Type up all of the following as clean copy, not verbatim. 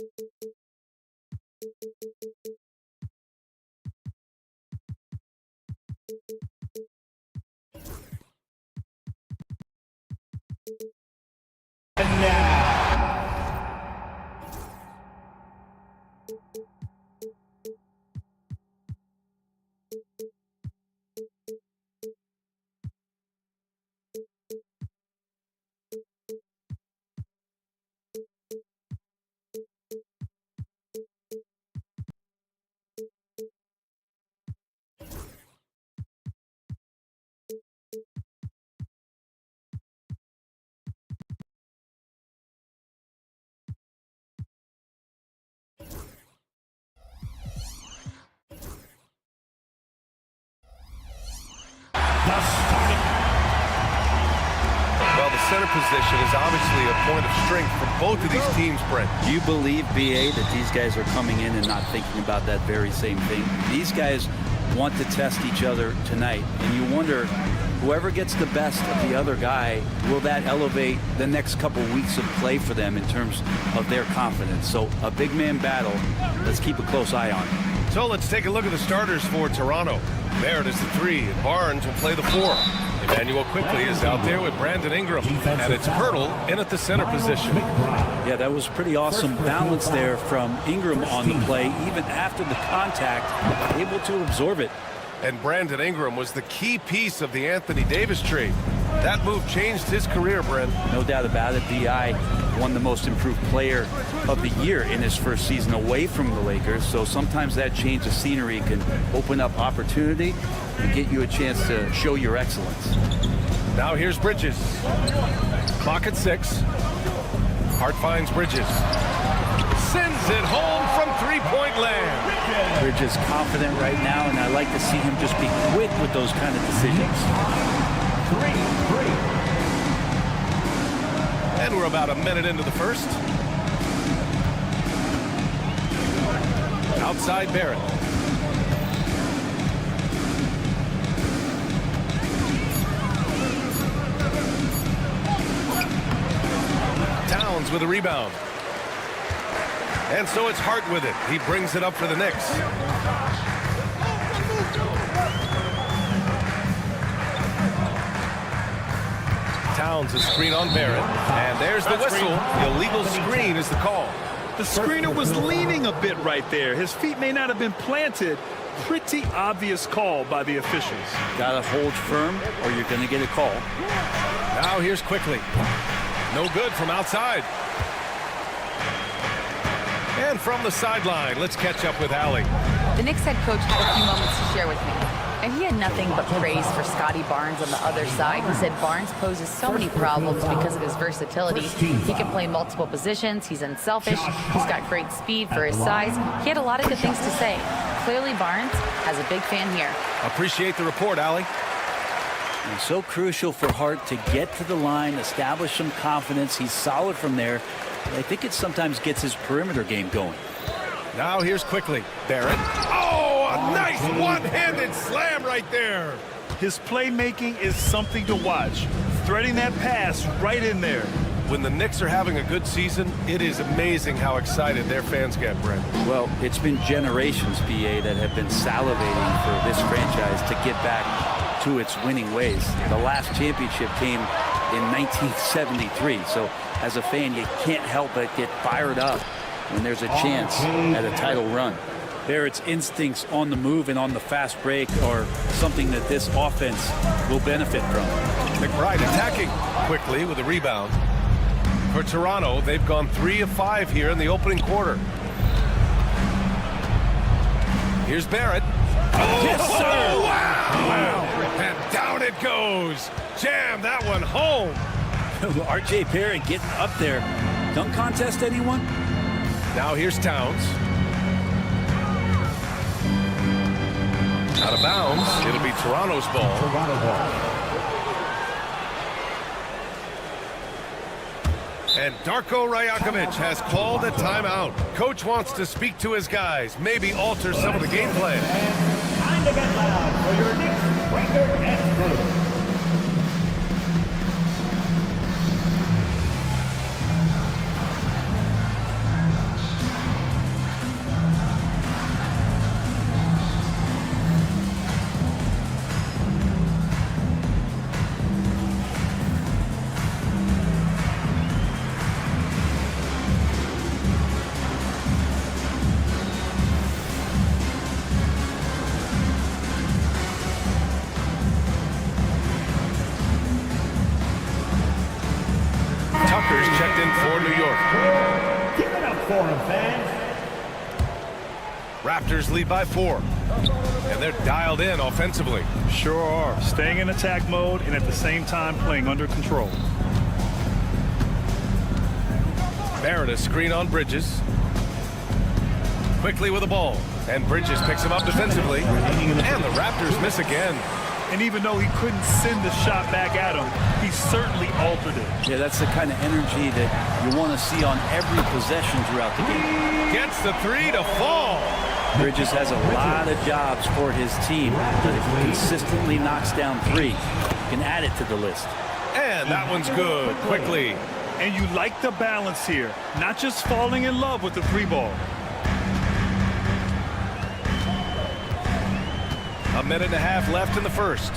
And now, Well, the center position is obviously a point of strength for both of these teams, Brent. Do you believe, BA, that these guys are coming in and not thinking about that very same thing? These guys want to test each other tonight, and you wonder, whoever gets the best of the other guy, will that elevate the next couple weeks of play for them in terms of their confidence? So a big man battle, let's keep a close eye on it. So let's take a look at the starters for Toronto. Barrett is the 3, and Barnes will play the 4. Emmanuel quickly is out there with Brandon Ingram, and it's Hurdle in at the center position. Yeah, that was pretty awesome balance there from Ingram on the play, even after the contact, able to absorb it. And Brandon Ingram was the key piece of the Anthony Davis trade. That move changed his career, Brent. No doubt about it. B.I. won the most improved player of the year in his first season away from the Lakers. So sometimes that change of scenery can open up opportunity and get you a chance to show your excellence. Now here's Bridges. Clock at 6. Hart finds Bridges. Sends it home from three-point land. Bridges confident right now, and I like to see him just be quick with those kind of decisions. And we're about a minute into the first. Outside Barrett. Towns with a rebound. And so it's Hart with it. He brings it up for the Knicks. Towns a screen on Barrett. And there's the whistle. The illegal screen is the call. The screener was leaning a bit right there. His feet may not have been planted. Pretty obvious call by the officials. Gotta hold firm or you're gonna get a call. Now here's Quickly. No good from outside. And from the sideline, let's catch up with Allie. The Knicks head coach had a few moments to share with me, and he had nothing but praise for Scotty Barnes on the other side. He said Barnes poses so many problems because of his versatility. He can play multiple positions. He's unselfish. He's got great speed for his size. He had a lot of good things to say. Clearly, Barnes has a big fan here. Appreciate the report, Allie. And so crucial for Hart to get to the line, establish some confidence. He's solid from there. I think it sometimes gets his perimeter game going. Now here's Quickly. Barrett. Oh, a nice one-handed slam right there. His playmaking is something to watch. Threading that pass right in there. When the Knicks are having a good season, it is amazing how excited their fans get, Brent. Well, it's been generations, BA, that have been salivating for this franchise to get back to its winning ways. The last championship came in 1973, so as a fan, you can't help but get fired up when there's a chance at a title run. Barrett's instincts on the move and on the fast break are something that this offense will benefit from. McBride attacking Quickly with a rebound. For Toronto, they've gone 3 of 5 here in the opening quarter. Here's Barrett. Oh, Yes, sir. Wow. And down it goes. Jam that one home. R.J. Barrett getting up there. Dunk contest, anyone? Now here's Towns. Out of bounds. It'll be Toronto's ball. And Darko Rajakovic has called a timeout. Coach wants to speak to his guys, maybe alter some of the game plan. Time to get loud for your Knicks record and crew. checked in for New York. Give it up for him, fans. Raptors lead by 4. And they're dialed in offensively. Sure are. Staying in attack mode and at the same time playing under control. Barrett, a screen on Bridges. Quickly with the ball. And Bridges picks him up defensively. And the Raptors miss again. And even though he couldn't send the shot back at him, he certainly altered it. Yeah, that's the kind of energy that you want to see on every possession throughout the game. Gets the 3 to fall. Bridges has a lot of jobs for his team, but if he consistently knocks down 3, you can add it to the list. And that one's good. Quickly. And you like the balance here, not just falling in love with the 3-ball. A minute and a half left in the first.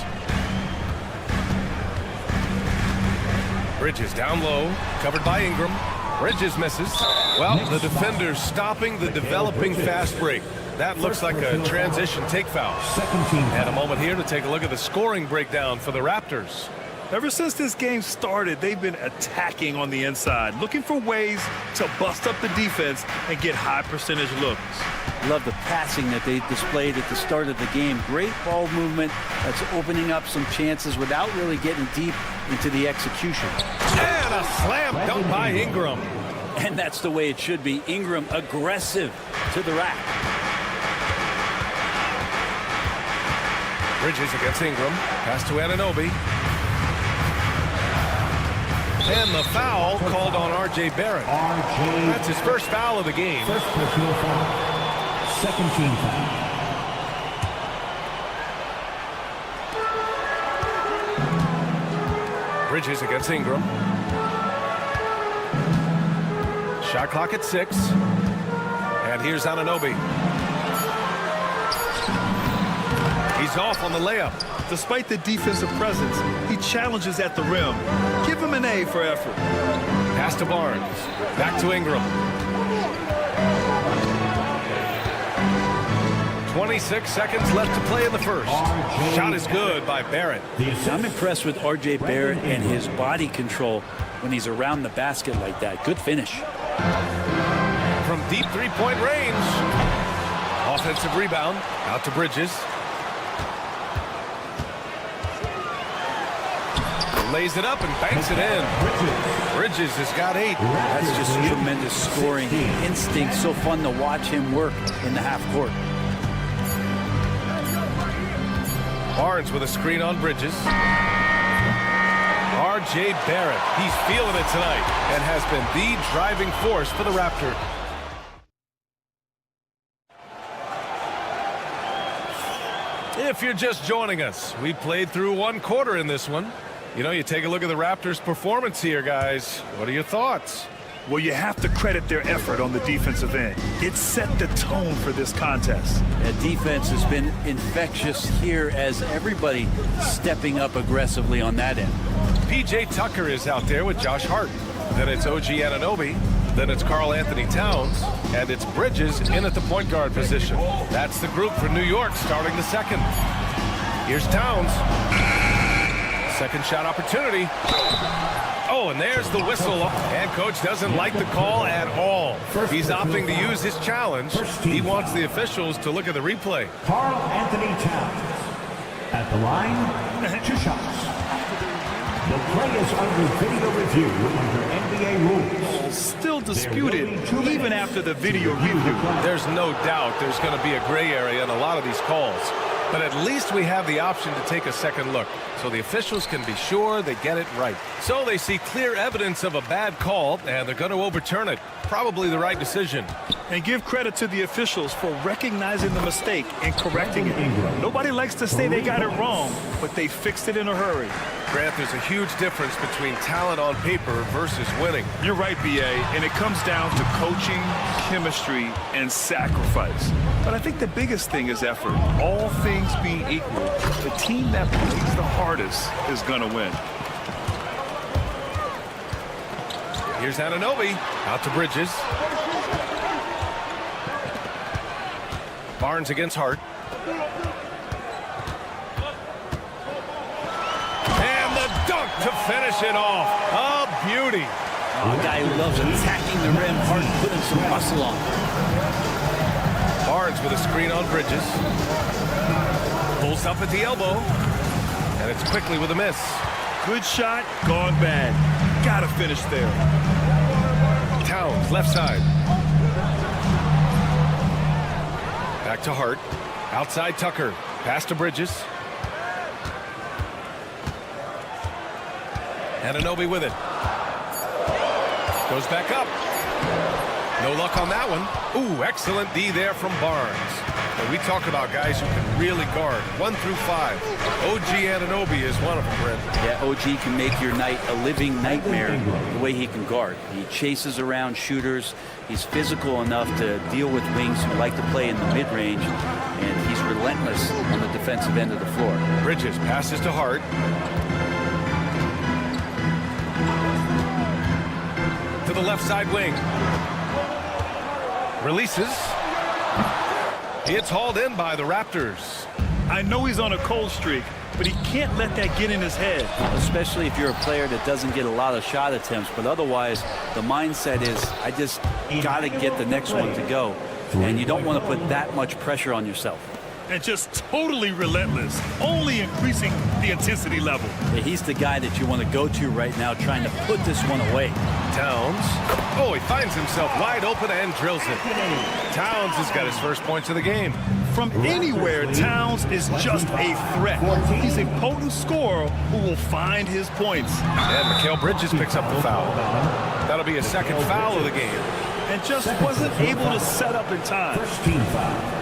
Bridges down low, covered by Ingram. Bridges misses. Well, the defender's stopping the developing fast break. That looks like a transition take foul. And a moment here to take a look at the scoring breakdown for the Raptors. Ever since this game started, they've been attacking on the inside, looking for ways to bust up the defense and get high percentage looks. Love the passing that they displayed at the start of the game. Great ball movement that's opening up some chances without really getting deep into the execution. And a slam dunk by Ingram. And that's the way it should be. Ingram aggressive to the rack. Bridges against Ingram. Pass to Anunoby. And the foul called on R.J. Barrett. That's his first foul of the game. First personal foul. Second team foul. Bridges against Ingram. Shot clock at 6. And here's Anunoby. He's off on the layup. Despite the defensive presence, he challenges at the rim. Give him an A for effort. Pass to Barnes. Back to Ingram. 26 seconds left to play in the first. Shot is good by Barrett. I'm impressed with R.J. Barrett and his body control when he's around the basket like that. Good finish. From deep three-point range. Offensive rebound. Out to Bridges. Lays it up and banks it in. Bridges has got 8. That's just tremendous scoring instinct. So fun to watch him work in the half court. Barnes with a screen on Bridges. R.J. Barrett, he's feeling it tonight and has been the driving force for the Raptors. If you're just joining us, we played through 1 quarter in this one. You know, you take a look at the Raptors' performance here, guys. What are your thoughts? Well, you have to credit their effort on the defensive end. It set the tone for this contest. The defense has been infectious here as everybody stepping up aggressively on that end. P.J. Tucker is out there with Josh Hart. Then it's OG Anunoby. Then it's Karl Anthony Towns. And it's Bridges in at the point guard position. That's the group for New York starting the second. Here's Towns. Second shot opportunity. Oh, and there's the whistle. And coach doesn't like the call at all. He's opting to use his challenge. He wants the officials to look at the replay. Karl Anthony Towns at the line, 2 shots. The play is under video review under NBA rules. Still disputed even after the video review. There's no doubt there's going to be a gray area in a lot of these calls. But at least we have the option to take a second look, so the officials can be sure they get it right. So they see clear evidence of a bad call, and they're going to overturn it. Probably the right decision. And give credit to the officials for recognizing the mistake and correcting it. Nobody likes to say they got it wrong, but they fixed it in a hurry. Grant, there's a huge difference between talent on paper versus winning. You're right, B.A., and it comes down to coaching, chemistry, and sacrifice. But I think the biggest thing is effort. All things being equal, the team that plays the hardest is going to win. Here's Anunoby. Out to Bridges. Barnes against Hart. And the dunk to finish it off. A beauty. A guy who loves attacking the rim hard and putting some muscle on. Barnes with a screen on Bridges. Pulls up at the elbow. And it's quickly with a miss. Good shot, gone bad. Gotta finish there. Towns, left side. Back to Hart. Outside Tucker. Pass to Bridges. Anunoby with it. Goes back up. No luck on that one. Ooh, excellent D there from Barnes. And we talk about guys who can really guard 1 through 5. OG Anunoby is one of them, Brent. Yeah, OG can make your night a living nightmare the way he can guard. He chases around shooters. He's physical enough to deal with wings who like to play in the mid-range. And he's relentless on the defensive end of the floor. Bridges passes to Hart. To the left side wing. Releases. It's hauled in by the Raptors. I know he's on a cold streak, but he can't let that get in his head. Especially if you're a player that doesn't get a lot of shot attempts. But otherwise, the mindset is, I just got to get the next one to go. And you don't want to put that much pressure on yourself. And just totally relentless, only increasing the intensity level. Yeah, he's the guy that you want to go to right now, trying to put this one away. Towns. Oh, he finds himself wide open and drills it. Towns has got his first points of the game. From anywhere, Towns is just a threat. He's a potent scorer who will find his points. And Mikal Bridges picks up the foul. That'll be a second foul of the game. And just wasn't able to set up in time. First team foul.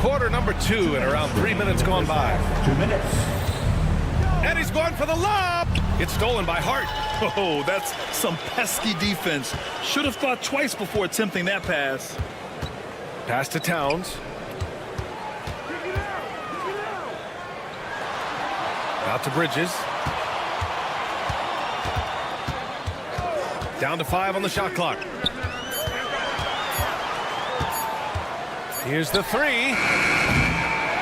Quarter number 2 and around 3 minutes gone by. 2 minutes. And he's going for the lob. It's stolen by Hart. Oh, that's some pesky defense. Should have thought twice before attempting that pass. Pass to Towns. Out to Bridges. Down to 5 on the shot clock. Here's the 3.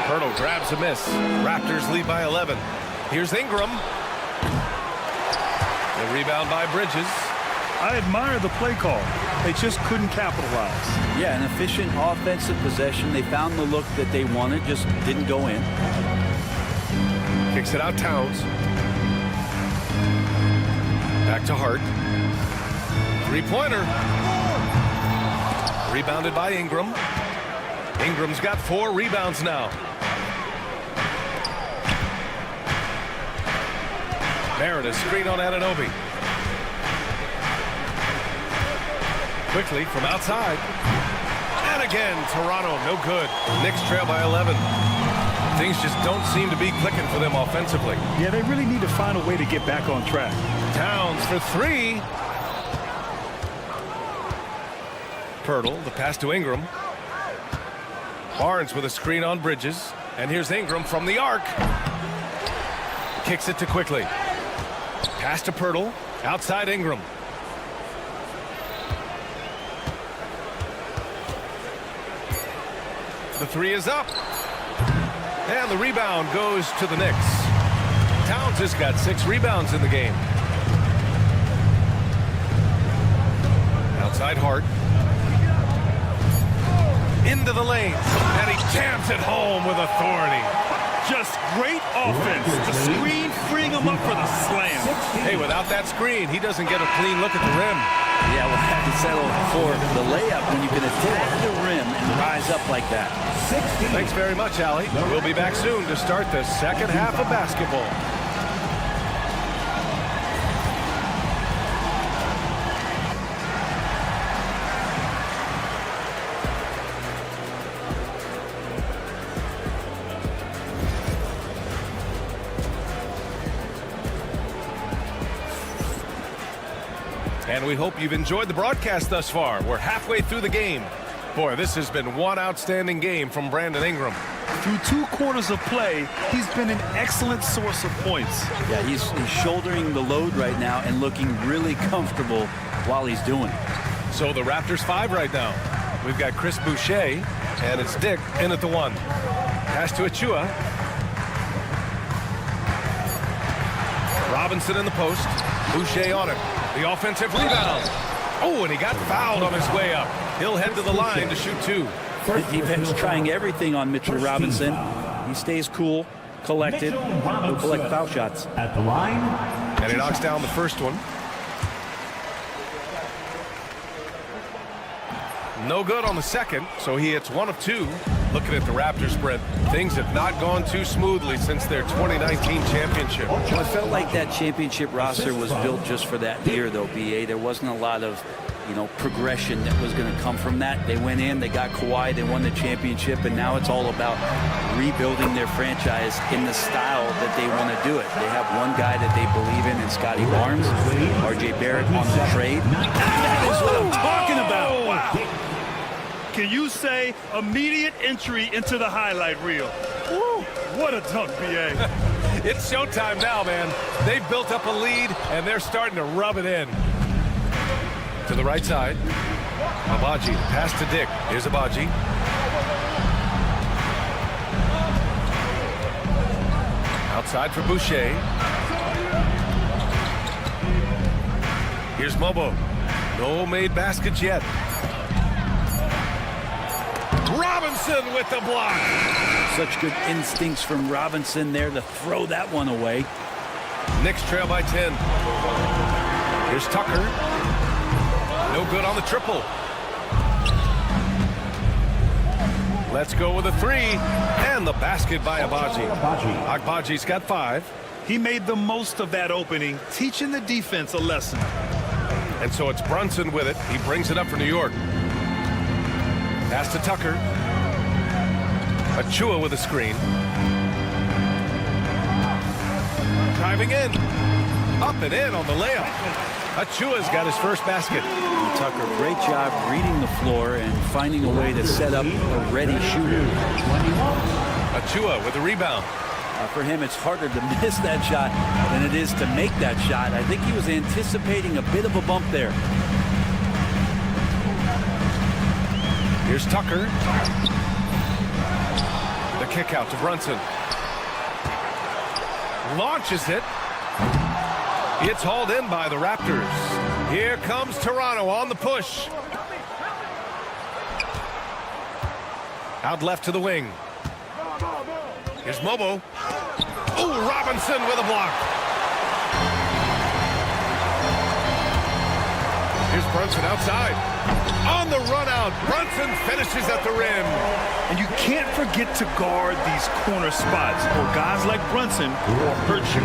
Hurdle grabs a miss. Raptors lead by 11. Here's Ingram. The rebound by Bridges. I admire the play call. They just couldn't capitalize. Yeah, an efficient offensive possession. They found the look that they wanted, just didn't go in. Kicks it out Towns. Back to Hart. Three-pointer. Rebounded by Ingram. Ingram's got 4 rebounds now. Meredith screen on Anunoby. Quickly from outside. And again, Toronto, no good. Knicks trail by 11. Things just don't seem to be clicking for them offensively. Yeah, they really need to find a way to get back on track. Towns for 3. Pirtle, the pass to Ingram. Barnes with a screen on Bridges. And here's Ingram from the arc. Kicks it to Quickly. Pass to Pirtle. Outside Ingram. The 3 is up. And the rebound goes to the Knicks. Towns has got 6 rebounds in the game. Outside Hart. Into the lane. And he jams it home with authority. Just great offense. The screen freeing him up for the slam. Hey, without that screen, he doesn't get a clean look at the rim. Yeah, we'll have to settle for the layup when you can attack the rim and rise up like that. Thanks very much, Allie. We'll be back soon to start the second half of basketball. And we hope you've enjoyed the broadcast thus far. We're halfway through the game. Boy, this has been one outstanding game from Brandon Ingram. Through 2 quarters of play, he's been an excellent source of points. Yeah, he's shouldering the load right now and looking really comfortable while he's doing it. So the Raptors 5 right now. We've got Chris Boucher, and it's Dick in at the 1. Pass to Achua. Robinson in the post. Boucher on it. The offensive rebound. Oh, and he got fouled on his way up. He'll head to the line to shoot 2. The defense trying everything on Mitchell Robinson. He stays cool, collected. He'll collect foul shots. At the line. And he knocks down the first one. No good on the second, so he hits 1 of 2. Looking at the Raptors spread, things have not gone too smoothly since their 2019 championship. Well, I felt like that championship roster was built just for that year, though, B.A. There wasn't a lot of, progression that was going to come from that. They went in, they got Kawhi, they won the championship, and now it's all about rebuilding their franchise in the style that they want to do it. They have one guy that they believe in Scotty Barnes, R.J. Barrett on the trade. That is what I'm talking about. Wow. Can you say immediate entry into the highlight reel? Woo, what a dunk, B.A. It's showtime now, man. They've built up a lead, and they're starting to rub it in. To the right side. Abaji, pass to Dick. Here's Abaji. Outside for Boucher. Here's Mobo. No made baskets yet. Robinson with the block. Such good instincts from Robinson there to throw that one away. Knicks trail by 10. Here's Tucker. No good on the triple. Let's go with a 3. And the basket by Abaji. Agbaji's got 5. He made the most of that opening, teaching the defense a lesson. And so it's Brunson with it. He brings it up for New York. Pass to Tucker. Achua with a screen. Driving in. Up and in on the layup. Achua's got his first basket. Tucker, great job reading the floor and finding a way to set up a ready shooter. Achua with a rebound. For him, it's harder to miss that shot than it is to make that shot. I think he was anticipating a bit of a bump there. Here's Tucker. The kick out to Brunson. Launches it. It's hauled in by the Raptors. Here comes Toronto on the push. Out left to the wing. Here's Mobo. Oh, Robinson with a block. Here's Brunson outside. On the run out, Brunson finishes at the rim. And you can't forget to guard these corner spots, or guys like Brunson will hurt you.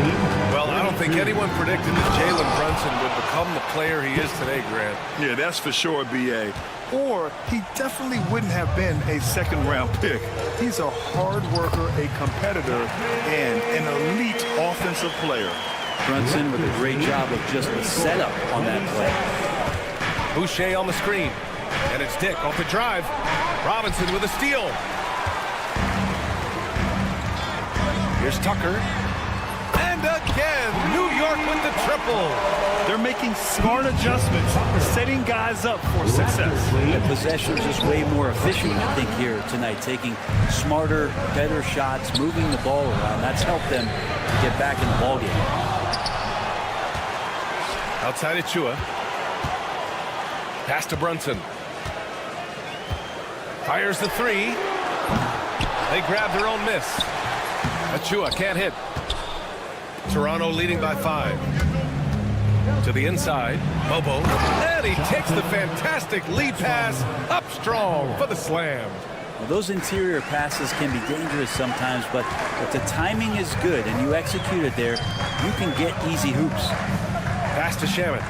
Well, I don't think anyone predicted that Jalen Brunson would become the player he is today, Grant. Yeah, that's for sure, B.A. Or he definitely wouldn't have been a second-round pick. He's a hard worker, a competitor, and an elite offensive player. Brunson with a great job of just the setup on that play. Boucher on the screen. And it's Dick off the drive. Robinson with a steal. Here's Tucker. And again, New York with the triple. They're making smart adjustments, setting guys up for success. The possession is just way more efficient, I think, here tonight. Taking smarter, better shots, moving the ball around. That's helped them to get back in the ballgame. Outside Achua. Pass to Brunson. Fires the 3. They grab their own miss. Achua can't hit. Toronto leading by 5. To the inside. Mobo. And he takes the fantastic lead pass up strong for the slam. Well, those interior passes can be dangerous sometimes, but if the timing is good and you execute it there, you can get easy hoops. Pass to Shaman.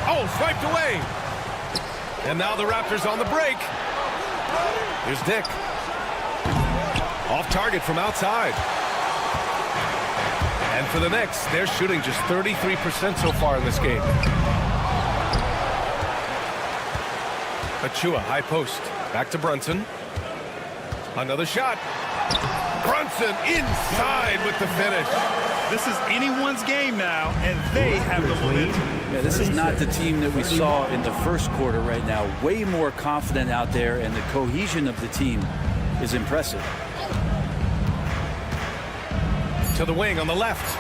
Oh, swiped away. And now the Raptors on the break. Here's Dick. Off target from outside. And for the Knicks, they're shooting just 33% so far in this game. Achua, high post. Back to Brunson. Another shot. Brunson inside with the finish. This is anyone's game now, and they have the momentum. Yeah, this is not the team that we saw in the first quarter right now. Way more confident out there, and the cohesion of the team is impressive. To the wing on the left.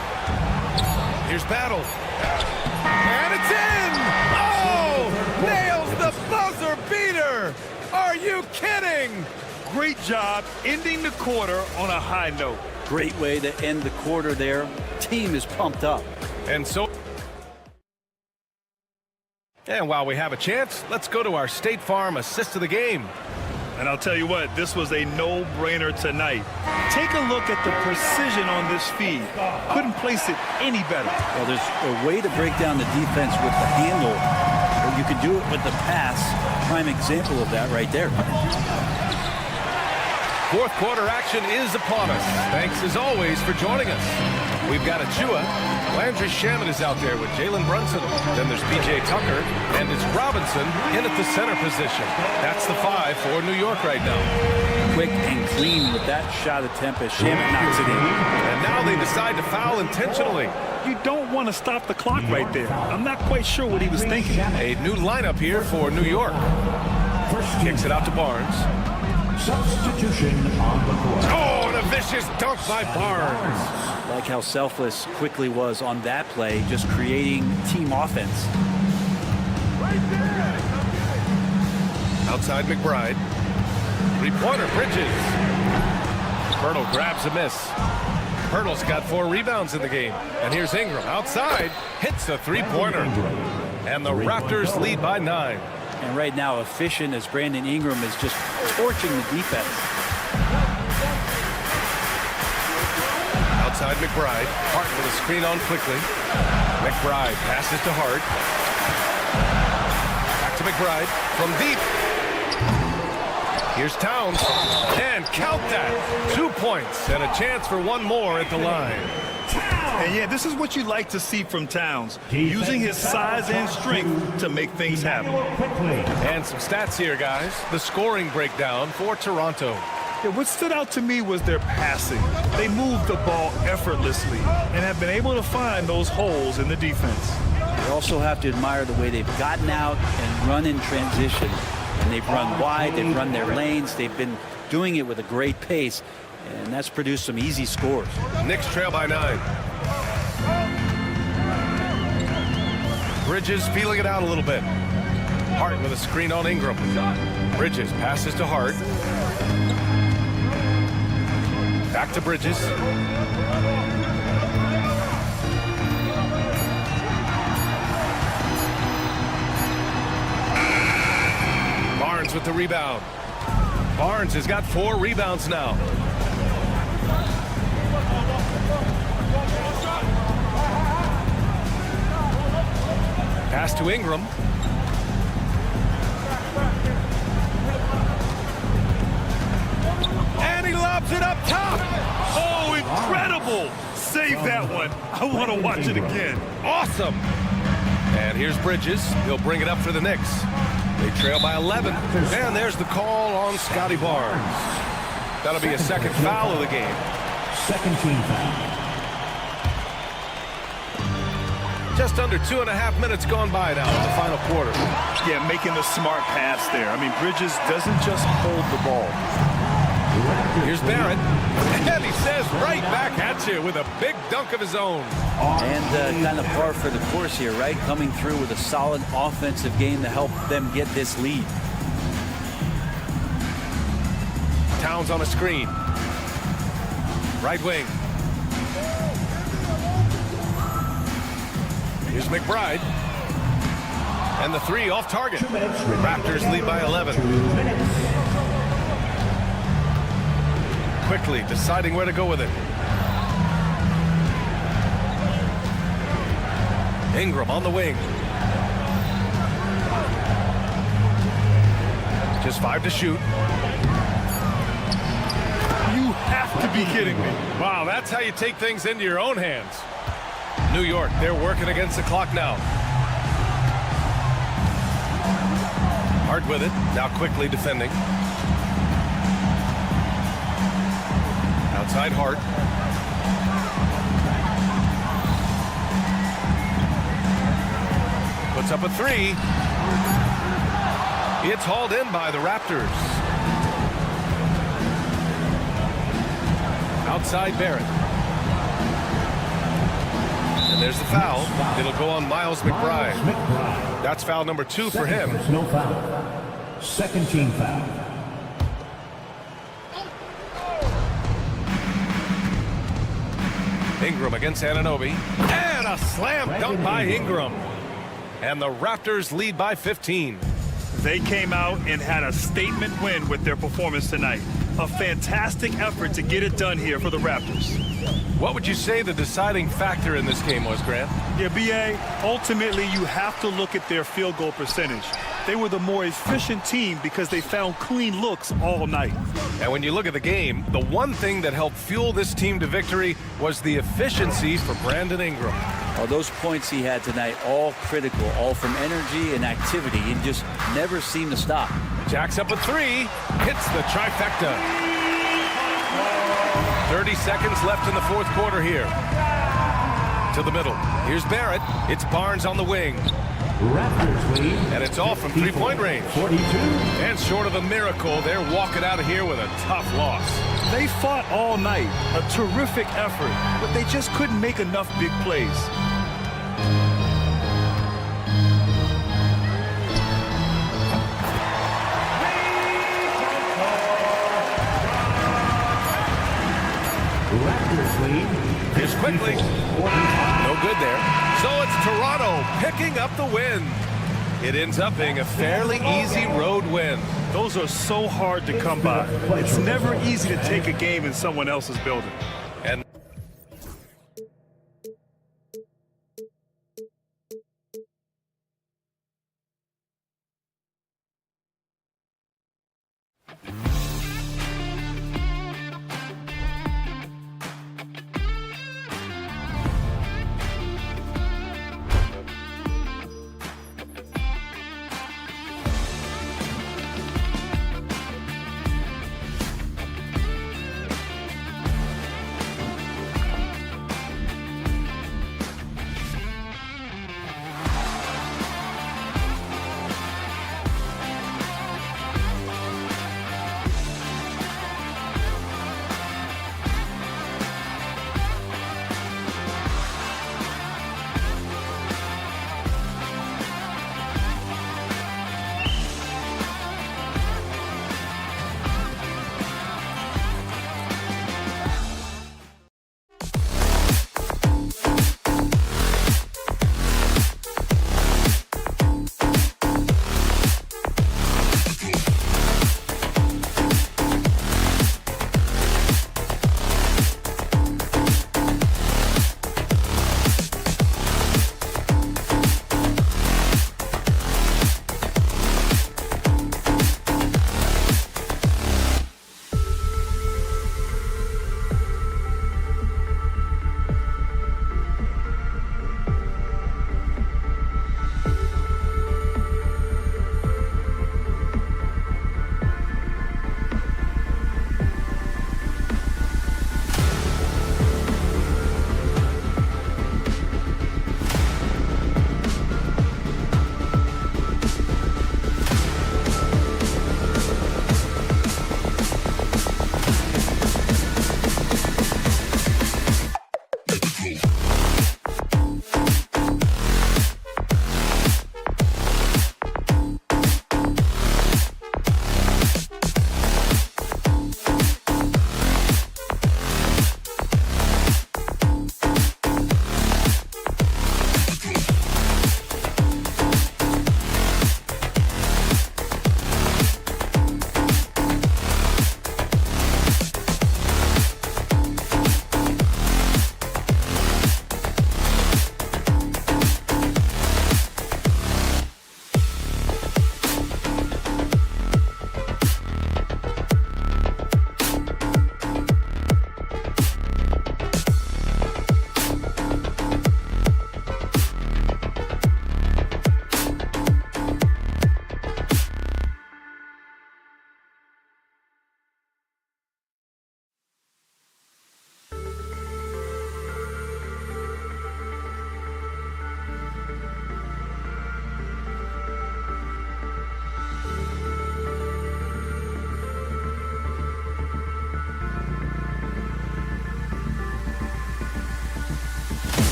Here's Battle. And it's in! Oh! Nails the buzzer beater! Are you kidding? Great job ending the quarter on a high note. Great way to end the quarter there. Team is pumped up. And while we have a chance, let's go to our State Farm assist of the game. And I'll tell you what, this was a no-brainer tonight. Take a look at the precision on this feed. Couldn't place it any better. Well, there's a way to break down the defense with the handle, or you can do it with the pass. Prime example of that right there. Fourth quarter action is upon us. Thanks as always for joining us. We've got Achua. Landry Shamet is out there with Jalen Brunson. Then there's P.J. Tucker. And it's Robinson in at the center position. That's the 5 for New York right now. Quick and clean with that shot attempt as Shamet knocks it in. And now they decide to foul intentionally. You don't want to stop the clock right there. I'm not quite sure what he was thinking. A new lineup here for New York. Kicks it out to Barnes. Substitution on the court. Oh, and a vicious dunk by Barnes. Like how selfless Quickly was on that play, just creating team offense. Outside McBride. Three-pointer, Bridges. Pirtle grabs a miss. Pirtle's got 4 rebounds in the game. And here's Ingram outside. Hits a three-pointer. And the Raptors lead by 9. And right now, efficient as Brandon Ingram is just torching the defense. Outside McBride. Hart with a screen on Quickly. McBride passes to Hart. Back to McBride from deep. Here's Towns. And count that. 2 points and a chance for one more at the line. And yeah, this is what you like to see from Towns, using his size and strength to make things happen. And some stats here, guys. The scoring breakdown for Toronto. Yeah, what stood out to me was their passing. They moved the ball effortlessly and have been able to find those holes in the defense. You also have to admire the way they've gotten out and run in transition. And they've run wide, they've run their lanes, they've been doing it with a great pace, and that's produced some easy scores. Knicks trail by 9. Bridges feeling it out a little bit. Hart with a screen on Ingram. Bridges passes to Hart. Back to Bridges. Barnes with the rebound. Barnes has got 4 rebounds now. Pass to Ingram. And he lobs it up top. Oh, incredible! Save that one. I want to watch it again. Awesome. And here's Bridges. He'll bring it up for the Knicks. They trail by 11. And there's the call on Scotty Barnes. That'll be a second foul of the game. Second team foul. Just under 2.5 minutes gone by now in the final quarter. Yeah, making the smart pass there. I mean, Bridges doesn't just hold the ball. Here's Barrett. And he says right back at you with a big dunk of his own. And kind of par for the course here, right? Coming through with a solid offensive game to help them get this lead. Towns on a screen. Right wing. Here's McBride. And the 3 off target. Raptors lead by 11. Quickly deciding where to go with it. Ingram on the wing. Just 5 to shoot. You have to be kidding me. Wow, that's how you take things into your own hands. New York, they're working against the clock now. Hart with it, now Quickly defending. Outside Hart. Puts up a 3. It's hauled in by the Raptors. Outside Barrett. There's the foul. It'll go on Miles McBride. McBride. That's foul number 2 for him. Personal foul. Second team foul. Ingram against Anunoby. And a slam dunk by Ingram. And the Raptors lead by 15. They came out and had a statement win with their performance tonight. A fantastic effort to get it done here for the Raptors. What would you say the deciding factor in this game was, Grant? Yeah, B.A., ultimately you have to look at their field goal percentage. They were the more efficient team because they found clean looks all night. And when you look at the game, the one thing that helped fuel this team to victory was the efficiency for Brandon Ingram. Well, those points he had tonight, all critical, all from energy and activity. He just never seemed to stop. Jacks up a 3, hits the trifecta. 30 seconds left in the fourth quarter here. To the middle. Here's Barrett. It's Barnes on the wing. Raptors lead. And it's all from three-point range. 42. And short of a miracle, they're walking out of here with a tough loss. They fought all night, a terrific effort, but they just couldn't make enough big plays. Raptors lead. Here's quickly. No good there. So it's Toronto picking up the win. It ends up being a fairly easy road win. Those are so hard to come by. It's never easy to take a game in someone else's building. And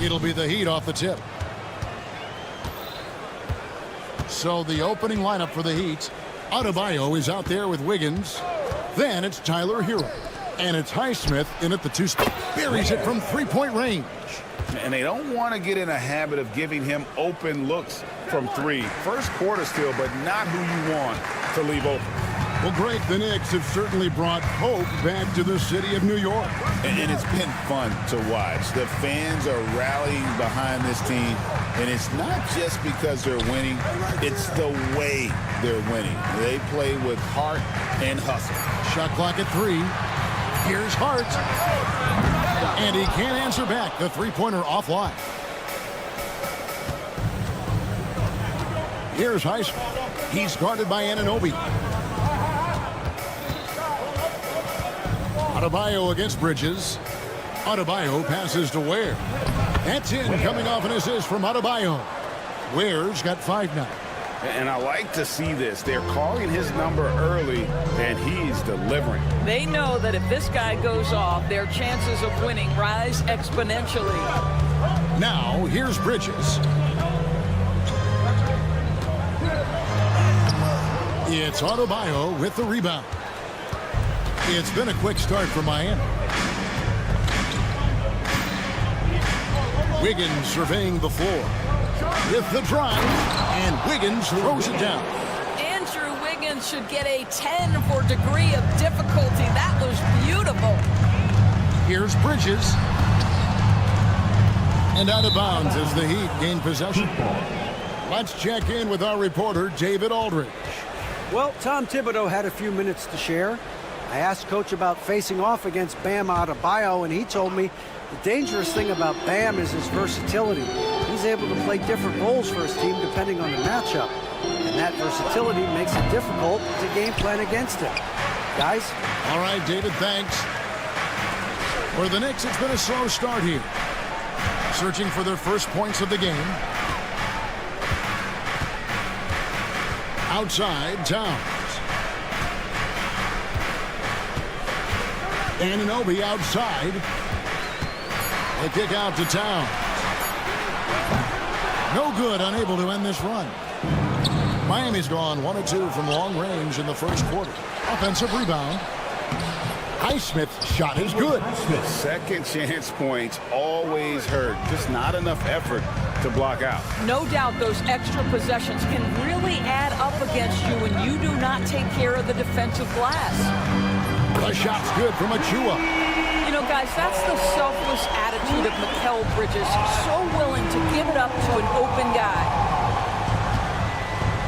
It'll be the Heat off the tip. So the opening lineup for the Heat. Adebayo is out there with Wiggins. Then it's Tyler Hero. And it's Highsmith in at the 2 spot. Buries it from 3-point range. And they don't want to get in a habit of giving him open looks from 3. First quarter still, but not who you want to leave open. Well, Greg, the Knicks have certainly brought hope back to the city of New York. And it's been fun to watch. The fans are rallying behind this team. And it's not just because they're winning. It's the way they're winning. They play with heart and hustle. Shot clock at 3. Here's Hart. And he can't answer back. The three-pointer offline. Here's Highsmith. He's guarded by Anunoby. Adebayo against Bridges. Adebayo passes to Ware. That's in, coming off an assist from Adebayo. Ware's got 5 now. And I like to see this. They're calling his number early, and he's delivering. They know that if this guy goes off, their chances of winning rise exponentially. Now, here's Bridges. It's Adebayo with the rebound. It's been a quick start for Miami. Wiggins surveying the floor with the drive, and Wiggins throws it down. Andrew Wiggins should get a 10 for degree of difficulty. That was beautiful. Here's Bridges. And out of bounds as the Heat gain possession. Let's check in with our reporter, David Aldridge. Well, Tom Thibodeau had a few minutes to share. I asked Coach about facing off against Bam Adebayo, and he told me the dangerous thing about Bam is his versatility. He's able to play different roles for his team depending on the matchup. And that versatility makes it difficult to game plan against him. Guys? All right, David, thanks. For the Knicks, it's been a slow start here. Searching for their first points of the game. Outside, Towns. Anunoby outside. They kick out to Towns. No good, unable to end this run. Miami's gone 1 of 2 from long range in the first quarter. Offensive rebound. Highsmith's shot is good. Second chance points always hurt. Just not enough effort to block out. No doubt those extra possessions can really add up against you when you do not take care of the defensive glass. The shot's good from Achua. You know, guys, that's the selfless attitude of Mikal Bridges. So willing to give it up to an open guy.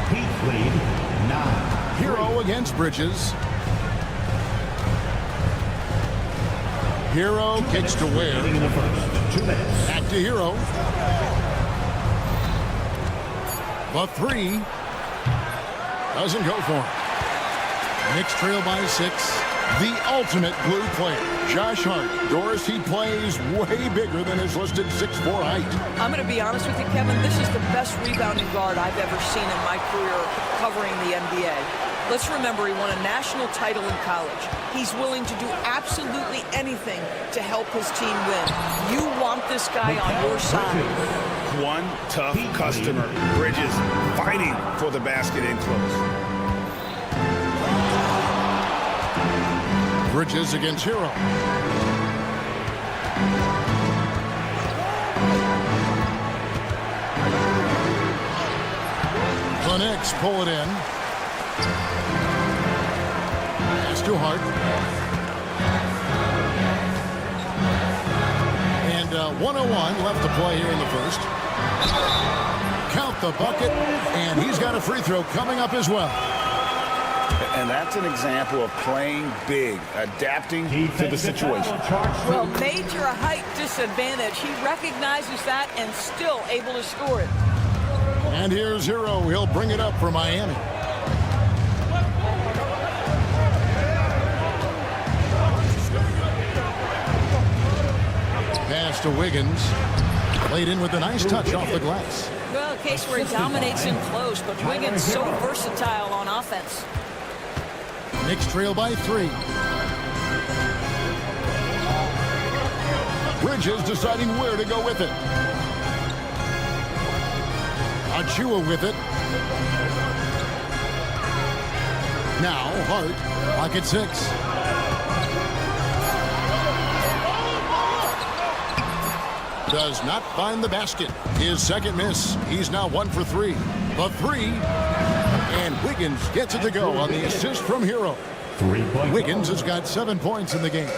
Heat lead 9. Hero against Bridges. Hero kicks to Ware. In the first 2 minutes. Back to Hero. The 3 doesn't go for him. Knicks trail by 6. The ultimate blue player, Josh Hart. Doris, he plays way bigger than his listed 6'4" height. I'm going to be honest with you, Kevin. This is the best rebounding guard I've ever seen in my career covering the NBA. Let's remember, he won a national title in college. He's willing to do absolutely anything to help his team win. You want this guy on your side. One tough customer. Bridges fighting for the basket in close. Bridges against Hero. The Knicks pull it in. Pass to Hart. And 1:01 left to play here in the first. Count the bucket, and he's got a free throw coming up as well. And that's an example of playing big, adapting to the situation. Well, major height disadvantage. He recognizes that and still able to score it. And here's Hero. He'll bring it up for Miami. Pass to Wiggins. Played in with a nice touch off the glass. Well, a case where he dominates in close, but Wiggins so versatile on offense. Knicks trail by 3. Bridges deciding where to go with it. YUA with it. Now Hart, pocket 6. Does not find the basket. His second miss. He's now 1 for 3. The 3. And Wiggins gets it to go on the assist from Hero. Wiggins has got 7 points in the game.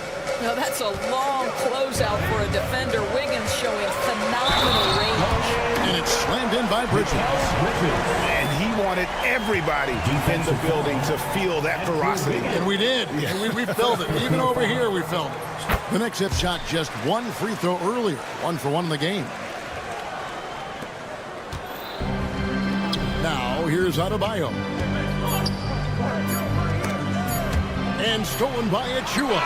Now that's a long closeout for a defender. Wiggins showing phenomenal range. And it's slammed in by Bridges. And he wanted everybody in the building to feel that ferocity. And we did. And we felt it. Even over here, we felt it. The Knicks have shot just 1 free throw earlier. 1 for 1 in the game. Now, here's Adebayo. And stolen by YUA.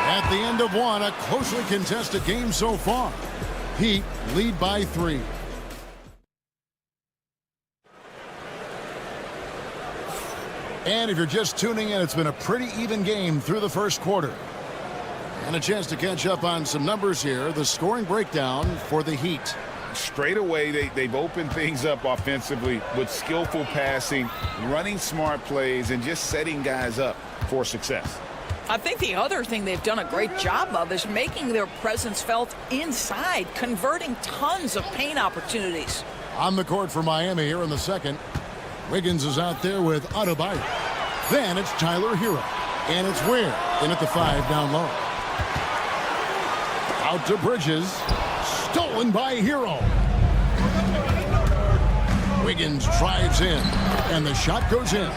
At the end of 1, a closely contested game so far. Heat lead by 3. And if you're just tuning in, it's been a pretty even game through the first quarter. And a chance to catch up on some numbers here. The scoring breakdown for the Heat. Straight away, they've opened things up offensively with skillful passing, running smart plays, and just setting guys up for success. I think the other thing they've done a great job of is making their presence felt inside, converting tons of paint opportunities. On the court for Miami here in the second. Wiggins is out there with Adebayo. Then it's Tyler Hero. And it's Ware in at the 5 down low. Out to Bridges. Stolen by Hero. Wiggins drives in. And the shot goes in.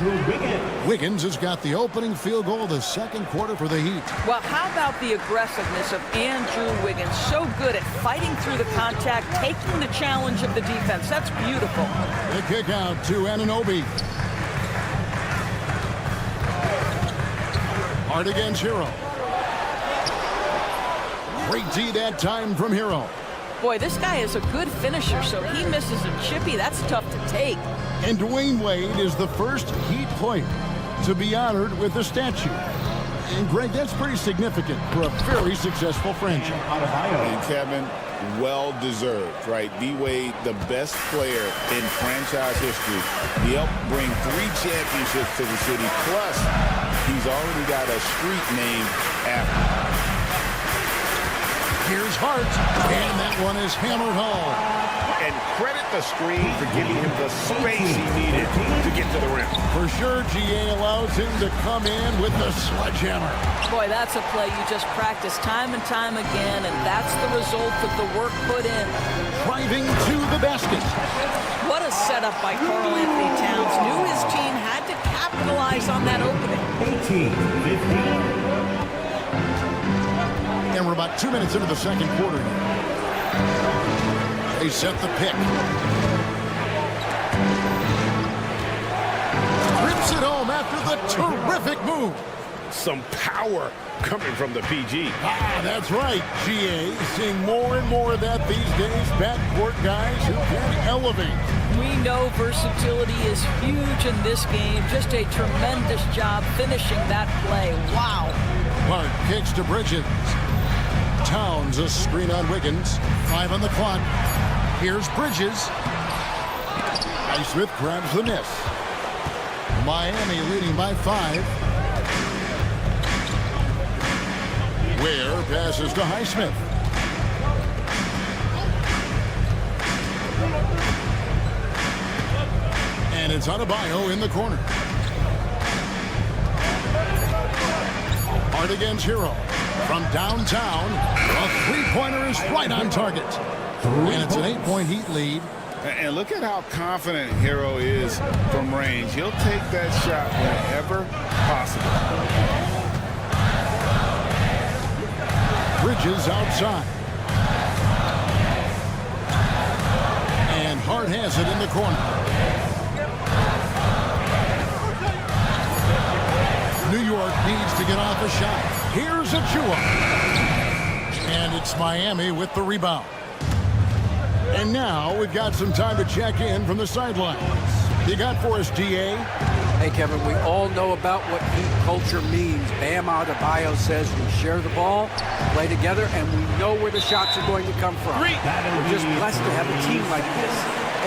Wiggins has got the opening field goal of the second quarter for the Heat. Well, how about the aggressiveness of Andrew Wiggins? So good at fighting through the contact, taking the challenge of the defense. That's beautiful. The kick out to Anunoby. Hard against Hero. Great D that time from Hero. Boy, this guy is a good finisher, so he misses a chippy. That's tough to take. And Dwayne Wade is the first Heat player to be honored with a statue. And Greg, that's pretty significant for a very successful franchise. And Kevin, well-deserved, right? D-Wade, the best player in franchise history. He helped bring 3 championships to the city. Plus, he's already got a street named after him. Here's Hart, and that one is hammered home. And credit the screen for giving him the space he needed to get to the rim. For sure, GA allows him to come in with the sledgehammer. Boy, that's a play you just practice time and time again, and that's the result of the work put in. Driving to the basket. What a setup by Karl Anthony Towns. Knew his team had to capitalize on that opening. 18-15. And we're about 2 minutes into the second quarter. They set the pick. Rips it home after the terrific move. Some power coming from the PG. Ah, that's right, GA. Seeing more and more of that these days. Backcourt guys who can elevate. We know versatility is huge in this game. Just a tremendous job finishing that play. Wow. Clark kicks to Bridges. Towns a screen on Wiggins. 5 on the clock. Here's Bridges. Highsmith grabs the miss. Miami leading by 5. Ware passes to Highsmith. And it's Adebayo in the corner. Hard against Hero. From downtown, a three-pointer is right on target. And it's an 8-point Heat lead. And look at how confident Hero is from range. He'll take that shot whenever possible. Bridges outside. And Hart has it in the corner. New York needs to get off a shot. Here's YUA. And it's Miami with the rebound. And now we've got some time to check in from the sidelines. You got for us, DA? Hey, Kevin, we all know about what Heat culture means. Bam Adebayo says we share the ball, play together, and we know where the shots are going to come from. We're just blessed to have a team like this.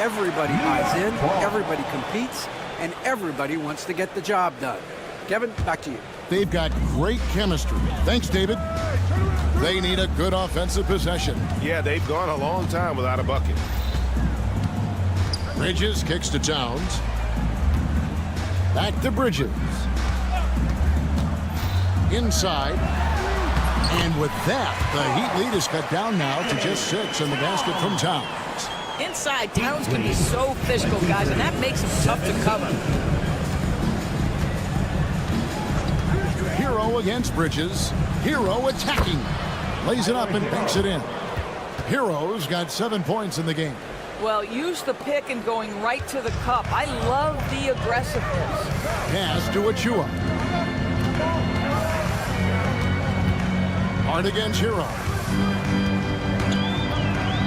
Everybody buys in, everybody competes, and everybody wants to get the job done. Kevin, back to you. They've got great chemistry. Thanks, David. They need a good offensive possession. Yeah, they've gone a long time without a bucket. Bridges kicks to Towns. Back to Bridges. Inside. And with that, the Heat lead is cut down now to just 6 in the basket from Towns. Inside, Towns can be so physical, guys, and that makes him tough to cover. Hero against Bridges. Hero attacking. Lays it up and banks it in. Hero's got 7 points in the game. Well, use the pick and going right to the cup. I love the aggressiveness. Pass to Achua. Hart against Hero.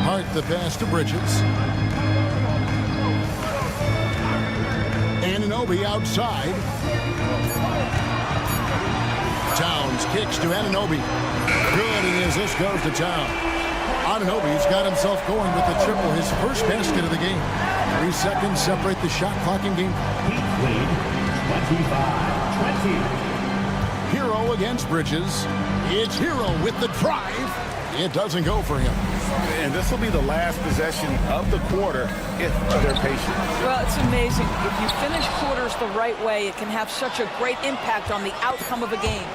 Hart the pass to Bridges. Anunoby outside. Towns kicks to Anunoby. Good as this goes to Towns. Anunoby's got himself going with the triple, his first basket of the game. 3 seconds separate the shot clock in game. Heat lead 25-20. Hero against Bridges. It's Hero with the drive. It doesn't go for him. And this will be the last possession of the quarter if they're patient. Well, it's amazing. If you finish quarters the right way, it can have such a great impact on the outcome of a game.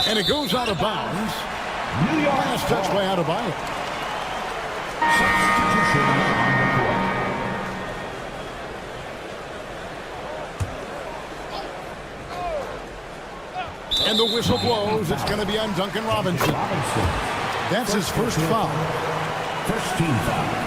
And it goes out of bounds. New York Last touch by Adebayo. substitution on the court. And the whistle blows. It's going to be on Duncan Robinson. That's his first foul. First team foul.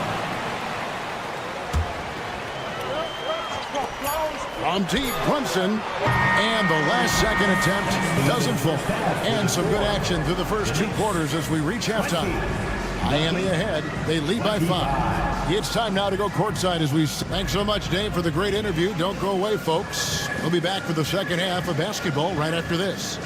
From deep, Brunson. And the last second attempt doesn't fall. And some good action through the first 2 quarters as we reach halftime. Miami ahead. They lead by 5. It's time now to go courtside as we... Thanks so much, Dave, for the great interview. Don't go away, folks. We'll be back for the second half of basketball right after this.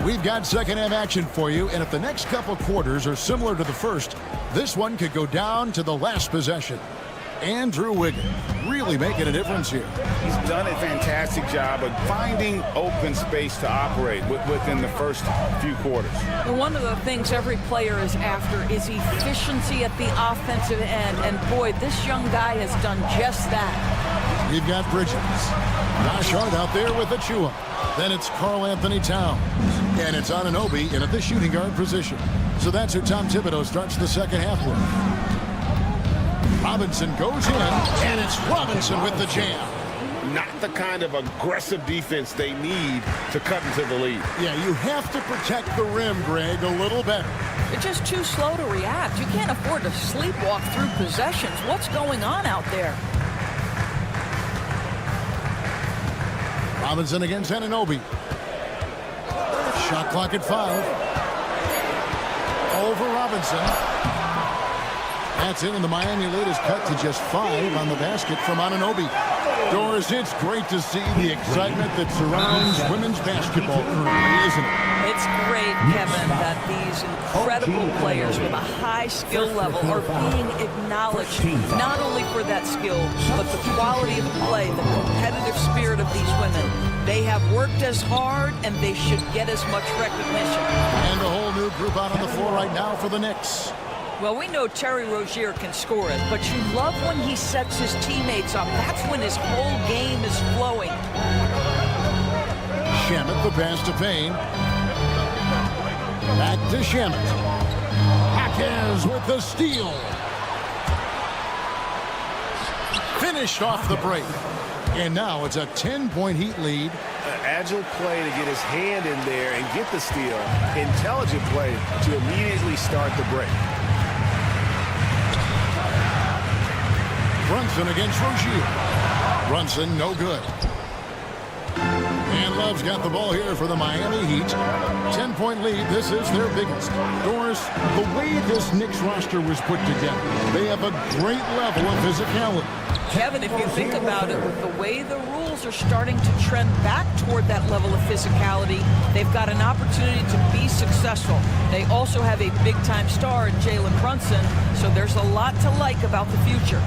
We've got second half action for you, and if the next couple quarters are similar to the first, this one could go down to the last possession. Andrew Wiggins really making a difference here. He's done a fantastic job of finding open space to operate within the first few quarters. And one of the things every player is after is efficiency at the offensive end. And boy, this young guy has done just that. We've got Bridges. Josh Hart out there with Achua. Then it's Karl Anthony Towns. And it's Anunoby in at the shooting guard position. So that's who Tom Thibodeau starts the second half with. Robinson goes in, and it's Robinson with the jam. Not the kind of aggressive defense they need to cut into the lead. Yeah, you have to protect the rim, Greg, a little better. They're just too slow to react. You can't afford to sleepwalk through possessions. What's going on out there? Robinson against Anunoby. Shot clock at 5. Over Robinson. That's in, and the Miami lead is cut to just 5 on the basket from Anunoby. Doris, it's great to see the excitement that surrounds women's basketball currently, isn't it? It's great, Kevin, that these incredible players with a high skill level are being acknowledged, not only for that skill, but the quality of play, the competitive spirit of these women. They have worked as hard, and they should get as much recognition. And a whole new group out on the floor right now for the Knicks. Well, we know Terry Rozier can score it, but you love when he sets his teammates up. That's when his whole game is flowing. Shamet the pass to Payne. Back to Shamet. Jaquez with the steal. Finished off the break. And now it's a 10-point Heat lead. Agile play to get his hand in there and get the steal. Intelligent play to immediately start the break. Brunson against Rozier. Brunson, no good. And Love's got the ball here for the Miami Heat. 10-point lead. This is their biggest. Doris, the way this Knicks roster was put together, they have a great level of physicality. Kevin, if you think about it, with the way the rules are starting to trend back toward that level of physicality, they've got an opportunity to be successful. They also have a big-time star in Jalen Brunson, so there's a lot to like about the future.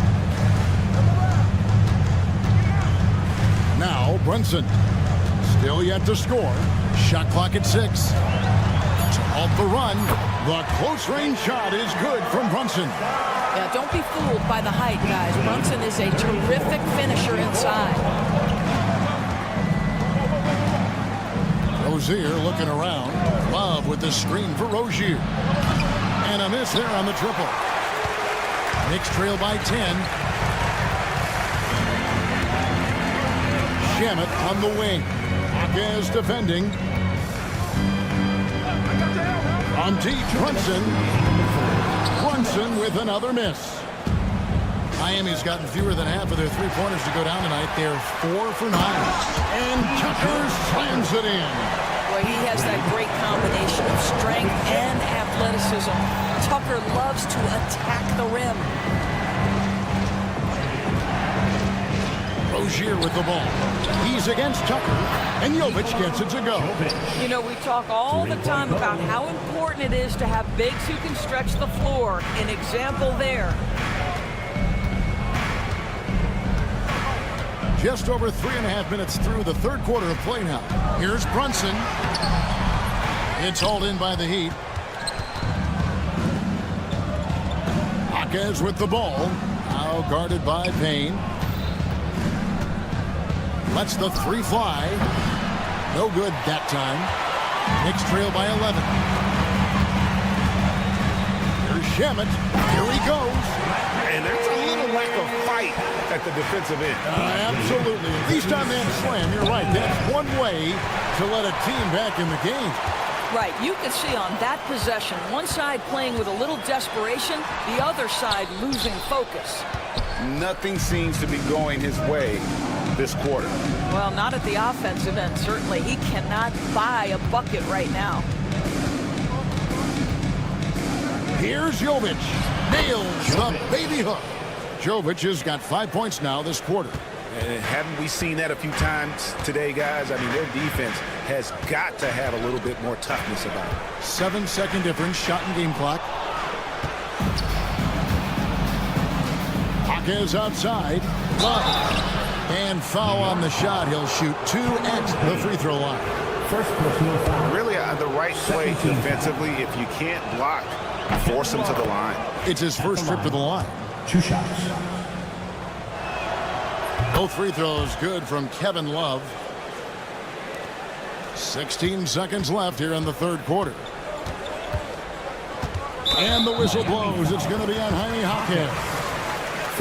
Now Brunson, still yet to score. Shot clock at 6. To halt the run, the close-range shot is good from Brunson. Yeah, don't be fooled by the height, guys. Brunson is a terrific finisher inside. Rozier looking around. Love with the screen for Rozier. And a miss there on the triple. Knicks trail by 10. Shamet on the wing. Akez defending. On deep, Brunson. Brunson with another miss. Miami's gotten fewer than half of their three-pointers to go down tonight. They're 4 for 9. And Tucker slams it in. Boy, he has that great combination of strength and athleticism. Tucker loves to attack the rim. Rozier with the ball. He's against Tucker, and Jovic gets it to go. You know, we talk all the time about how important it is to have bigs who can stretch the floor. An example there. Just over 3.5 minutes through the third quarter of play now. Here's Brunson. It's hauled in by the Heat. Akez with the ball. Now guarded by Payne. Lets the three fly. No good that time. Knicks trail by 11. Here's Shamet. Here he goes. And there's a little lack of fight at the defensive end. Absolutely. At least on that slam, you're right. That's one way to let a team back in the game. Right, you can see on that possession, one side playing with a little desperation, the other side losing focus. Nothing seems to be going his way this quarter. Well, not at the offensive end, certainly. He cannot buy a bucket right now. Here's Jovic. Nails the baby hook. Jovic has got 5 points now this quarter. And haven't we seen that a few times today, guys? I mean, their defense has got to have a little bit more toughness about it. 7-second difference, shot and game clock. Akez outside. Love. And foul on the shot. He'll shoot 2 at the free throw line. First personal foul. Really, the right play defensively. If you can't block, force him to the line. It's his first trip to the line. 2 shots. Both free throws good from Kevin Love. 16 seconds left here in the third quarter. And the whistle blows. It's going to be on Jaime Jaquez.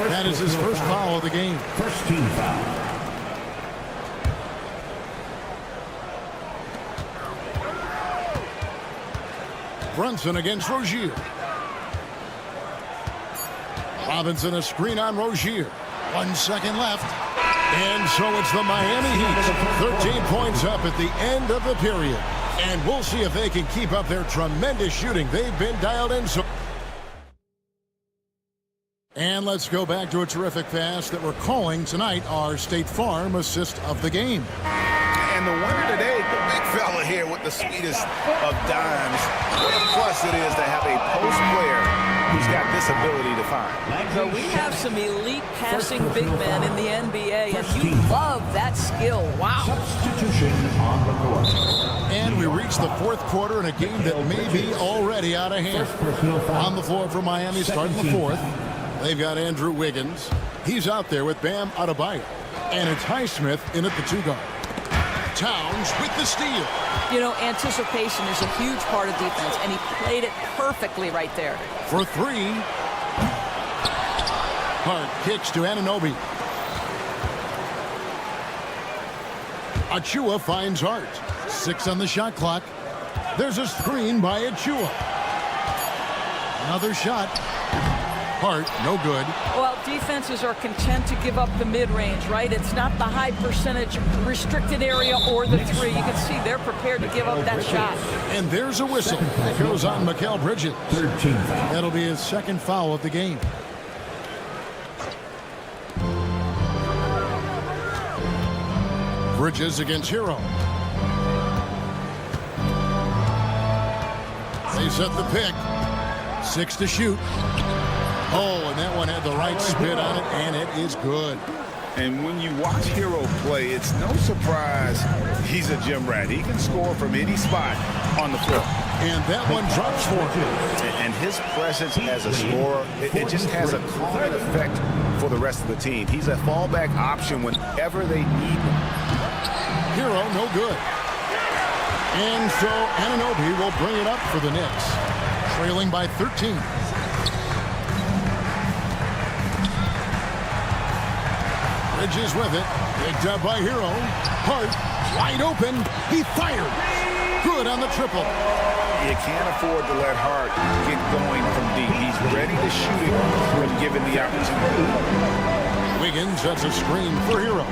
That is his first foul of the game. First team foul. Brunson against Rozier. Robinson a screen on Rozier. 1 second left. And so it's the Miami Heat. 13 points up at the end of the period. And we'll see if they can keep up their tremendous shooting. They've been dialed in. And let's go back to a terrific pass that we're calling tonight our State Farm assist of the game. And the winner today, the big fella here with the sweetest of dimes. What a plus it is to have a post player who's got this ability to find. So we have some elite passing big men in the NBA, and you love that skill. Wow. Substitution on the court. And we reach the fourth quarter in a game that may be already out of hand. On the floor for Miami starting the fourth. They've got Andrew Wiggins. He's out there with Bam Adebayo. And it's Highsmith in at the 2 guard. Towns with the steal. You know, anticipation is a huge part of defense, and he played it perfectly right there. For 3. Hart kicks to Anunoby. Achua finds Hart. 6 on the shot clock. There's a screen by Achua. Another shot. Hart, no good. Well, defenses are content to give up the mid-range, right? It's not the high percentage restricted area or the three. You can see they're prepared to give up that shot. And there's a whistle. It goes on Mikal Bridges. 13 foul. That'll be his second foul of the game. Bridges against Hero. They set the pick. 6 to shoot. Oh, and that one had the right spin on it, and it is good. And when you watch Hero play, it's no surprise he's a gym rat. He can score from any spot on the floor. And that one drops for him. And his presence as a scorer, it just has a calming effect for the rest of the team. He's a fallback option whenever they need him. Hero, no good. And so Anunoby will bring it up for the Knicks, trailing by 13. Bridges with it, picked up by Hero. Hart, wide open, he fired. Good on the triple. You can't afford to let Hart get going from deep. He's ready to shoot it when given the opportunity. Wiggins sets a screen for Hero.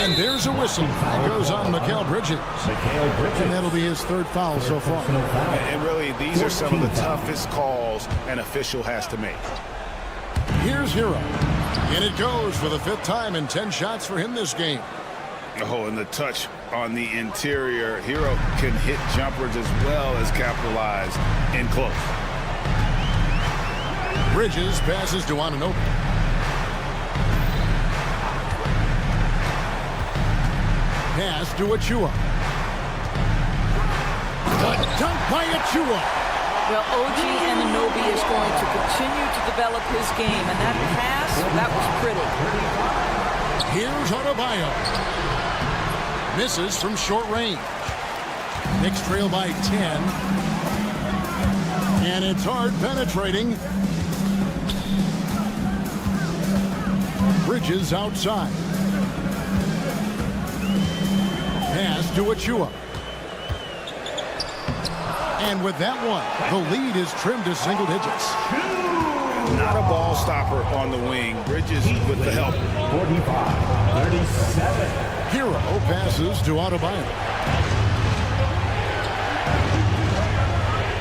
And there's a whistle. It goes on Mikal Bridges. And that'll be his third foul so far. And really, these are some of the toughest calls an official has to make. Here's Hero. And it goes for the 5th time and 10 shots for him this game. Oh, and the touch on the interior. Hero can hit jumpers as well as capitalize in close. Bridges passes to Anunoby. Pass to Achua. The dunk by Achua. Well, OG Anunoby is going to continue to develop his game, and that pass, that was pretty. Here's Adebayo. Misses from short range. Knicks trail by 10. And it's Hart penetrating. Bridges outside. Pass to Achua. And with that one, the lead is trimmed to single digits. Not a ball stopper on the wing. Bridges with the help. 45-37. Hero passes to Adebayo.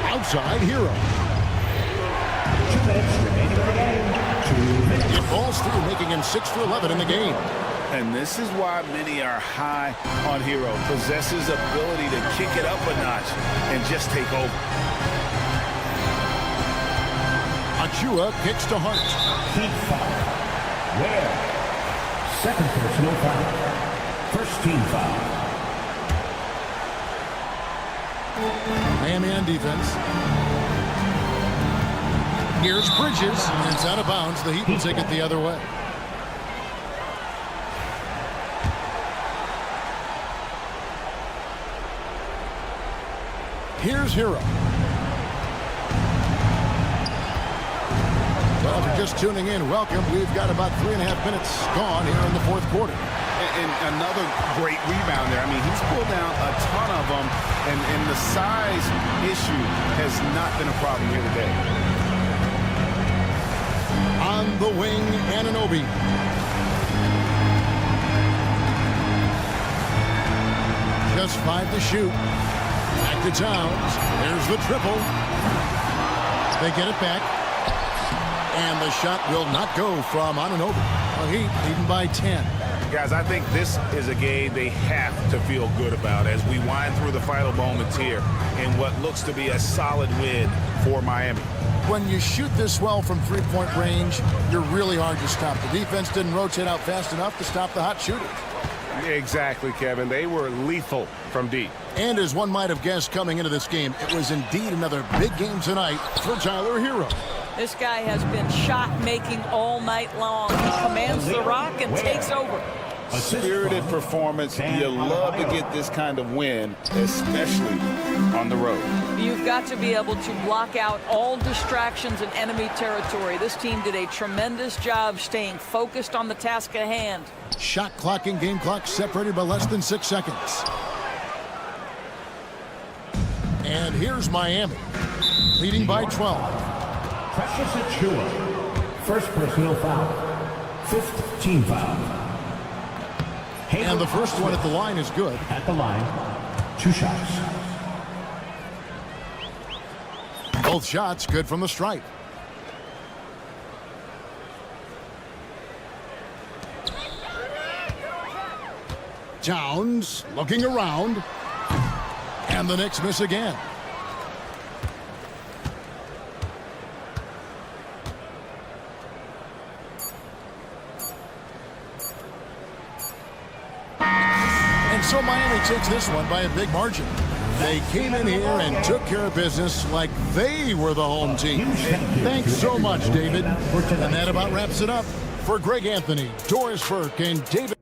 Outside Hero. 2 minutes remaining in the game. 2 minutes. It falls through, making him 6 for 11 in the game. And this is why many are high on Hero. Possesses ability to kick it up a notch and just take over. Achua kicks to Hart. Heat foul. Ware. Second personal foul. First team foul. Miami on defense. Here's Bridges, and it's out of bounds. The Heat will take it the other way. Here's Hero. Well, if you're just tuning in, welcome. We've got about 3.5 minutes gone here in the 4th quarter. And another great rebound there. I mean, he's pulled down a ton of them, and the size issue has not been a problem here today. On the wing, Anunoby. Just 5 to shoot. Back to Towns. There's the triple. They get it back. And the shot will not go from Anunoby. The Heat leading by 10. Guys, I think this is a game they have to feel good about as we wind through the final moments here in what looks to be a solid win for Miami. When you shoot this well from three-point range, you're really hard to stop. The defense didn't rotate out fast enough to stop the hot shooters. Exactly, Kevin. They were lethal from deep. And as one might have guessed coming into this game, it was indeed another big game tonight for Tyler Hero. This guy has been shot-making all night long. He commands the rock and takes over. A spirited performance. You love to get this kind of win, especially on the road. You've got to be able to block out all distractions in enemy territory. This team did a tremendous job staying focused on the task at hand. Shot clock and game clock separated by less than 6 seconds. And here's Miami, leading by 12. Precious Achiuwa, first personal foul, fifth team foul. And the first one at the line is good. At the line, 2 shots. Both shots good from the stripe. Towns looking around. And the Knicks miss again. And so Miami takes this one by a big margin. They came in here and took care of business like they were the home team. Thanks so much, David. And that about wraps it up. For Greg Anthony, Doris Burke, and David.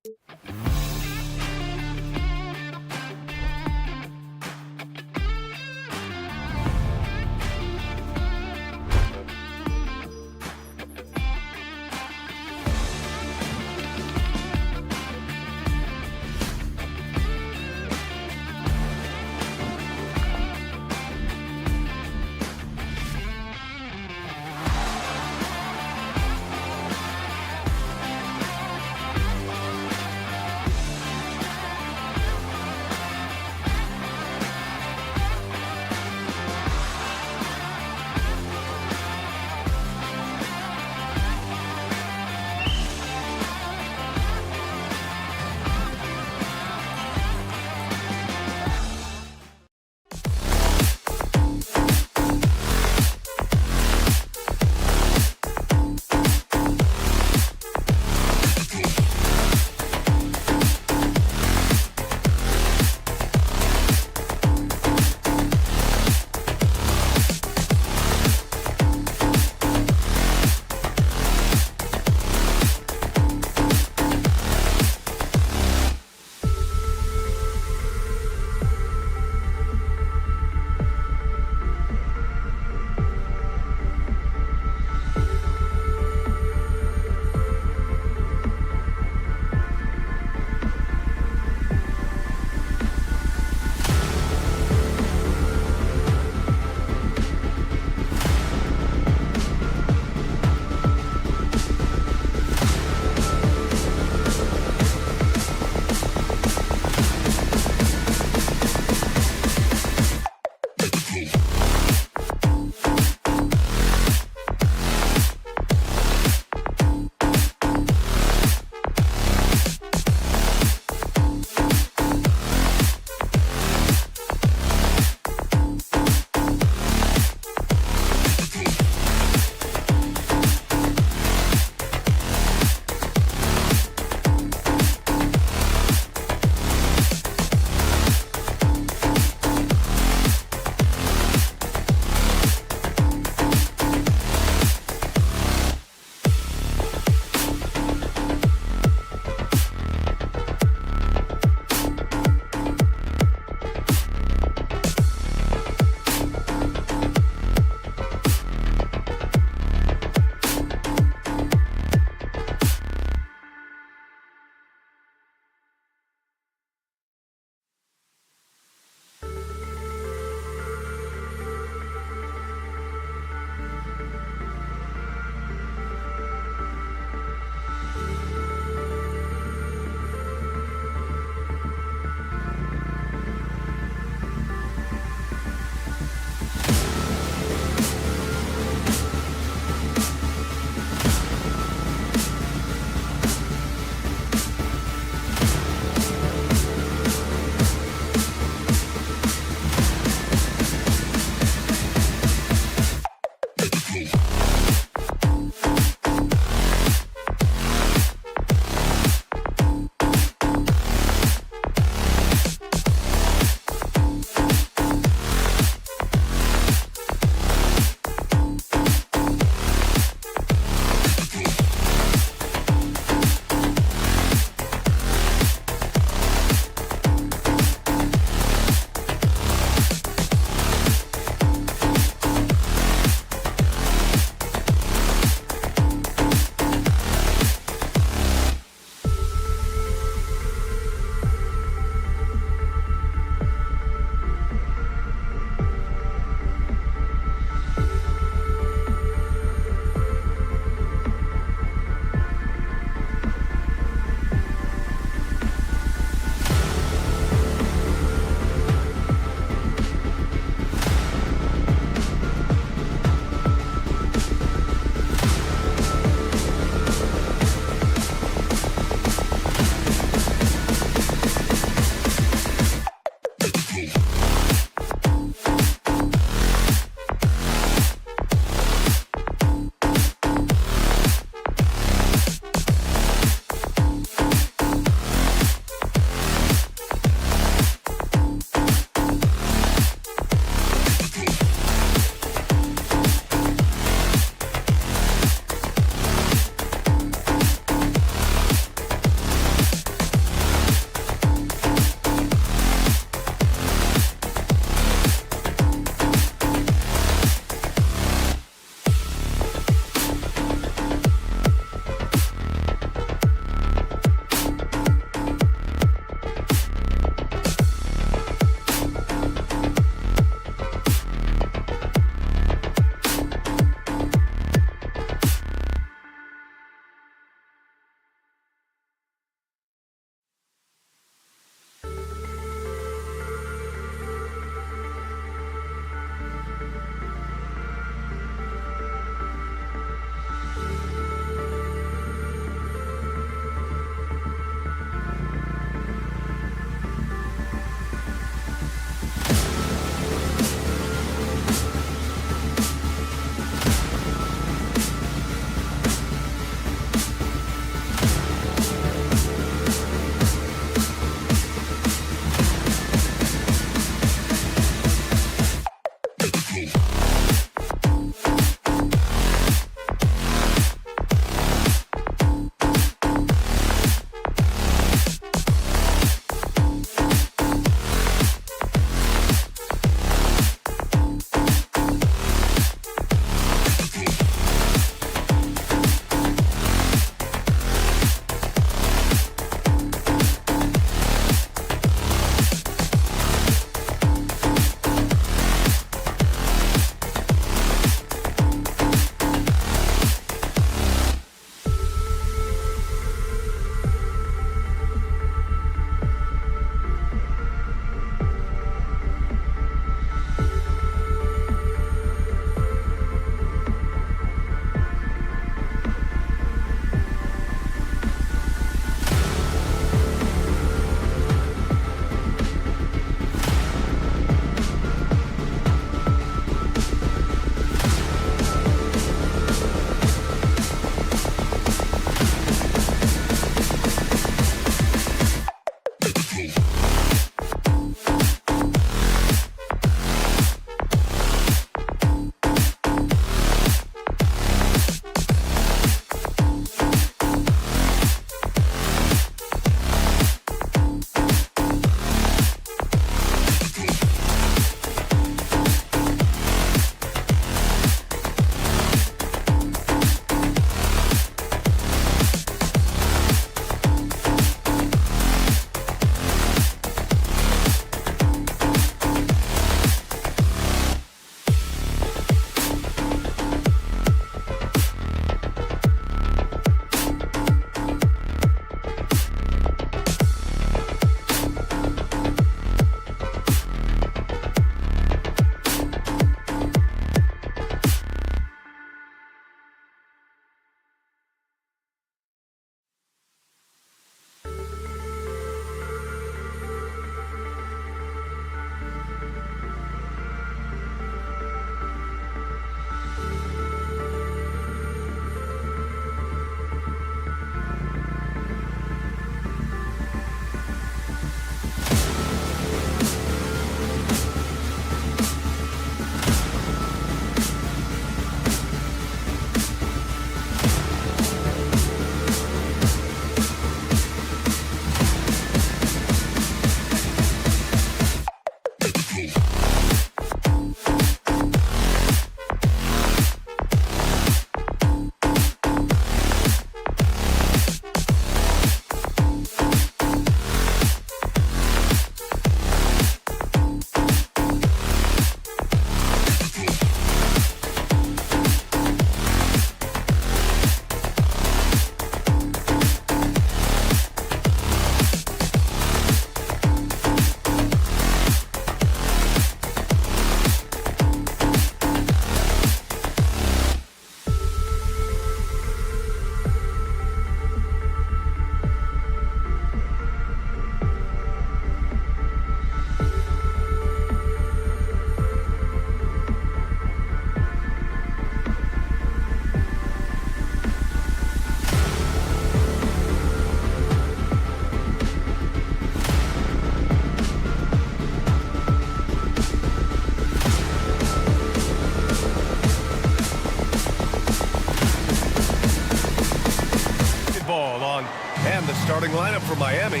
lineup for Miami.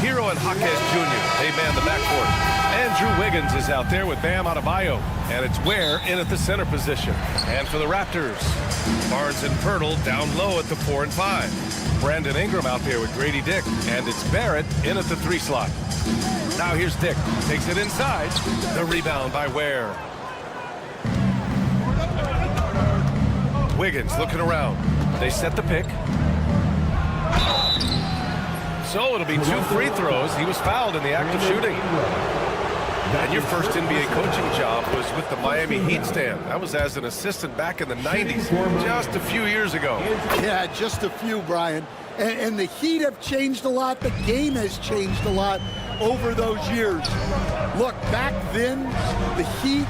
Hero and Jaquez Jr., they man the backcourt. Andrew Wiggins is out there with Bam Adebayo. And it's Ware in at the center position. And for the Raptors, Barnes and Pirtle down low at the 4 and 5. Brandon Ingram out there with Grady Dick. And it's Barrett in at the 3 slot. Now here's Dick. Takes it inside. The rebound by Ware. Wiggins looking around. They set the pick. So it'll be 2 free throws. He was fouled in the act of shooting. And your first NBA coaching job was with the Miami Heat stand. That was as an assistant back in the 90s, just a few years ago. Yeah, just a few, Brian. And the Heat have changed a lot. The game has changed a lot over those years. Look, back then, the Heat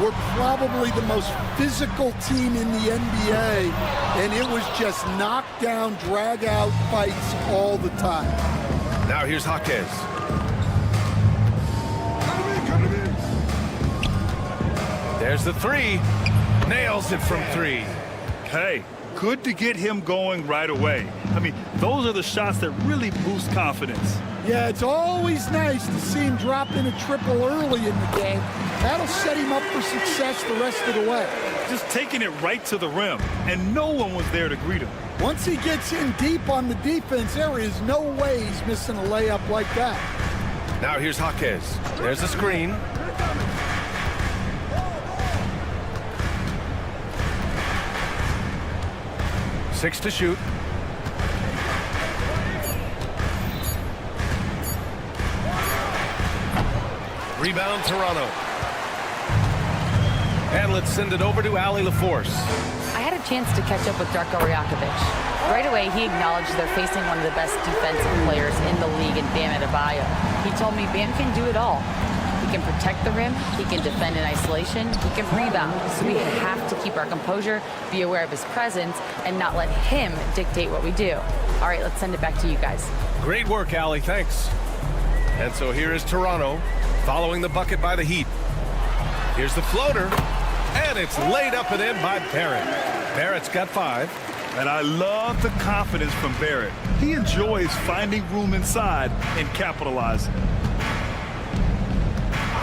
were probably the most physical team in the NBA, and it was just knockdown, drag-out fights all the time. Now here's Jaquez. There's the 3. Nails it from 3. Hey, good to get him going right away. I mean, those are the shots that really boost confidence. Yeah, it's always nice to see him drop in a triple early in the game. That'll set him up for success the rest of the way. Just taking it right to the rim, and no one was there to greet him. Once he gets in deep on the defense, there is no way he's missing a layup like that. Now here's Jaquez. There's a screen. Six to shoot. Rebound, Toronto. And let's send it over to Allie LaForce. I had a chance to catch up with Darko Rajakovic. Right away, he acknowledged they're facing one of the best defensive players in the league in Bam Adebayo. He told me Bam can do it all. He can protect the rim, he can defend in isolation, he can rebound. So we have to keep our composure, be aware of his presence, and not let him dictate what we do. All right, let's send it back to you guys. Great work, Allie, thanks. And so here is Toronto, following the bucket by the Heat. Here's the floater, and it's laid up and in by Barrett. Barrett's got 5. And I love the confidence from Barrett. He enjoys finding room inside and capitalizing.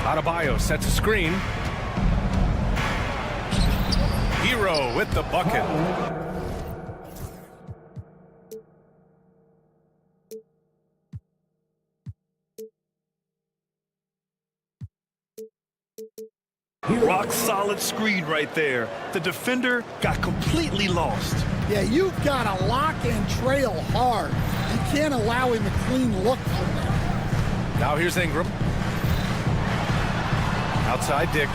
Adebayo sets a screen. Hero with the bucket. Rock solid screen right there. The defender got completely lost. Yeah, you've got to lock and trail hard. You can't allow him a clean look from there. Now here's Ingram. Outside Dick.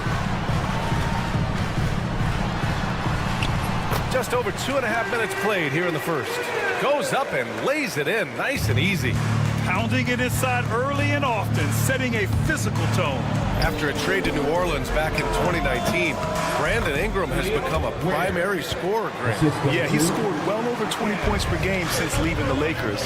Just over 2.5 minutes played here in the first. Goes up and lays it in nice and easy. Pounding it inside early and often, setting a physical tone. After a trade to New Orleans back in 2019, Brandon Ingram has become a primary scorer, Grant. Yeah, he's scored well over 20 points per game since leaving the Lakers.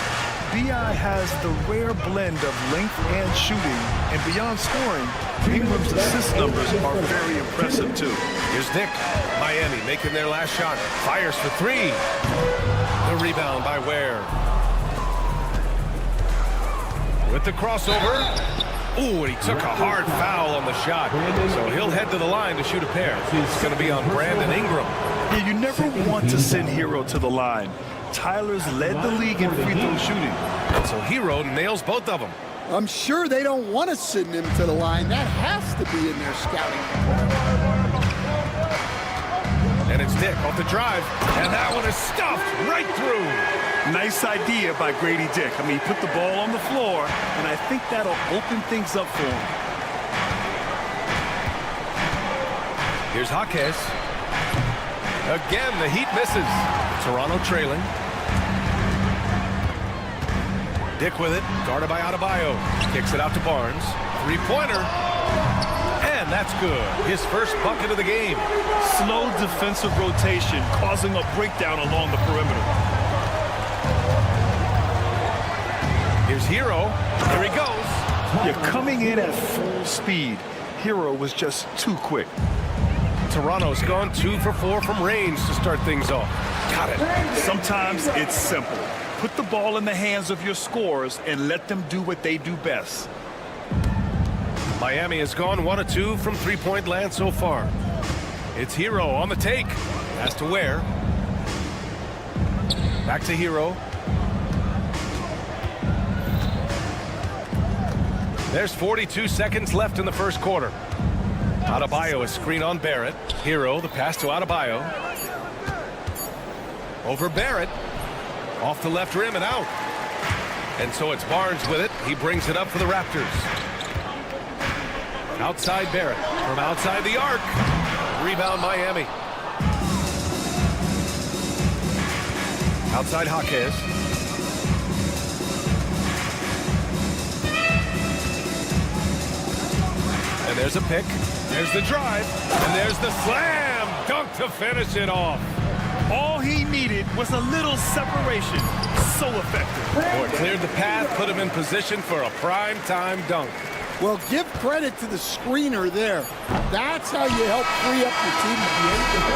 B.I. has the rare blend of length and shooting, and beyond scoring, Ingram's assist numbers are very impressive too. Here's Dick. Miami making their last shot. Fires for 3. The rebound by Ware. With the crossover. Ooh, and he took a hard foul on the shot. So he'll head to the line to shoot a pair. It's going to be on Brandon Ingram. Yeah, you never want to send Hero to the line. Tyler's led the league in free throw shooting. And so Hero nails both of them. I'm sure they don't want to send him to the line. That has to be in their scouting report. And it's Dick off the drive. And that one is stuffed right through. Nice idea by Grady Dick. I mean, he put the ball on the floor, and I think that'll open things up for him. Here's Jaquez. Again, the Heat misses. Toronto trailing. Dick with it, guarded by Adebayo. Kicks it out to Barnes. Three-pointer. And that's good. His first bucket of the game. Slow defensive rotation, causing a breakdown along the perimeter. Here's Hero. Here he goes. You're coming in at full speed. Hero was just too quick. Toronto's gone 2 for 4 from range to start things off. Got it. Sometimes it's simple. Put the ball in the hands of your scorers and let them do what they do best. Miami has gone 1 of 2 from three-point land so far. It's Hero on the take. Has to Ware. Back to Hero. There's 42 seconds left in the first quarter. Adebayo, a screen on Barrett. Hero, the pass to Adebayo. Over Barrett. Off the left rim and out. And so it's Barnes with it. He brings it up for the Raptors. Outside Barrett. From outside the arc. Rebound Miami. Outside Jaquez. And there's a pick. There's the drive. And there's the slam dunk to finish it off. All he needed was a little separation. So effective. Boy, cleared the path, put him in position for a prime-time dunk. Well, give credit to the screener there. That's how you help free up your team.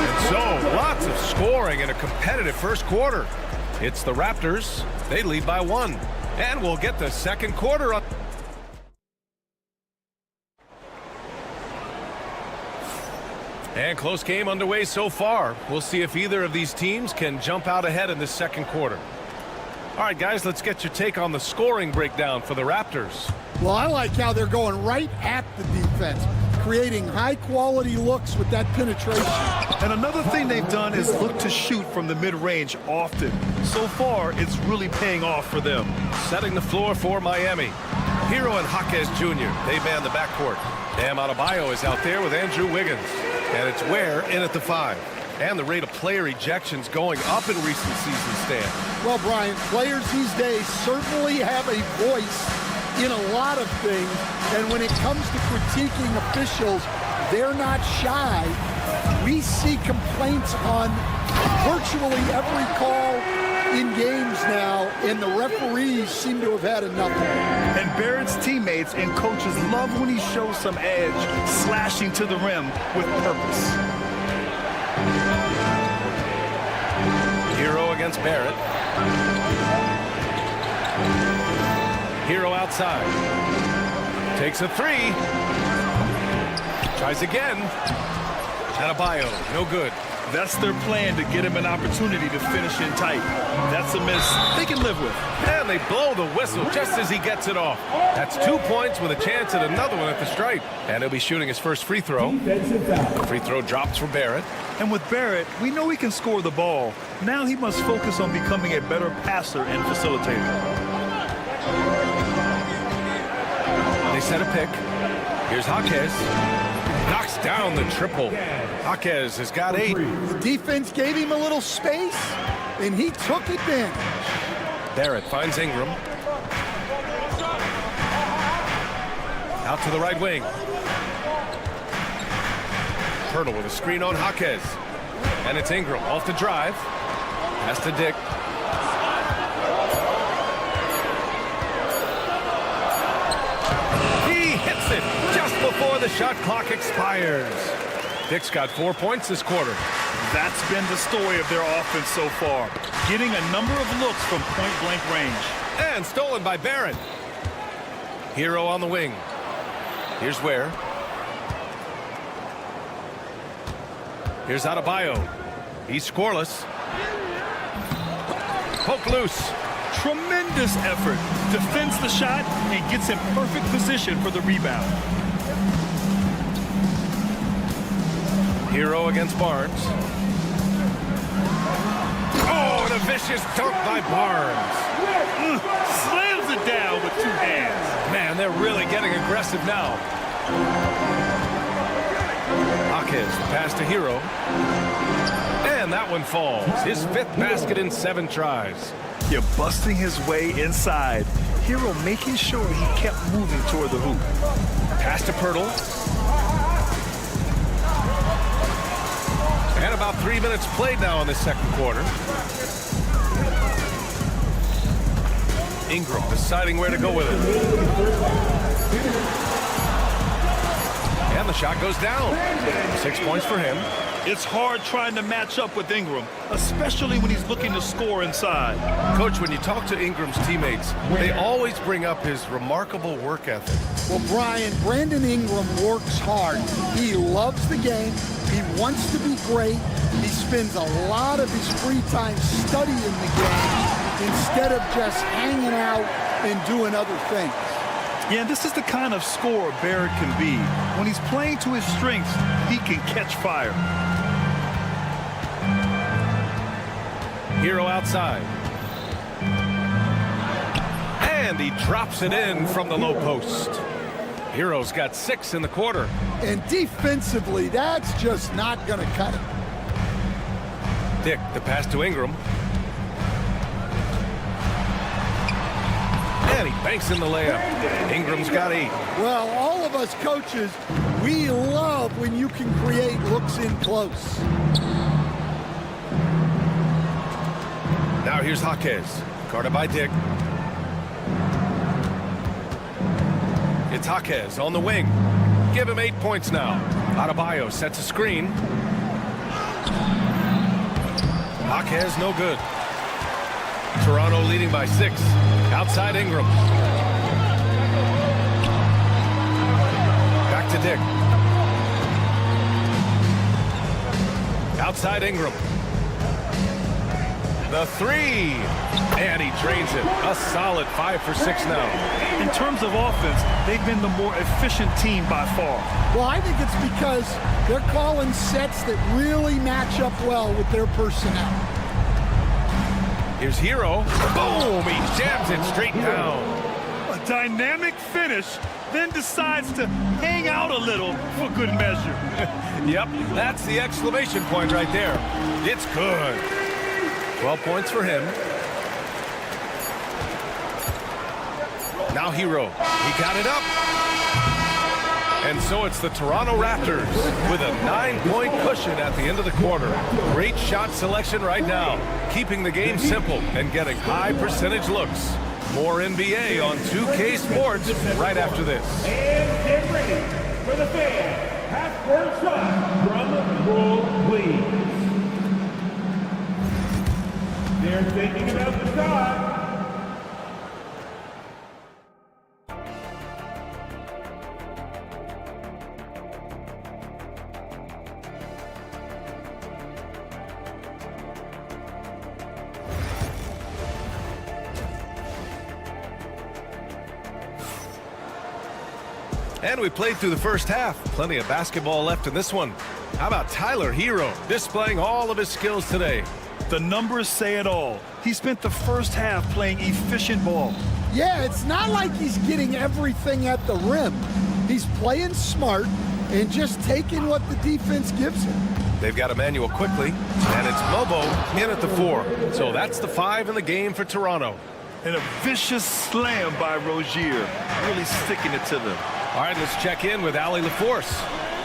And so, lots of scoring in a competitive first quarter. It's the Raptors. They lead by 1. And we'll get the second quarter up. And close game underway so far. We'll see if either of these teams can jump out ahead in the second quarter. All right, guys, let's get your take on the scoring breakdown for the Raptors. Well, I like how they're going right at the defense, creating high-quality looks with that penetration. And another thing they've done is look to shoot from the mid-range often. So far, it's really paying off for them. Setting the floor for Miami. Hero and Jaquez Jr., they man the backcourt. Bam Adebayo is out there with Andrew Wiggins. And it's Ware in at the 5. And the rate of player ejections going up in recent seasons, Stan. Well, Brian, players these days certainly have a voice in a lot of things. And when it comes to critiquing officials, they're not shy. We see complaints on virtually every call in games now, and the referees seem to have had enough of it. And Barrett's teammates and coaches love when he shows some edge, slashing to the rim with purpose. Hero against Barrett. Hero outside. Takes a 3. Tries again. Adebayo, no good. That's their plan, to get him an opportunity to finish in tight. That's a miss they can live with. And they blow the whistle just as he gets it off. That's 2 points with a chance at another one at the stripe. And he'll be shooting his first free throw. The free throw drops for Barrett. And with Barrett, we know he can score the ball. Now he must focus on becoming a better passer and facilitator. They set a pick. Here's Jaquez. Knocks down the triple. Jaquez has got 8. The defense gave him a little space, and he took advantage. Barrett finds Ingram. Out to the right wing. Hurdle with a screen on Jaquez. And it's Ingram off the drive. Pass to Dick. He hits it just before the shot clock expires. Dick's got 4 points this quarter. That's been the story of their offense so far, getting a number of looks from point-blank range. And stolen by Barrett. Hero on the wing. Here's Ware. Here's Adebayo. He's scoreless. Poke loose. Tremendous effort. Defends the shot and gets in perfect position for the rebound. Hero against Barnes. Oh, and a vicious dunk by Barnes. Slams it down with 2 hands. Man, they're really getting aggressive now. Jaquez, the pass to Hero. And that one falls. His 5th basket in 7 tries. You're busting his way inside. Hero making sure he kept moving toward the hoop. Pass to Pirtle. And about 3 minutes played now in the second quarter. Ingram deciding where to go with it. And the shot goes down. 6 points for him. It's hard trying to match up with Ingram, especially when he's looking to score inside. Coach, when you talk to Ingram's teammates, they always bring up his remarkable work ethic. Well, Brian, Brandon Ingram works hard. He loves the game. He wants to be great. He spends a lot of his free time studying the game instead of just hanging out and doing other things. Yeah, this is the kind of scorer Barrett can be. When he's playing to his strengths, he can catch fire. Hero outside. And he drops it in from the low post. Hero's got 6 in the quarter. And defensively, that's just not going to cut it. Dick, the pass to Ingram. And he banks in the layup. Ingram's got 8. Well, all of us coaches, we love when you can create looks in close. Now here's Jaquez. Guarded by Dick. It's Jaquez on the wing. Give him 8 points now. Adebayo sets a screen. Jaquez no good. Toronto leading by 6. Outside Ingram. Back to Dick. Outside Ingram. The 3. And he drains it. A solid 5 for 6 now. In terms of offense, they've been the more efficient team by far. Well, I think it's because they're calling sets that really match up well with their personnel. Here's Hero. Boom! He jams it straight down. A dynamic finish, then decides to hang out a little for good measure. Yep, that's the exclamation point right there. It's good. 12 points for him. Now Hero. He got it up. And so it's the Toronto Raptors with a 9-point cushion at the end of the quarter. Great shot selection right now, keeping the game simple and getting high percentage looks. More NBA on 2K Sports right after this. And get ready for the fan. Half-court shot from the goal, please. They're thinking about the shot. And we played through the first half. Plenty of basketball left in this one. How about Tyler Hero displaying all of his skills today? The numbers say it all. He spent the first half playing efficient ball. Yeah, it's not like he's getting everything at the rim. He's playing smart and just taking what the defense gives him. They've got Emmanuel quickly, and it's Mobo in at the 4. So that's the 5 in the game for Toronto. And a vicious slam by Rozier, really sticking it to them. All right, let's check in with Allie LaForce.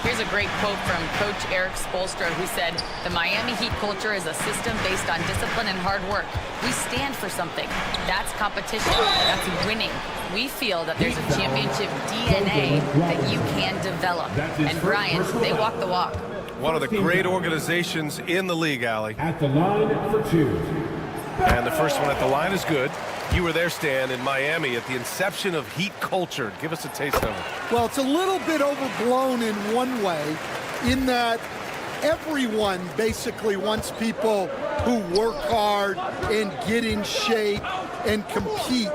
Here's a great quote from Coach Eric Spoelstra, who said, "The Miami Heat culture is a system based on discipline and hard work. We stand for something. That's competition. That's winning. We feel that there's a championship DNA that you can develop." And Brian, they walk the walk. One of the great organizations in the league, Allie. At the line for 2. And the first one at the line is good. You were there, Stan, in Miami at the inception of Heat culture. Give us a taste of it. Well, it's a little bit overblown in one way, in that everyone basically wants people who work hard and get in shape and compete.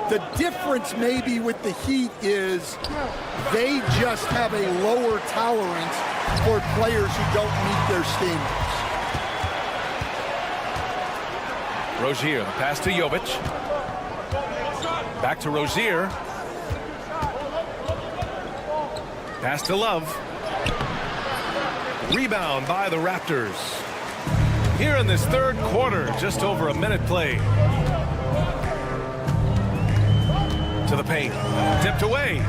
The difference maybe with the Heat is they just have a lower tolerance for players who don't meet their standards. Rozier, the pass to Jovic. Back to Rozier. Pass to Love. Rebound by the Raptors. Here in this third quarter, just over a minute played. To the paint. Tipped away.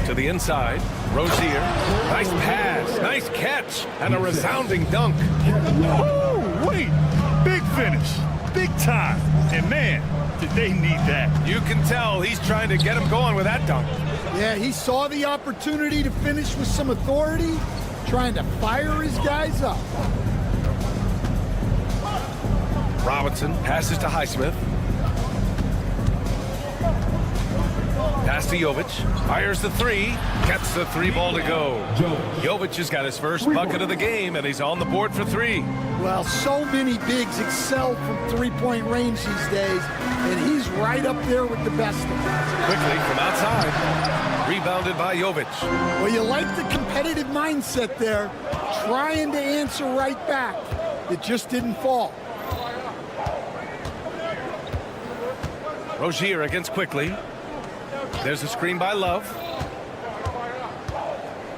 To the inside. Rozier. Nice pass. Nice catch. And a resounding dunk. Oh, wait. Big finish. big time. And man, did they need that. You can tell he's trying to get him going with that dunk. Yeah, he saw the opportunity to finish with some authority, trying to fire his guys up. Robinson passes to Highsmith. Pass to Jovic. Fires the three. Gets the three ball to go. Jovic has got his first bucket of the game, and he's on the board for three. Well, so many bigs excel from three-point range these days, and he's right up there with the best of them. Quickly from outside. Rebounded by Jovic. Well, you like the competitive mindset there, trying to answer right back. It just didn't fall. Rozier against Quickly. There's a screen by Love.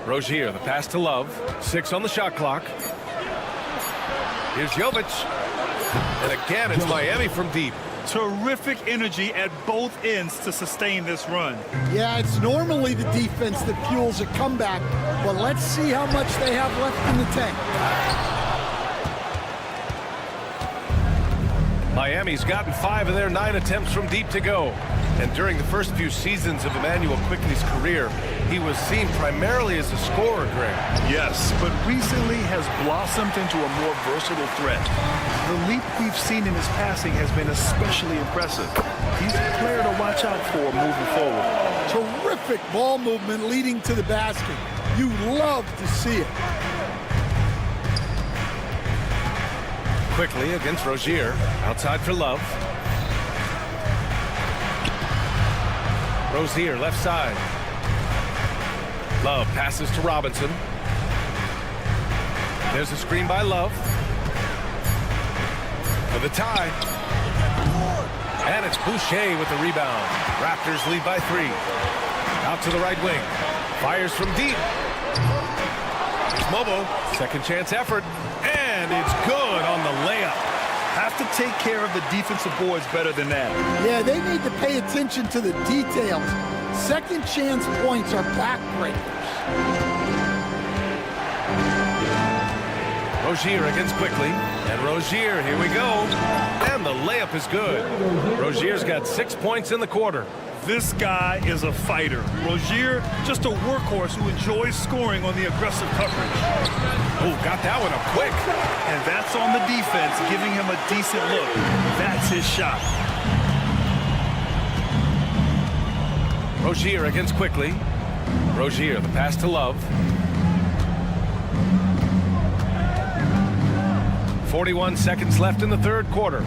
Rozier, the pass to Love. 6 on the shot clock. Here's Jovic. And again, it's Miami from deep. Terrific energy at both ends to sustain this run. Yeah, it's normally the defense that fuels a comeback, but let's see how much they have left in the tank. Miami's gotten 5 of their 9 attempts from deep to go. And during the first few seasons of Emmanuel Quickly's career, he was seen primarily as a scorer, Greg. Yes, but recently has blossomed into a more versatile threat. The leap we've seen in his passing has been especially impressive. He's a player to watch out for moving forward. Terrific ball movement leading to the basket. You love to see it. Quickly against Rozier. Outside for Love. Rozier, left side. Love passes to Robinson. There's a screen by Love. For the tie. And it's Boucher with the rebound. Raptors lead by 3. Out to the right wing. Fires from deep. It's Mobo. Second chance effort. And it's good on the layup. Have to take care of the defensive boards better than that. Yeah, they need to pay attention to the details. Second chance points are backbreakers. Rozier against Quickly. And Rozier, here we go. And the layup is good. Rozier's got 6 points in the quarter. This guy is a fighter. Rozier, just a workhorse who enjoys scoring on the aggressive coverage. Oh, got that one up quick. And that's on the defense, giving him a decent look. That's his shot. Rozier against Quickly. Rozier, the pass to Love. 41 seconds left in the third quarter.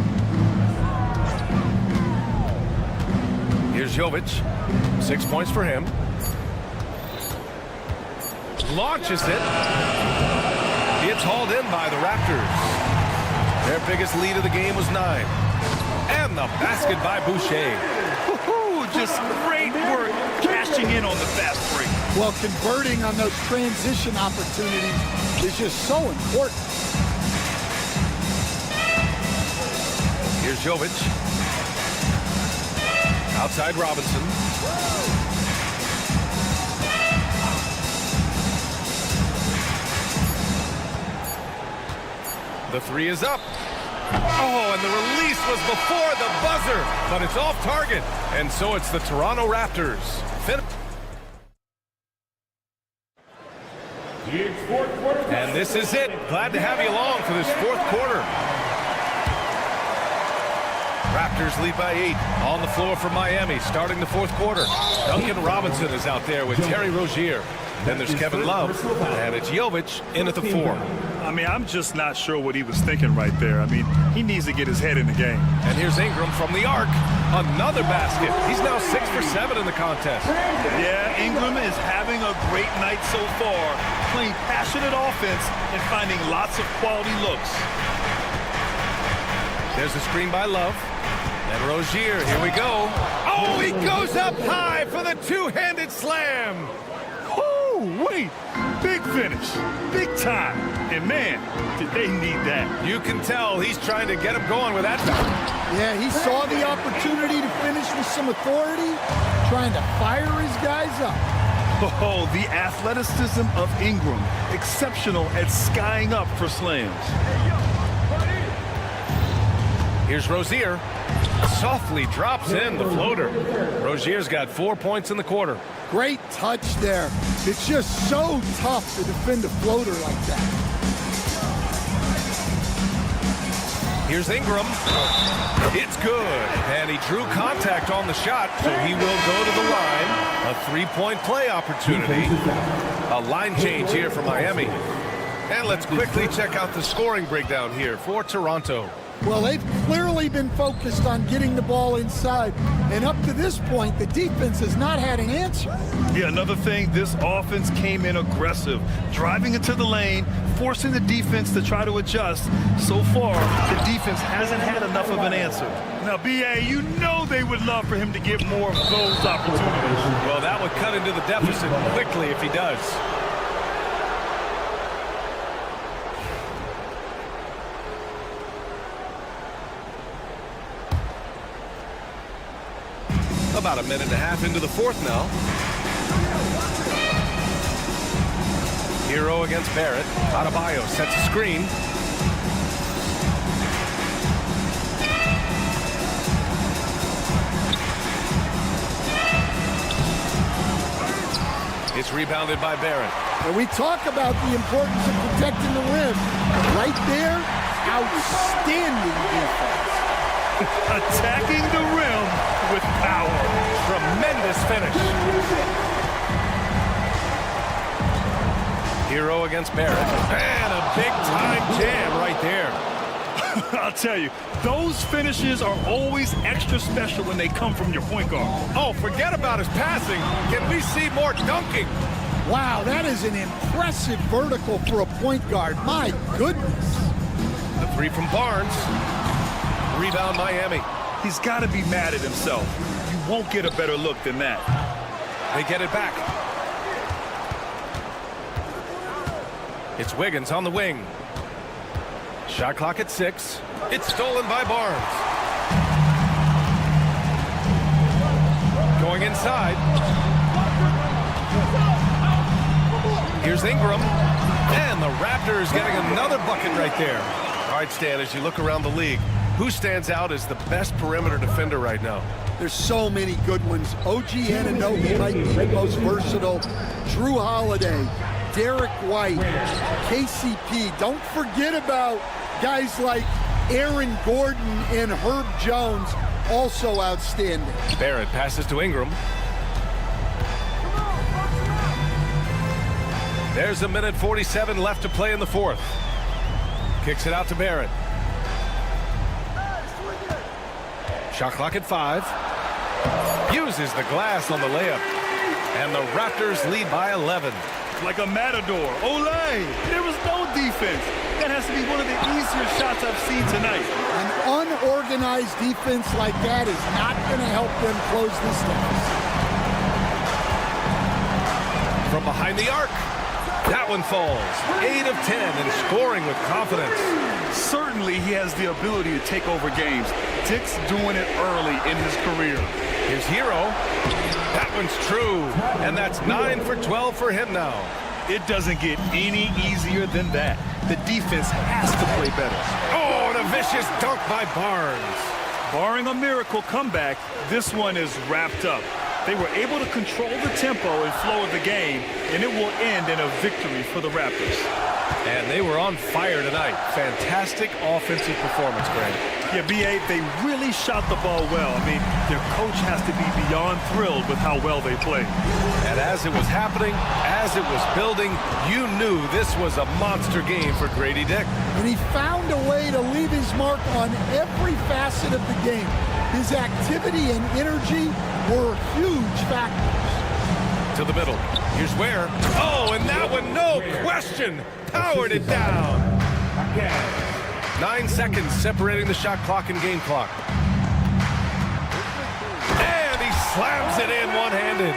Here's Jovic. 6 points for him. Launches it. It's hauled in by the Raptors. Their biggest lead of the game was 9. And the basket by Boucher. Just great work cashing in on the fast break. Well, converting on those transition opportunities is just so important. Here's Jovic. Outside Robinson. The three is up. Oh, and the release was before the buzzer, but it's off target. And so it's the Toronto Raptors. And this is it. Glad to have you along for this fourth quarter. Raptors lead by 8 on the floor for Miami, starting the fourth quarter. Duncan Robinson is out there with Terry Rozier. Then there's Kevin Love, and it's Jovic in at the 4. I mean, I'm just not sure what he was thinking right there. I mean, he needs to get his head in the game. And here's Ingram from the arc. Another basket. He's now 6 for 7 in the contest. Yeah, Ingram is having a great night so far, playing passionate offense and finding lots of quality looks. There's a screen by Love. And Rozier, here we go. Oh, he goes up high for the two-handed slam. Wait, big finish, big time. And man, did they need that. You can tell he's trying to get him going with that dunk. Yeah, he saw the opportunity to finish with some authority, trying to fire his guys up. Oh, the athleticism of Ingram, exceptional at skying up for slams. Here's Rozier. Softly drops in the floater. Rozier's got 4 points in the quarter. Great touch there. It's just so tough to defend a floater like that. Here's Ingram. It's good. And he drew contact on the shot, so he will go to the line. A three-point play opportunity. A line change here for Miami. And let's quickly check out the scoring breakdown here for Toronto. Well, they've clearly been focused on getting the ball inside. And up to this point, the defense has not had an answer. Yeah, another thing, this offense came in aggressive, driving into the lane, forcing the defense to try to adjust. So far, the defense hasn't had enough of an answer. Now, B.A., you know they would love for him to get more of those opportunities. Well, that would cut into the deficit quickly if he does. About a minute and a half into the fourth now. Hero against Barrett. Adebayo sets a screen. It's rebounded by Barrett. And we talk about the importance of protecting the rim. Right there, outstanding defense. Attacking the rim with power. Tremendous finish. Hero against Barrett. And a big-time jam right there. I'll tell you, those finishes are always extra special when they come from your point guard. Oh, forget about his passing. Can we see more dunking? Wow, that is an impressive vertical for a point guard. My goodness. The three from Barnes. Rebound Miami. He's got to be mad at himself. You won't get a better look than that. They get it back. It's Wiggins on the wing. Shot clock at 6. It's stolen by Barnes. Going inside. Here's Ingram. And the Raptors getting another bucket right there. All right, Stan, as you look around the league, who stands out as the best perimeter defender right now? There's so many good ones. OG Anunoby might be the most versatile. Drew Holiday, Derek White, KCP. Don't forget about guys like Aaron Gordon and Herb Jones, also outstanding. Barrett passes to Ingram. There's a minute 47 left to play in the fourth. Kicks it out to Barrett. Shot clock at 5. Uses the glass on the layup. And the Raptors lead by 11. Like a matador. Olay! There was no defense. That has to be one of the easier shots I've seen tonight. An unorganized defense like that is not going to help them close this deficit. From behind the arc. That one falls. 8 of 10 and scoring with confidence. Certainly he has the ability to take over games. Dick's doing it early in his career. Here's Hero. That one's true. And that's 9 for 12 for him now. It doesn't get any easier than that. The defense has to play better. Oh, and a vicious dunk by Barnes. Barring a miracle comeback, this one is wrapped up. They were able to control the tempo and flow of the game, and it will end in a victory for the Raptors. And they were on fire tonight. Fantastic offensive performance, Grant. Yeah, B.A., they really shot the ball well. I mean, their coach has to be beyond thrilled with how well they played. And as it was happening, as it was building, you knew this was a monster game for Grady Dick. And he found a way to leave his mark on every facet of the game. His activity and energy were huge factors. To the middle. Here's Ware. Oh, and that one, no question, powered it down. 9 seconds separating the shot clock and game clock. And he slams it in one-handed.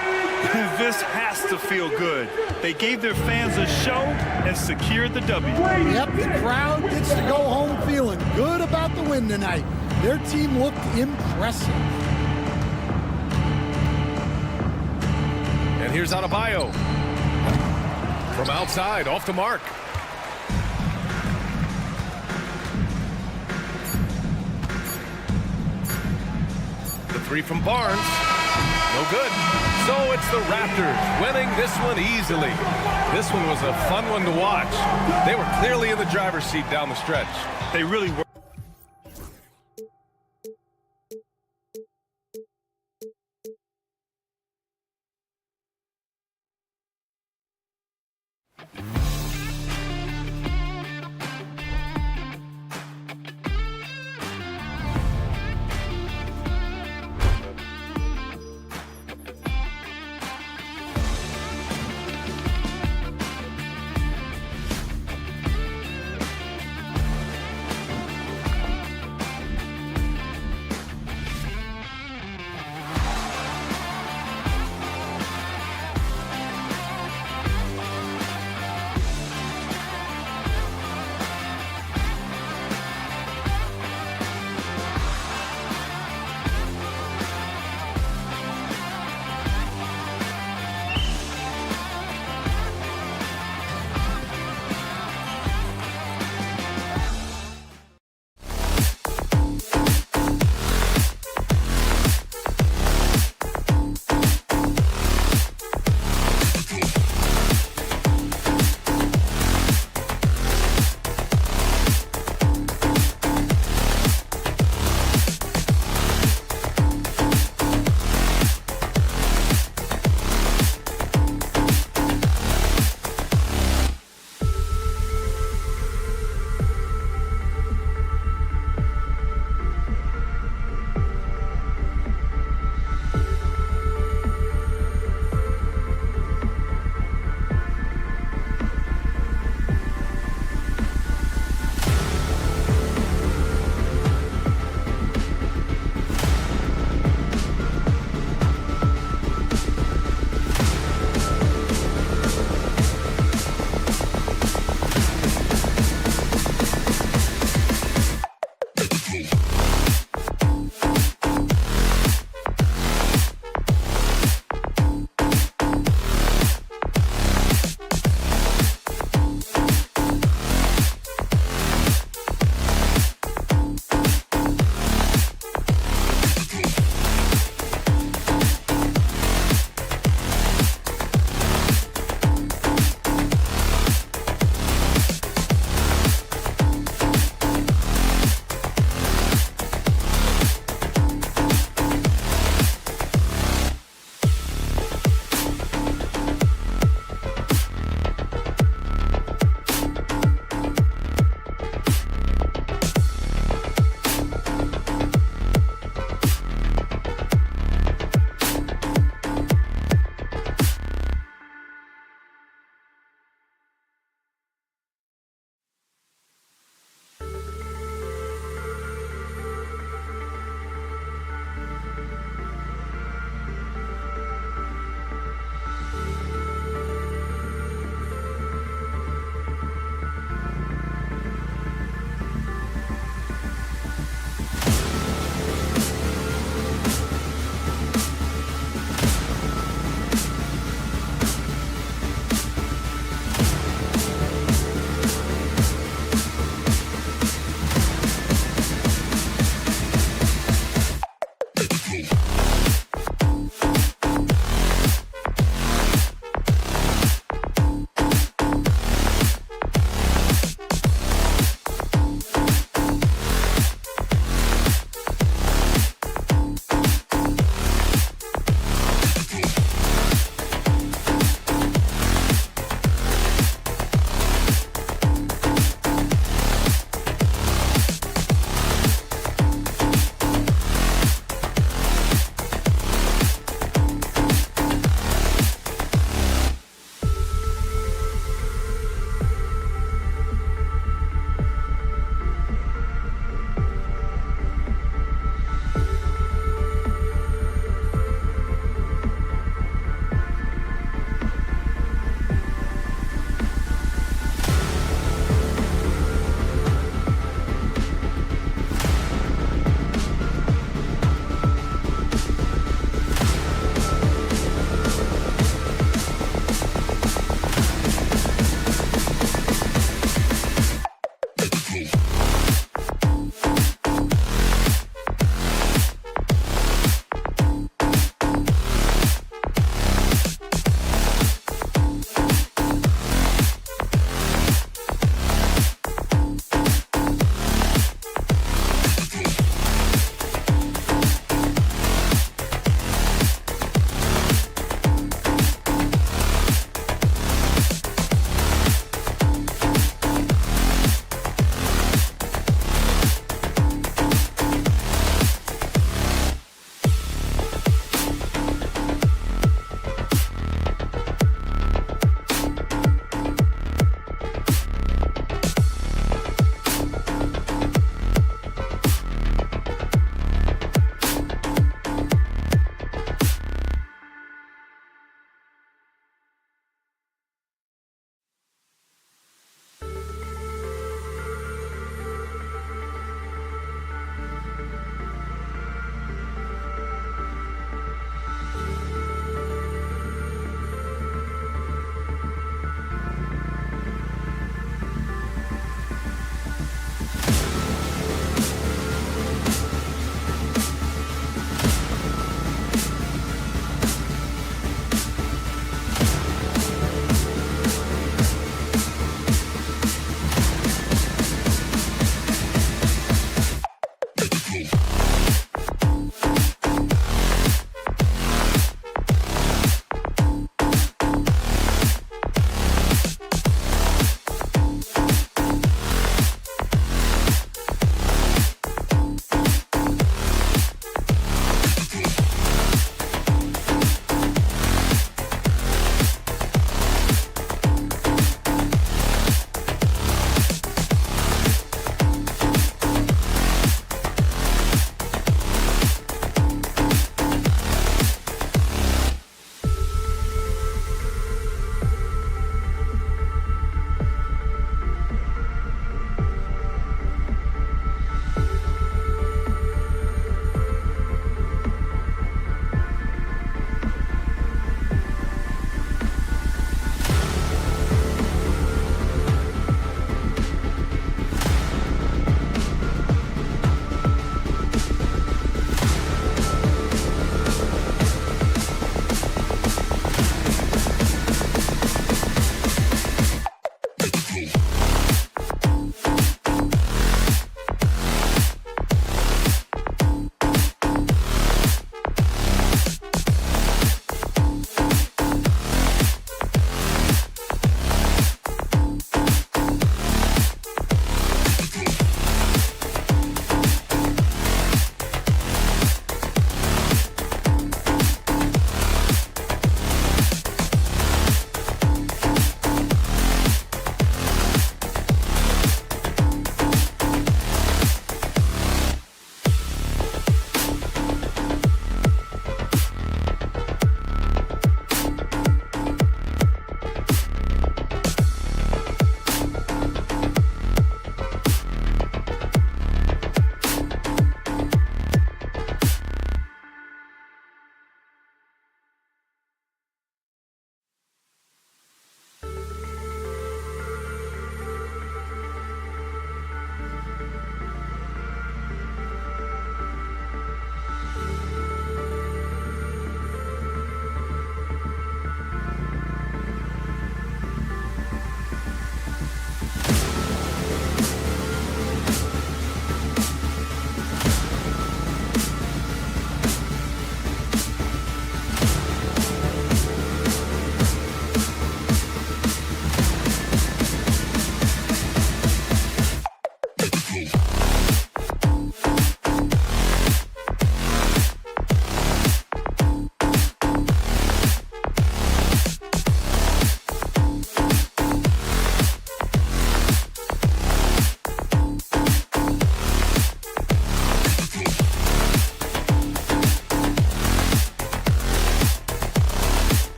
This has to feel good. They gave their fans a show and secured the W. Yep, the crowd gets to go home feeling good about the win tonight. Their team looked impressive. And here's Adebayo. From outside, off the mark. Three from Barnes. No good. So it's the Raptors winning this one easily. This one was a fun one to watch. They were clearly in the driver's seat down the stretch. They really were.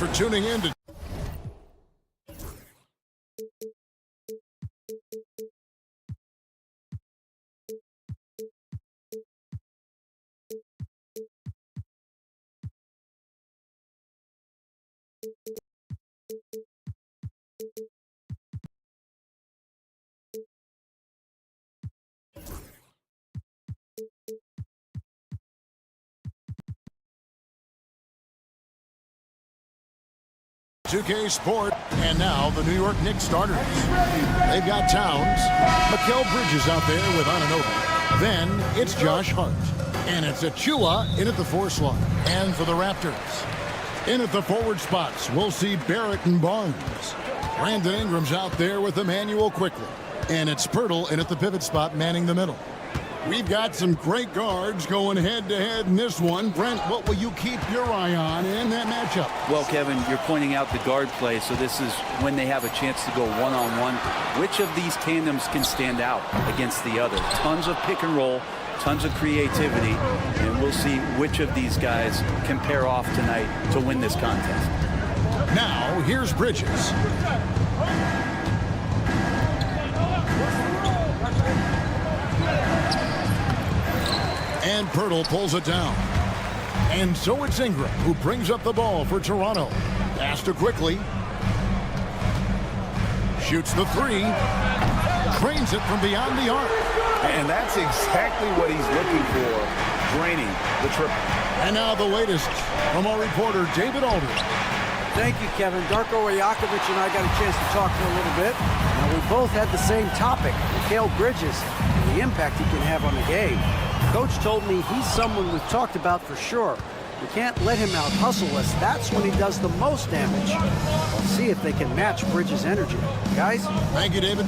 for tuning in to 2K Sport. And now the New York Knicks starters. They've got Towns, Mikal Bridges out there with Anunoby. Then it's Josh Hart. And it's Achua in at the 4 slot. And for the Raptors, in at the forward spots, we'll see Barrett and Barnes. Brandon Ingram's out there with Emmanuel Quickly. And it's Pirtle in at the pivot spot, manning the middle. We've got some great guards going head-to-head in this one. Brent, what will you keep your eye on in that matchup? Well, Kevin, you're pointing out the guard play, so this is when they have a chance to go one-on-one. Which of these tandems can stand out against the other? Tons of pick and roll, tons of creativity, and we'll see which of these guys can pair off tonight to win this contest. Now, here's Bridges. And Pirtle pulls it down. And so it's Ingram who brings up the ball for Toronto. Pass to Quickly. Shoots the 3. Cranes it from beyond the arc. And that's exactly what he's looking for, draining the triple. And now the latest from our reporter, David Aldridge. Thank you, Kevin. Darko Rajakovic and I got a chance to talk for a little bit. Now, we both had the same topic, Mikal Bridges, and the impact he can have on the game. Coach told me he's someone we've talked about for sure. We can't let him out-hustle us. That's when he does the most damage. We'll see if they can match Bridges' energy. Guys? Thank you, David.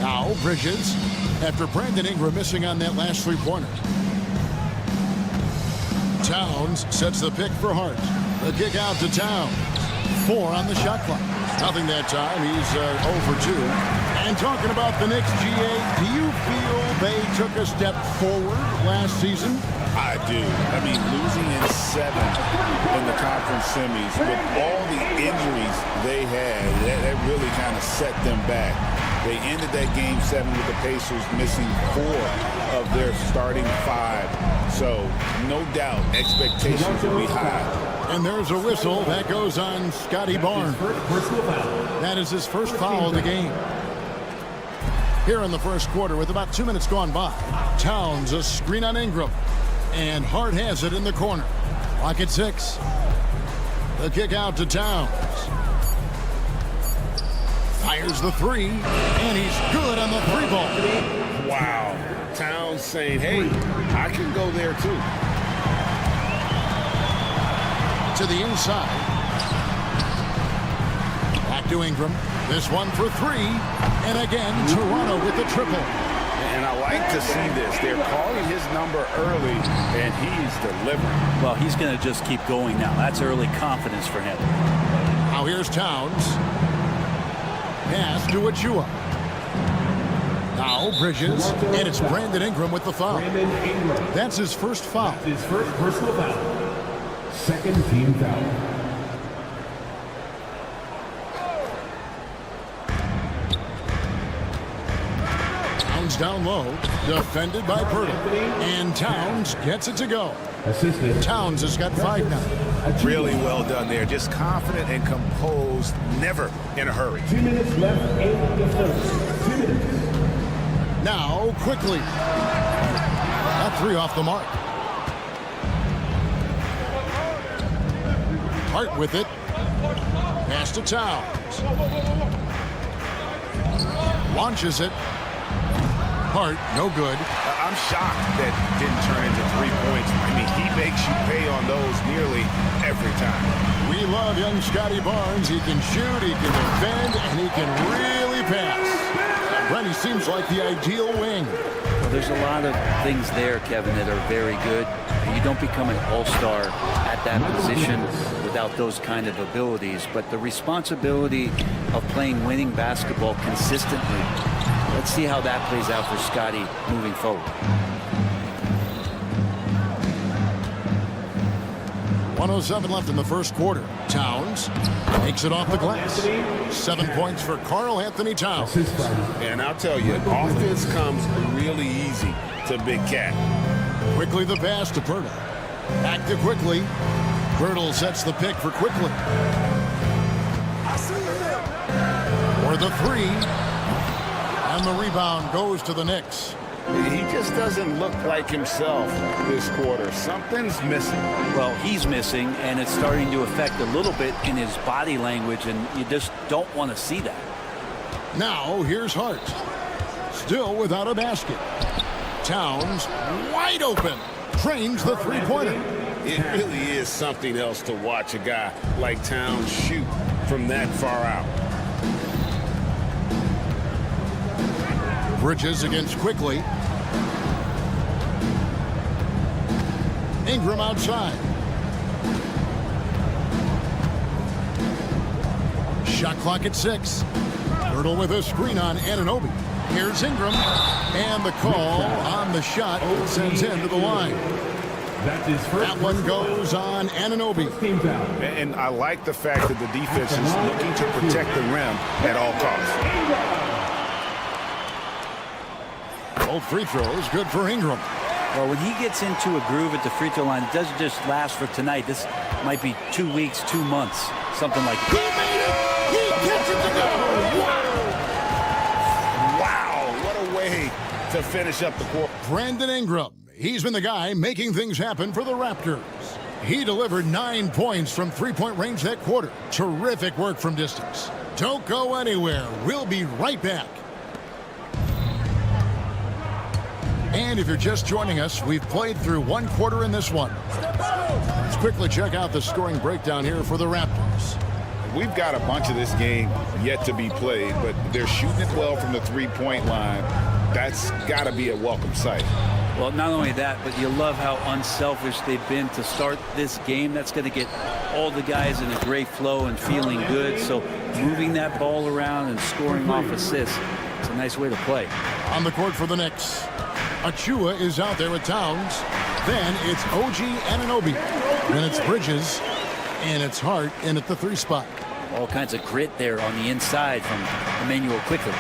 Now, Bridges, after Brandon Ingram missing on that last 3-pointer. Towns sets the pick for Hart. The kick out to Towns. 4 on the shot clock. Nothing that time. He's 0 for 2. And talking about the Knicks, GA, do you feel they took a step forward last season? I do. I mean, losing in 7 in the conference semis with all the injuries they had, that really kind of set them back. They ended that game 7 with the Pacers missing 4 of their starting 5. So, no doubt, expectations will be high. And there's a whistle that goes on Scotty Barnes. That is his first foul of the game. Here in the first quarter with about 2 minutes gone by. Towns a screen on Ingram. And Hart has it in the corner. Clock at 6. The kick out to Towns. Fires the 3. And he's good on the 3 ball. Wow. Towns saying, hey, I can go there too. To the inside. Back to Ingram. This one for 3. And again, Toronto with the triple. And I like to see this. They're calling his number early, and he's delivering. Well, he's going to just keep going now. That's early confidence for him. Now here's Towns. Pass to Achua. Now Bridges, and it's Brandon Ingram with the foul. That's his first foul. His first personal foul. Second team foul. Towns down low, defended by Pirtle. And Towns gets it to go. Assistant. Towns has got 5 now. Really well done there. Just confident and composed, never in a hurry. 2 minutes left in the first. 2 minutes. Now, quickly. That 3 off the mark. Hart with it. Pass to Towns. Launches it. Hart, no good. I'm shocked that didn't turn into 3 points. I mean, he makes you pay on those nearly every time. We love young Scotty Barnes. He can shoot, he can defend, and he can really pass. Brent, he seems like the ideal wing. Well, there's a lot of things there, Kevin, that are very good. You don't become an all-star at that position without those kind of abilities. But the responsibility of playing winning basketball consistently, let's see how that plays out for Scotty moving forward. 1:07 left in the first quarter. Towns takes it off the glass. 7 points for Karl Anthony Towns. And I'll tell you, offense comes really easy to Big Cat. Quickly the pass to Pirtle. Back to Quickly. Pirtle sets the pick for Quickly. For the three. And the rebound goes to the Knicks. He just doesn't look like himself this quarter. Something's missing. Well, he's missing, and it's starting to affect a little bit in his body language, and you just don't want to see that. Now, here's Hart. Still without a basket. Towns, wide open. Trains the three-pointer. It really is something else to watch a guy like Towns shoot from that far out. Bridges against Quickly. Ingram outside. Shot clock at 6. Pirtle with a screen on Anunoby. Here's Ingram. And the call on the shot sends him to the line. That one goes on Anunoby. And I like the fact that the defense is looking to protect the rim at all costs. Both free throws good for Ingram. Well, when he gets into a groove at the free throw line, it doesn't just last for tonight. This might be 2 weeks, 2 months, something like He that. made it! He gets it to go! Wow, what a way to finish up the quarter. Brandon Ingram. He's been the guy making things happen for the Raptors. He delivered 9 points from three-point range that quarter. Terrific work from distance. Don't go anywhere. We'll be right back. And if you're just joining us, we've played through 1 quarter in this one. Let's quickly check out the scoring breakdown here for the Raptors. We've got a bunch of this game yet to be played, but they're shooting it well from the three-point line. That's got to be a welcome sight. Well, not only that, but you love how unselfish they've been to start this game. That's going to get all the guys in a great flow and feeling good. So moving that ball around and scoring off assists, it's a nice way to play. On the court for the Knicks, Achua is out there with Towns. Then it's OG Anunoby. Then it's Bridges. And it's Hart in at the 3 spot. All kinds of grit there on the inside from Emmanuel Quickly.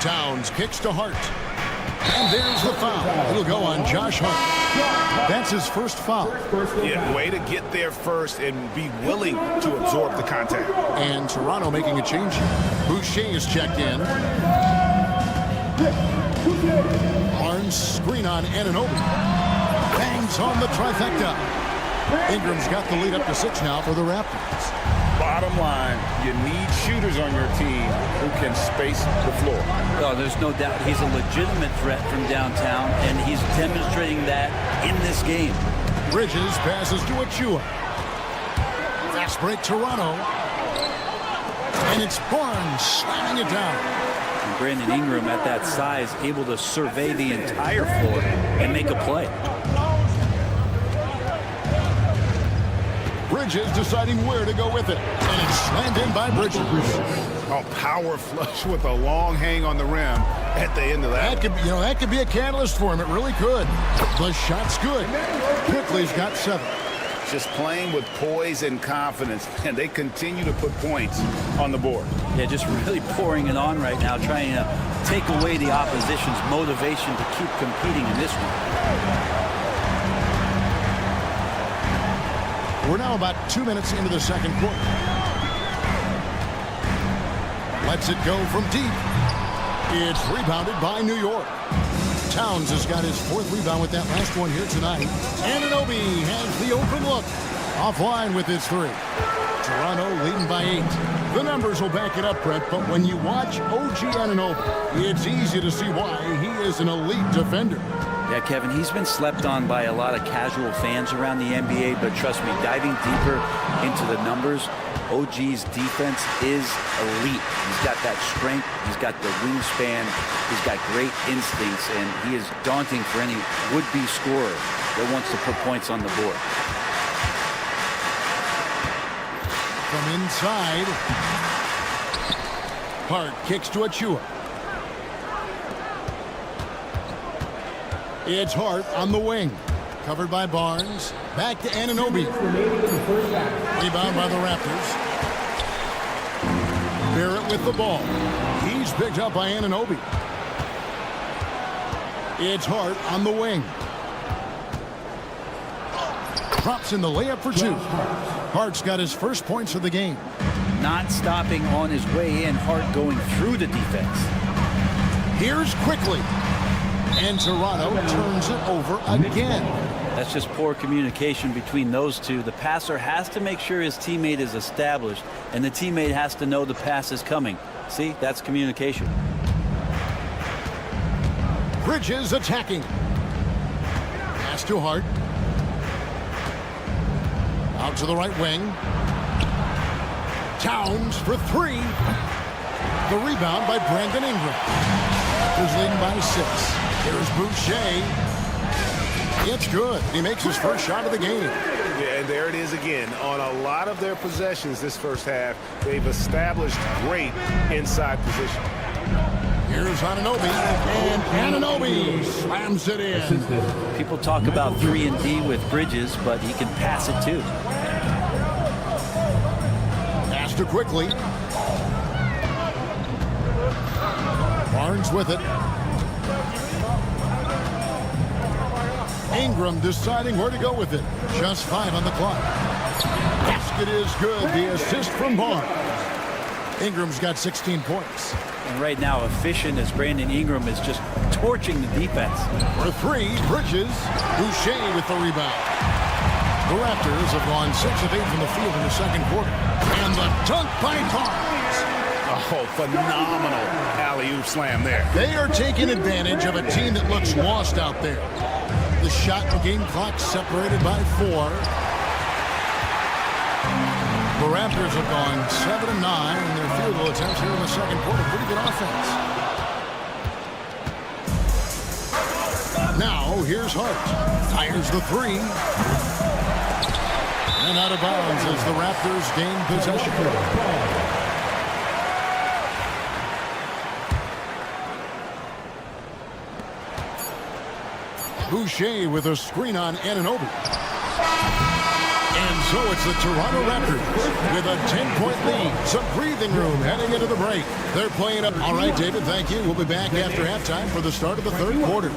Towns kicks to Hart. And there's the foul. It'll go on Josh Hart. That's his first foul. Yeah, way to get there first and be willing to absorb the contact. And Toronto making a change here. Boucher is checked in. Barnes screen on Anunoby. Bangs on the trifecta. Ingram's got the lead up to 6 now for the Raptors. Bottom line, you need shooters on your team who can space the floor. Oh, there's no doubt he's a legitimate threat from downtown, and he's demonstrating that in this game. Bridges passes to Achua. Fast break Toronto. And it's Barnes slamming it down. And Brandon Ingram at that size able to survey the entire floor and make a play. Bridges deciding where to go with it. And it's slammed in by Bridges. A power flush with a long hang on the rim at the end of that. That could be a catalyst for him. It really could. The shot's good. Quickly's got 7. Just playing with poise and confidence, and they continue to put points on the board. Yeah, just really pouring it on right now, trying to take away the opposition's motivation to keep competing in this one. We're now about 2 minutes into the second quarter. Lets it go from deep. It's rebounded by New York. Towns has got his 4th rebound with that last one here tonight. Anunoby has the open look. Offline with his 3. Toronto leading by 8. The numbers will back it up, Brett, but when you watch OG Anunoby, it's easy to see why he is an elite defender. Yeah, Kevin, he's been slept on by a lot of casual fans around the NBA, but trust me, diving deeper into the numbers, OG's defense is elite. He's got that strength, he's got the wingspan, he's got great instincts, and he is daunting for any would-be scorer that wants to put points on the board. From inside, Hart kicks to Achua. It's Hart on the wing. Covered by Barnes. Back to Anunoby. Rebound by the Raptors. Barrett with the ball. He's picked up by Anunoby. It's Hart on the wing. Drops in the layup for two. Hart's got his first points of the game. Not stopping on his way in. Hart going through the defense. Here's quickly. And Toronto turns it over again. That's just poor communication between those two. The passer has to make sure his teammate is established, and the teammate has to know the pass is coming. See, that's communication. Bridges attacking. Pass to Hart. Out to the right wing. Towns for three. The rebound by Brandon Ingram. Raptors leading by 6. Here's Boucher. It's good. He makes his first shot of the game. Yeah, and there it is again. On a lot of their possessions this first half, they've established great inside position. Here's Anunoby, and Anunoby slams it in. People talk about 3 and D with Bridges, but he can pass it too. Pass to quickly. Barnes with it. Ingram deciding where to go with it. Just 5 on the clock. Basket is good. The assist from Barnes. Ingram's got 16 points. And right now, efficient as Brandon Ingram is just torching the defense. For 3, Bridges. Boucher with the rebound. The Raptors have gone 6 of 8 from the field in the second quarter. And the dunk by Barnes. Oh, phenomenal alley-oop slam there. They are taking advantage of a team that looks lost out there. The shot and game clock separated by 4. The Raptors have gone 7 of 9 in their field goal attempts here in the second quarter. Pretty good offense. Now, here's Hart. Fires the 3. And out of bounds as the Raptors gain possession. Boucher with a screen on Anunoby. And so it's the Toronto Raptors with a 10-point lead. Some breathing room heading into the break. They're playing up. All right, David, thank you. We'll be back after halftime for the start of the third quarter.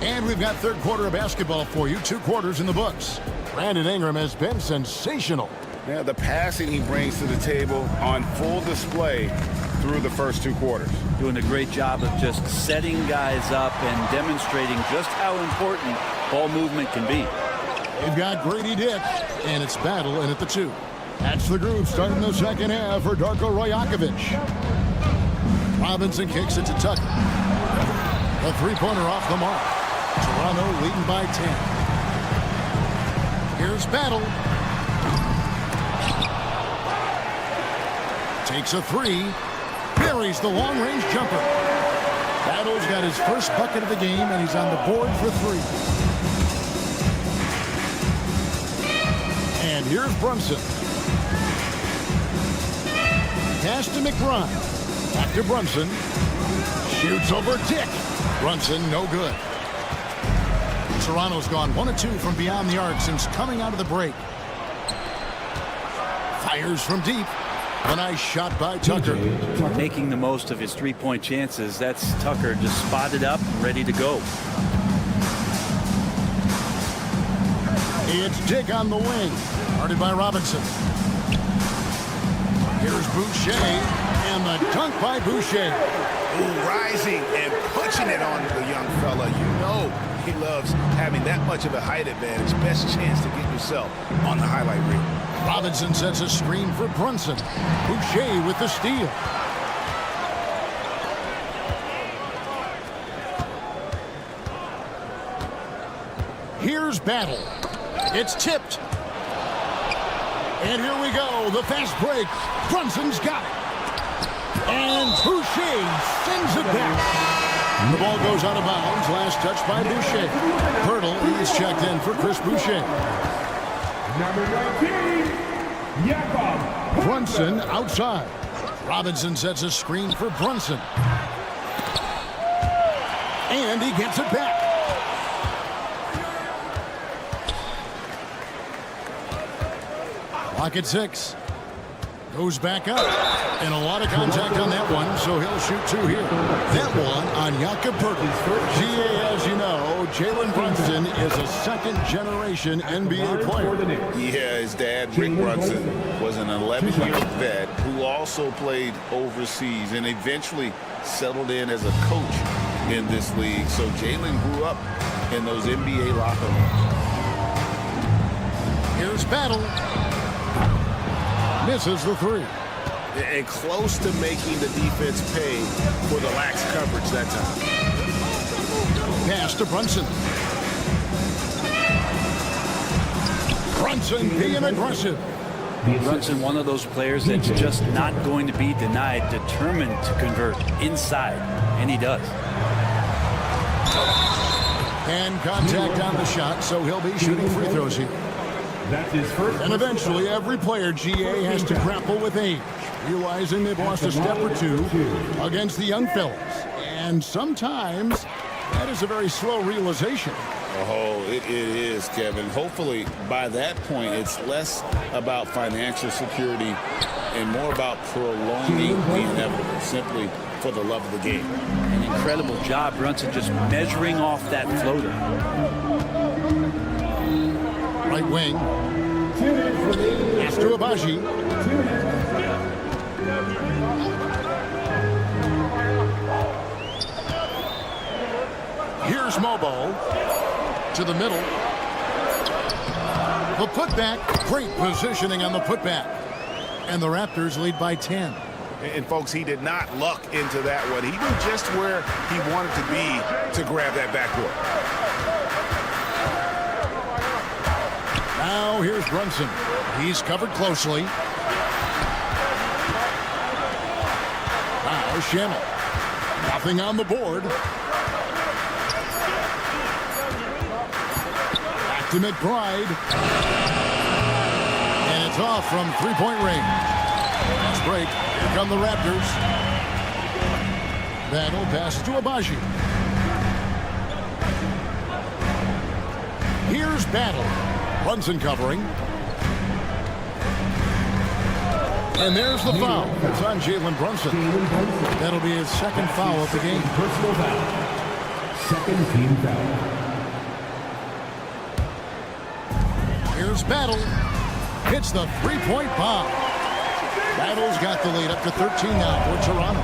And we've got third quarter of basketball for you. 2 quarters in the books. Brandon Ingram has been sensational. Yeah, the passing he brings to the table on full display through the first 2 quarters. Doing a great job of just setting guys up and demonstrating just how important ball movement can be. They've got Grady Dick, and it's battle in at the 2. That's the group starting the second half for Darko Rajakovic. Robinson kicks it to Tucker. A 3-pointer off the mark. Toronto leading by 10. Here's Battle. Takes a 3. Buries the long-range jumper. Battle's got his first bucket of the game, and he's on the board for 3. And here's Brunson. Pass to McBride. Back to Brunson. Shoots over Dick. Brunson, no good. Toronto's gone 1 of 2 from beyond the arc since coming out of the break. Fires from deep. A nice shot by Tucker. Making the most of his 3-point chances. That's Tucker just spotted up and ready to go. It's Dick on the wing. Guarded by Robinson. Here's Boucher. And the dunk by Boucher. Ooh, rising and punching it on the young fella. You know he loves having that much of a height advantage. Best chance to get yourself on the highlight reel. Robinson sets a screen for Brunson. Boucher with the steal. Here's Battle. It's tipped. And here we go. The fast break. Brunson's got it. And Boucher sends it back. The ball goes out of bounds. Last touch by Boucher. Hurdle is checked in for Chris Boucher. Number 19, Jakob Brunson outside. Robinson sets a screen for Brunson. And he gets it back. Clock at 6. Goes back up. And a lot of contact on that one, so he'll shoot 2 here. That one on Jakob Poeltl. GA, as you know, Jalen Brunson is a second-generation NBA player. Yeah, his dad, Rick Brunson, was an 11-year vet who also played overseas and eventually settled in as a coach in this league. So Jalen grew up in those NBA locker rooms. Here's Battle. Misses the 3. And close to making the defense pay for the lax coverage that time. Pass to Brunson. Brunson being aggressive. Brunson, one of those players that's just not going to be denied, determined to convert inside, and he does. And contact on the shot, so he'll be shooting free throws here. That's his first. And eventually, every player, GA, has to grapple with age, realizing they've lost a step or two against the young fellas. And sometimes, that is a very slow realization. Oh, it is, Kevin. Hopefully, by that point, it's less about financial security and more about prolonging the inevitable, simply for the love of the game. An incredible job, Brunson, just measuring off that floater. Right wing. Pass to Abaji. Here's Mobo. To the middle. The putback. Great positioning on the putback. And the Raptors lead by 10. And folks, he did not luck into that one. He knew just where he wanted to be to grab that backboard. Now here's Brunson. He's covered closely. Now Shannon. Nothing on the board. Back to McBride. And it's off from three-point range. Fast break. Here come the Raptors. Battle passes to Abaji. Here's Battle. Brunson covering. And there's the foul. It's on Jalen Brunson. That'll be his second foul of the game. Personal foul. Second team foul. Here's Battle. Hits the three-point bomb. Battle's got the lead up to 13 now for Toronto.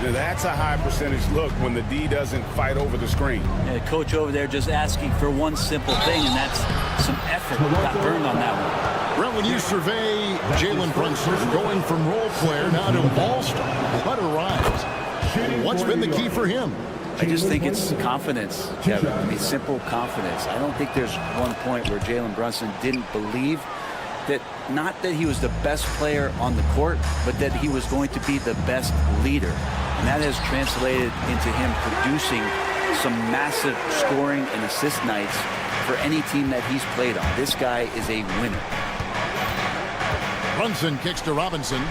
Now, that's a high percentage look when the D doesn't fight over the screen. Yeah, the coach over there just asking for one simple thing, and that's some effort. Got burned on that one. Well, when you survey Jalen Brunson going from role player now to all-star, what a rise. What's been the key for him? I just think it's confidence, Kevin. I mean, simple confidence. I don't think there's one point where Jalen Brunson didn't believe that, not that he was the best player on the court, but that he was going to be the best leader. And that has translated into him producing some massive scoring and assist nights for any team that he's played on. This guy is a winner. Brunson kicks to Robinson.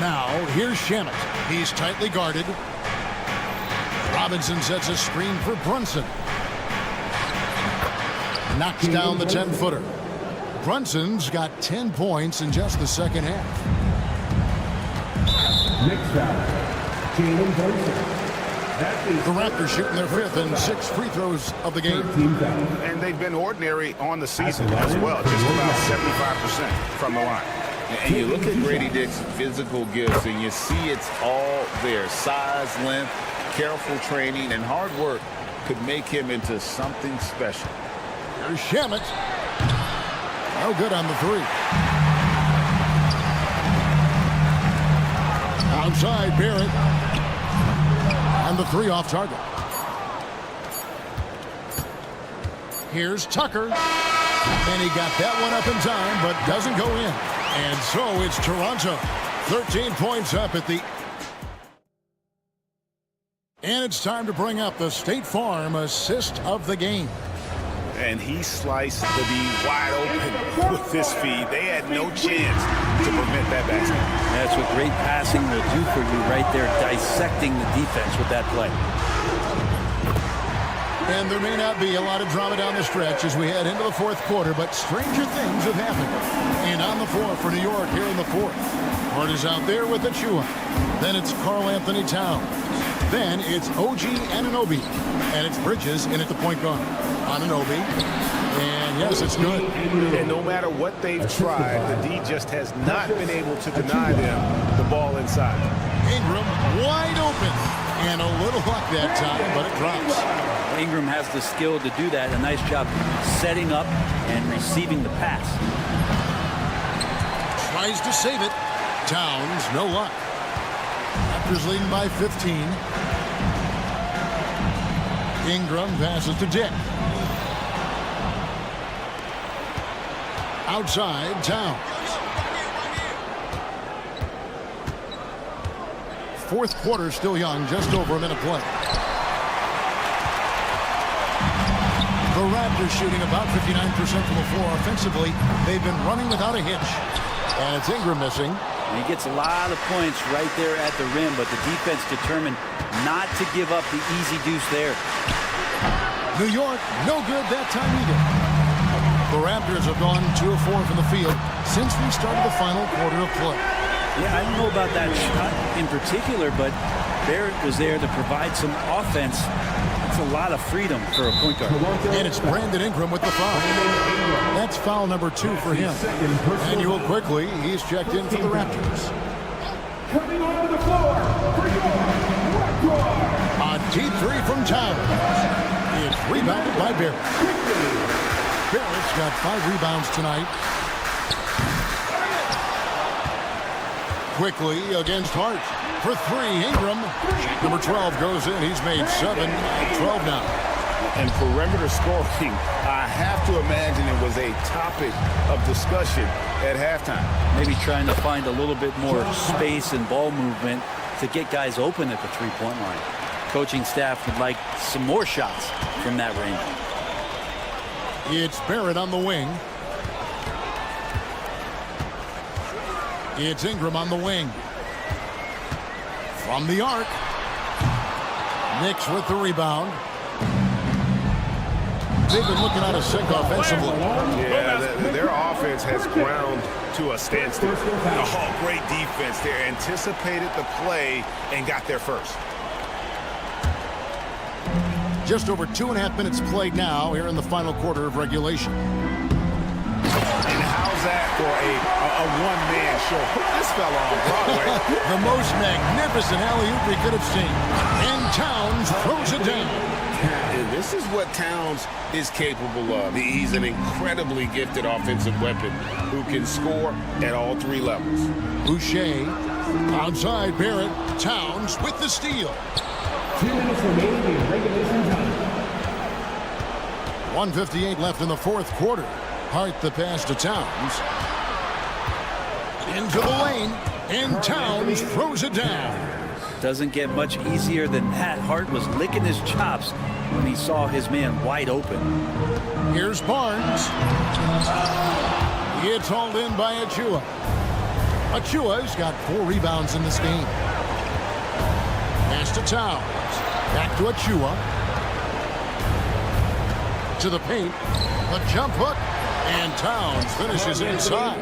Now, here's Shamet. He's tightly guarded. Robinson sets a screen for Brunson. Knocks down the 10-footer. Brunson's got 10 points in just the second half. Next foul. Jalen Brunson. The Raptors shooting their fifth and sixth free throws of the game. And they've been ordinary on the season as well, just about 75% from the line. And you look at Grady Dick's physical gifts, and you see it's all there. Size, length, careful training, and hard work could make him into something special. There's Shamet. No good on the three. Outside, Barrett. And the three off target. Here's Tucker. And he got that one up in time, but doesn't go in. And so it's Toronto. 13 points up at the And it's time to bring up the State Farm assist of the game. And he sliced the D wide open with this feed. They had no chance to prevent that basket. That's what great passing will do for you right there, dissecting the defense with that play. And there may not be a lot of drama down the stretch as we head into the fourth quarter, but stranger things have happened. And on the floor for New York here in the fourth. Hart is out there with YUREMBO. Then it's Karl Anthony Towns. Then it's OG Anunoby. And it's Bridges in at the point guard. Anunoby. And yes, it's good. And no matter what they've tried, the D just has not been able to deny them the ball inside. Ingram wide open. And a little luck that time, but it drops. Ingram has the skill to do that. A nice job setting up and receiving the pass. Tries to save it. Towns, no luck. Raptors leading by 15. Ingram passes to Dick. Outside, Towns. Fourth quarter still young, just over a minute play. The Raptors shooting about 59% from the floor offensively. They've been running without a hitch. And it's Ingram missing. And he gets a lot of points right there at the rim, but the defense determined not to give up the easy deuce there. New York, no good that time either. The Raptors have gone 2 of 4 from the field since we started the final quarter of play. Yeah, I don't know about that shot in particular, but Barrett was there to provide some offense. That's a lot of freedom for a point guard. And it's Brandon Ingram with the foul. That's foul number 2 for him. And you will quickly, he's checked in for the Raptors. Coming onto the floor for your Raptors. A deep three from Towns. It's rebounded by Barrett. Barrett's got 5 rebounds tonight. Quickly against Hart. For 3, Ingram. Number 12 goes in. He's made 7. 12 now. And perimeter scoring, I have to imagine it was a topic of discussion at halftime. Maybe trying to find a little bit more space and ball movement to get guys open at the three-point line. Coaching staff would like some more shots from that range. It's Barrett on the wing. It's Ingram on the wing. From the arc. Knicks with the rebound. They've been looking out of sync offensively. Yeah, their offense has ground to a standstill. Oh, great defense. They anticipated the play and got there first. Just over 2.5 minutes played now here in the final quarter of regulation. And how's that for a one-man show? Put this fella on Broadway. The most magnificent alley-oop we could have seen. And Towns throws it down. And this is what Towns is capable of. He's an incredibly gifted offensive weapon who can score at all 3 levels. Boucher, outside Barrett, Towns with the steal. 2 minutes remaining in regulation time. 1:58 left in the fourth quarter. Hart the pass to Towns. Into the lane, and Towns throws it down. Doesn't get much easier than that. Hart was licking his chops when he saw his man wide open. Here's Barnes. It's hauled in by Achua. Achua's got 4 rebounds in this game. Pass to Towns. Back to Achua. To the paint. The jump hook. And Towns finishes inside.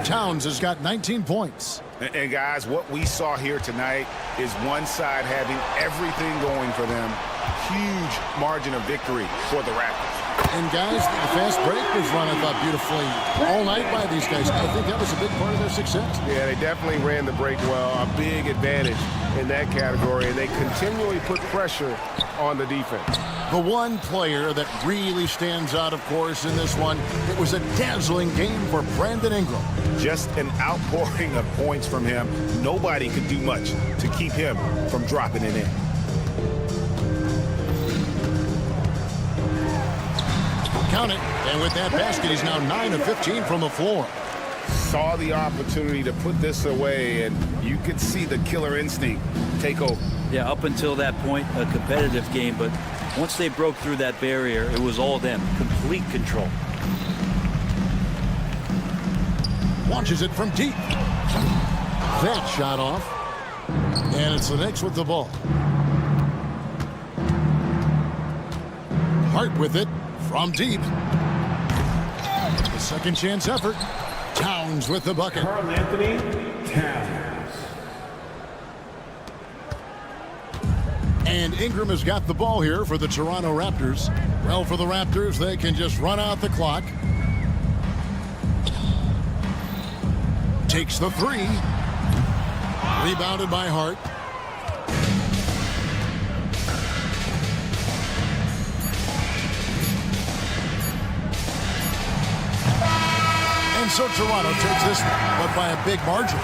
Towns has got 19 points. And guys, what we saw here tonight is one side having everything going for them. Huge margin of victory for the Raptors. And guys, the fast break was run, I thought, beautifully all night by these guys. I think that was a big part of their success. Yeah, they definitely ran the break well. A big advantage in that category, and they continually put pressure on the defense. The one player that really stands out, of course, in this one, it was a dazzling game for Brandon Ingram. Just an outpouring of points from him. Nobody could do much to keep him from dropping it in. Count it. And with that basket, he's now 9 of 15 from the floor. saw the opportunity to put this away, and you could see the killer instinct take over. Yeah, up until that point, a competitive game, but once they broke through that barrier, it was all them. Complete control. Launches it from deep. That shot off. And it's the Knicks with the ball. Hart with it from deep. The second chance effort. Towns with the bucket. Karl Anthony Towns. And Ingram has got the ball here for the Toronto Raptors. Well, for the Raptors, they can just run out the clock. Takes the three. Rebounded by Hart. And so Toronto takes this, but by a big margin.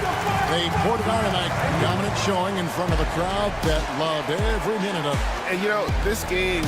They poured it on tonight. Dominant showing in front of a crowd that loved every minute of it. And, you know, this game,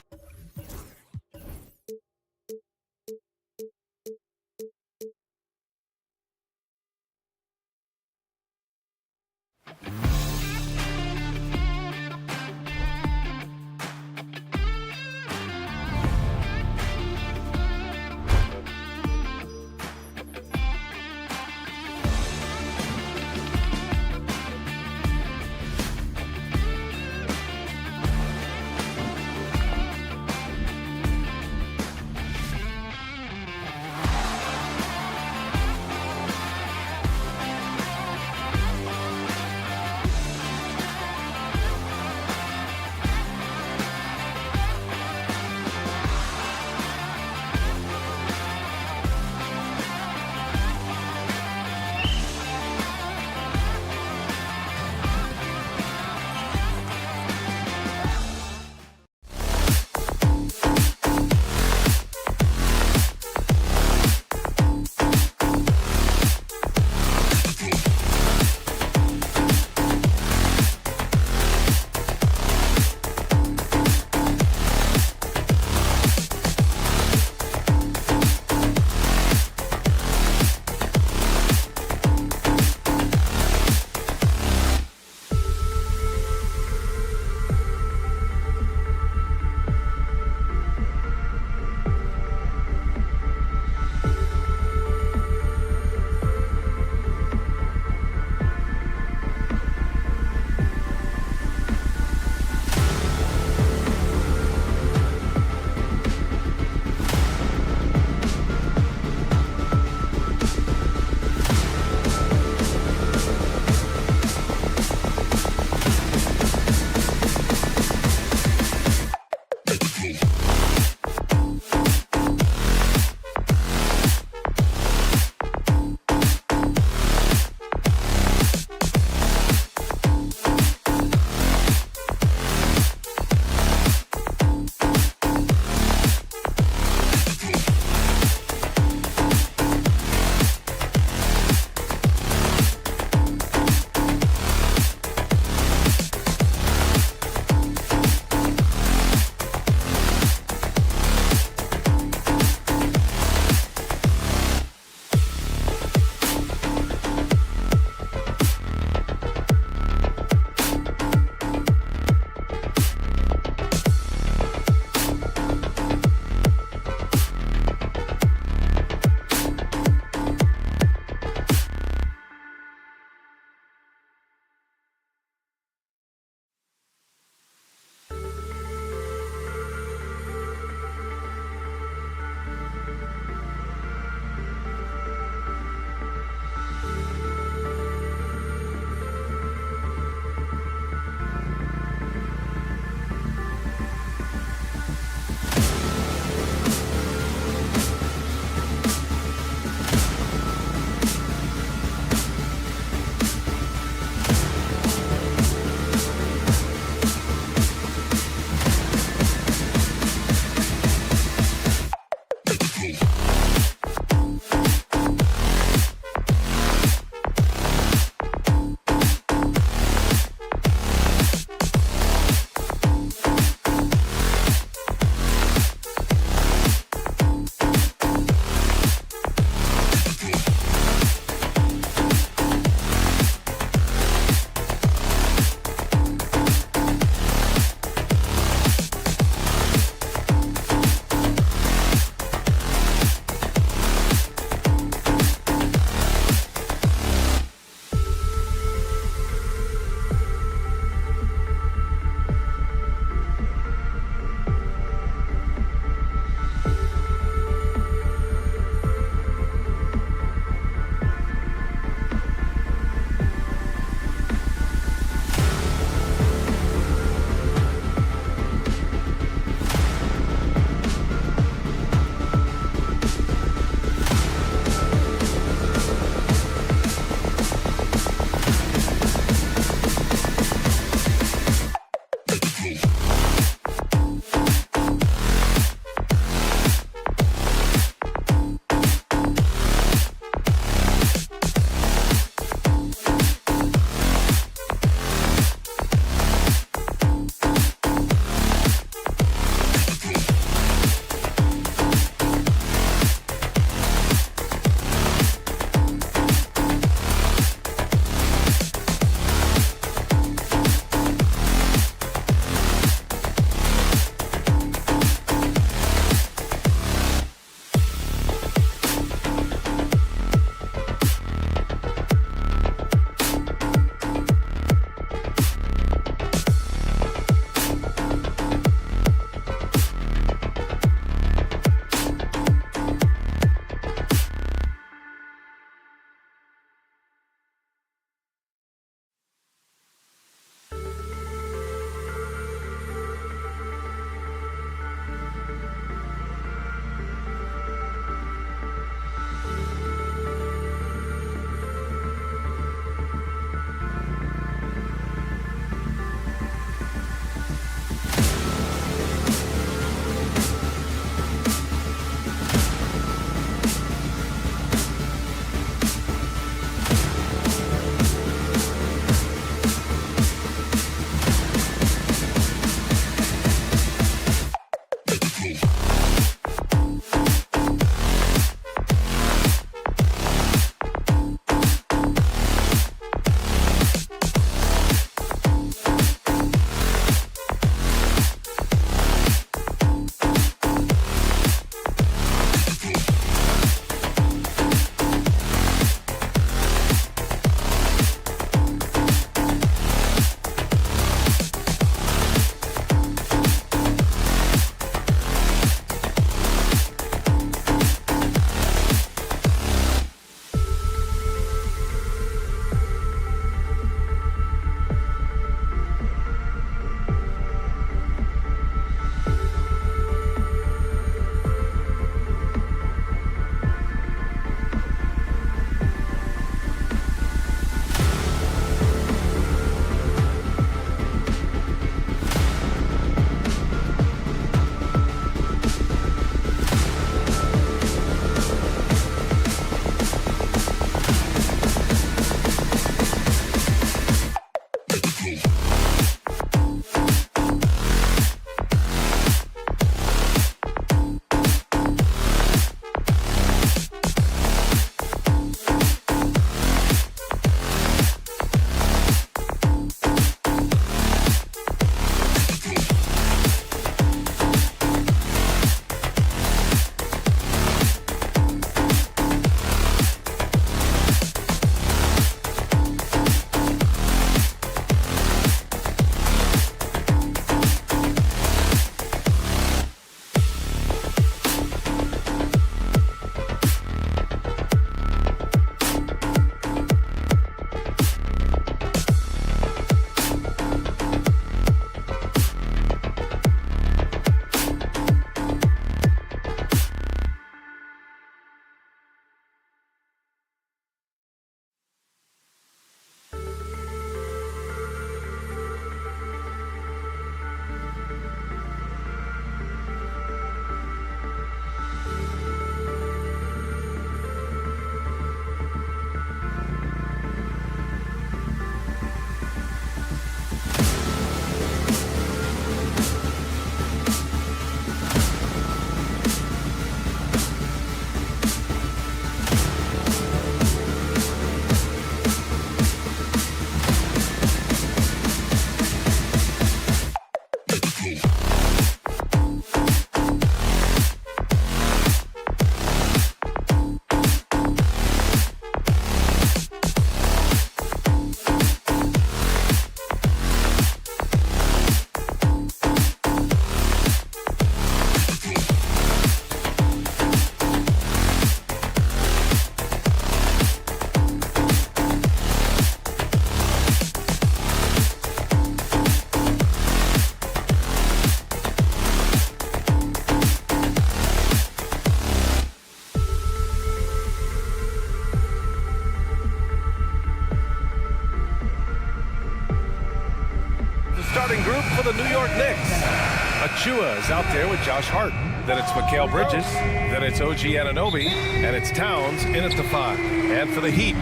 Chua is out there with Josh Hart. Then it's Mikal Bridges. Then it's OG Anunoby. And it's Towns in at the 5. And for the Heat,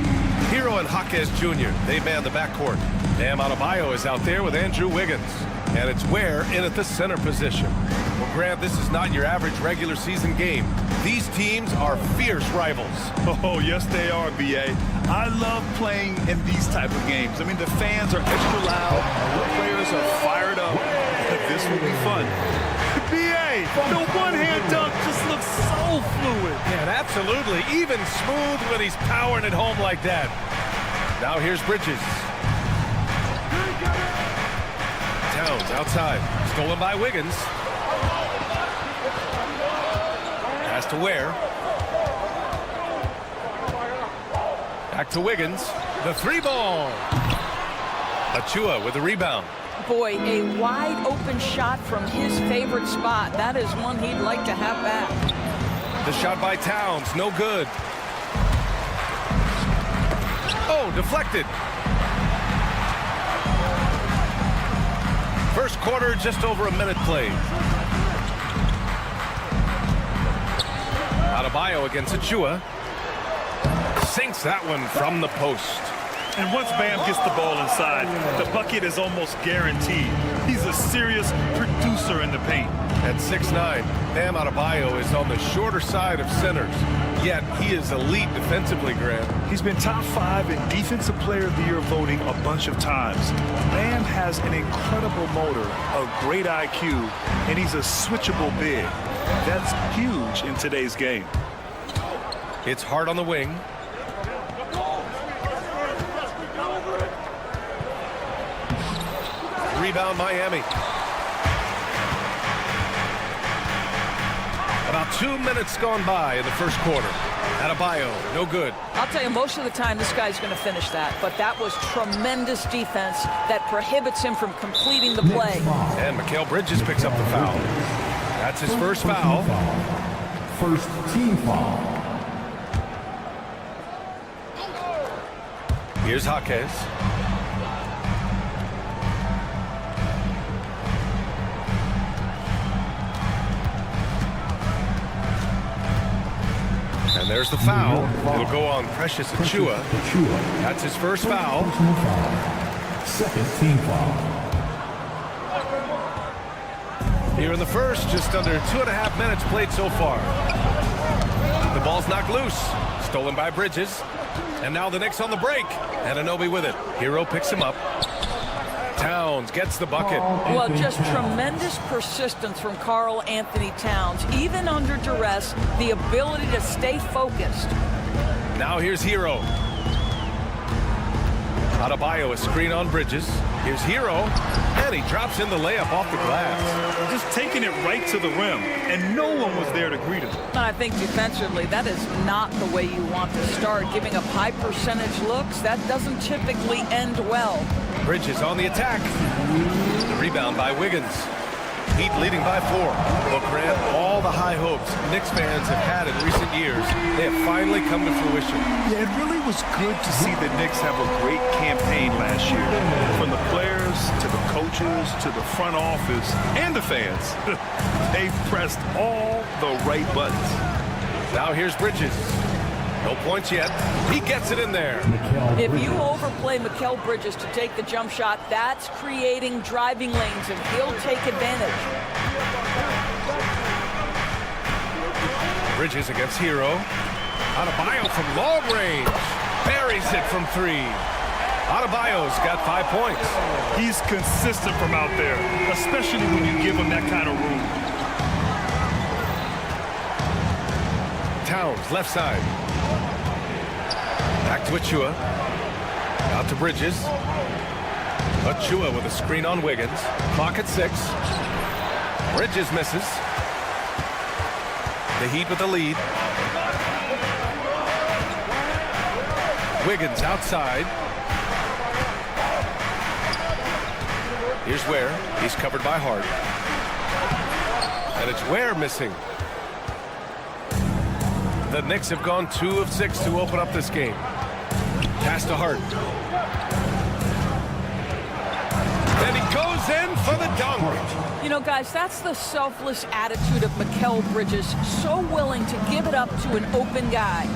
Hero and Jaquez Jr. They man the backcourt. Bam Adebayo is out there with Andrew Wiggins. And it's Ware in at the center position. Well, Grant, this is not your average regular season game. These teams are fierce rivals. Oh, yes, they are, B.A. I love playing in these type of games. I mean, the fans are extra loud. The players are fired up. This will be fun. B.A., the one-hand dunk just looks so fluid. Yeah, absolutely. Even smooth when he's powering it home like that. Now here's Bridges. Towns outside. Stolen by Wiggins. Pass to Ware. Back to Wiggins. The 3-ball. Achua with the rebound. Boy, a wide open shot from his favorite spot. That is one he'd like to have back. The shot by Towns, no good. Oh, deflected. First quarter, just over a minute played. Adebayo against Achua. Sinks that one from the post. And once Bam gets the ball inside, the bucket is almost guaranteed. He's a serious producer in the paint. At 6'9", Bam Adebayo is on the shorter side of centers. Yet he is elite defensively, Grant. He's been top 5 in Defensive Player of the Year voting a bunch of times. Bam has an incredible motor, a great IQ, and he's a switchable big. That's huge in today's game. It's Hart on the wing. Rebound Miami. About 2 minutes gone by in the first quarter. Adebayo, no good. I'll tell you, most of the time this guy's going to finish that, but that was tremendous defense that prohibits him from completing the play. And Mikal Bridges picks up the foul. That's his first foul. First team foul. Here's Jaquez. And there's the foul. It'll go on Precious Achua. That's his first foul. Second team foul. Here in the first, just under 2.5 minutes played so far. The ball's knocked loose. Stolen by Bridges. And now the Knicks on the break. Anunoby with it. Hero picks him up. Towns gets the bucket. Well, just tremendous persistence from Karl Anthony Towns. Even under duress, the ability to stay focused. Now here's Hero. Adebayo, a screen on Bridges. Here's Hero, and he drops in the layup off the glass. Just taking it right to the rim, and no one was there to greet him. And I think defensively, that is not the way you want to start. Giving up high percentage looks, that doesn't typically end well. Bridges on the attack. The rebound by Wiggins. Heat leading by 4. Look, Grant, all the high hopes Knicks fans have had in recent years, they have finally come to fruition. Yeah, it really was good to see the Knicks have a great campaign last year. From the players, to the coaches, to the front office, and the fans. They've pressed all the right buttons. Now here's Bridges. No points yet. He gets it in there. If you overplay Mikal Bridges to take the jump shot, that's creating driving lanes, and he'll take advantage. Bridges against Hero. Adebayo from long range. Buries it from 3. Adebayo's got 5 points. He's consistent from out there, especially when you give him that kind of room. Towns, left side. Back to Achua. Out to Bridges. Achua with a screen on Wiggins. Clock at 6. Bridges misses. The Heat with the lead. Wiggins outside. Here's Ware. He's covered by Hart. And it's Ware missing. The Knicks have gone 2 of 6 to open up this game. Pass to Hart. And he goes in for the dunk. You know, guys, that's the selfless attitude of Mikal Bridges, so willing to give it up to an open guy.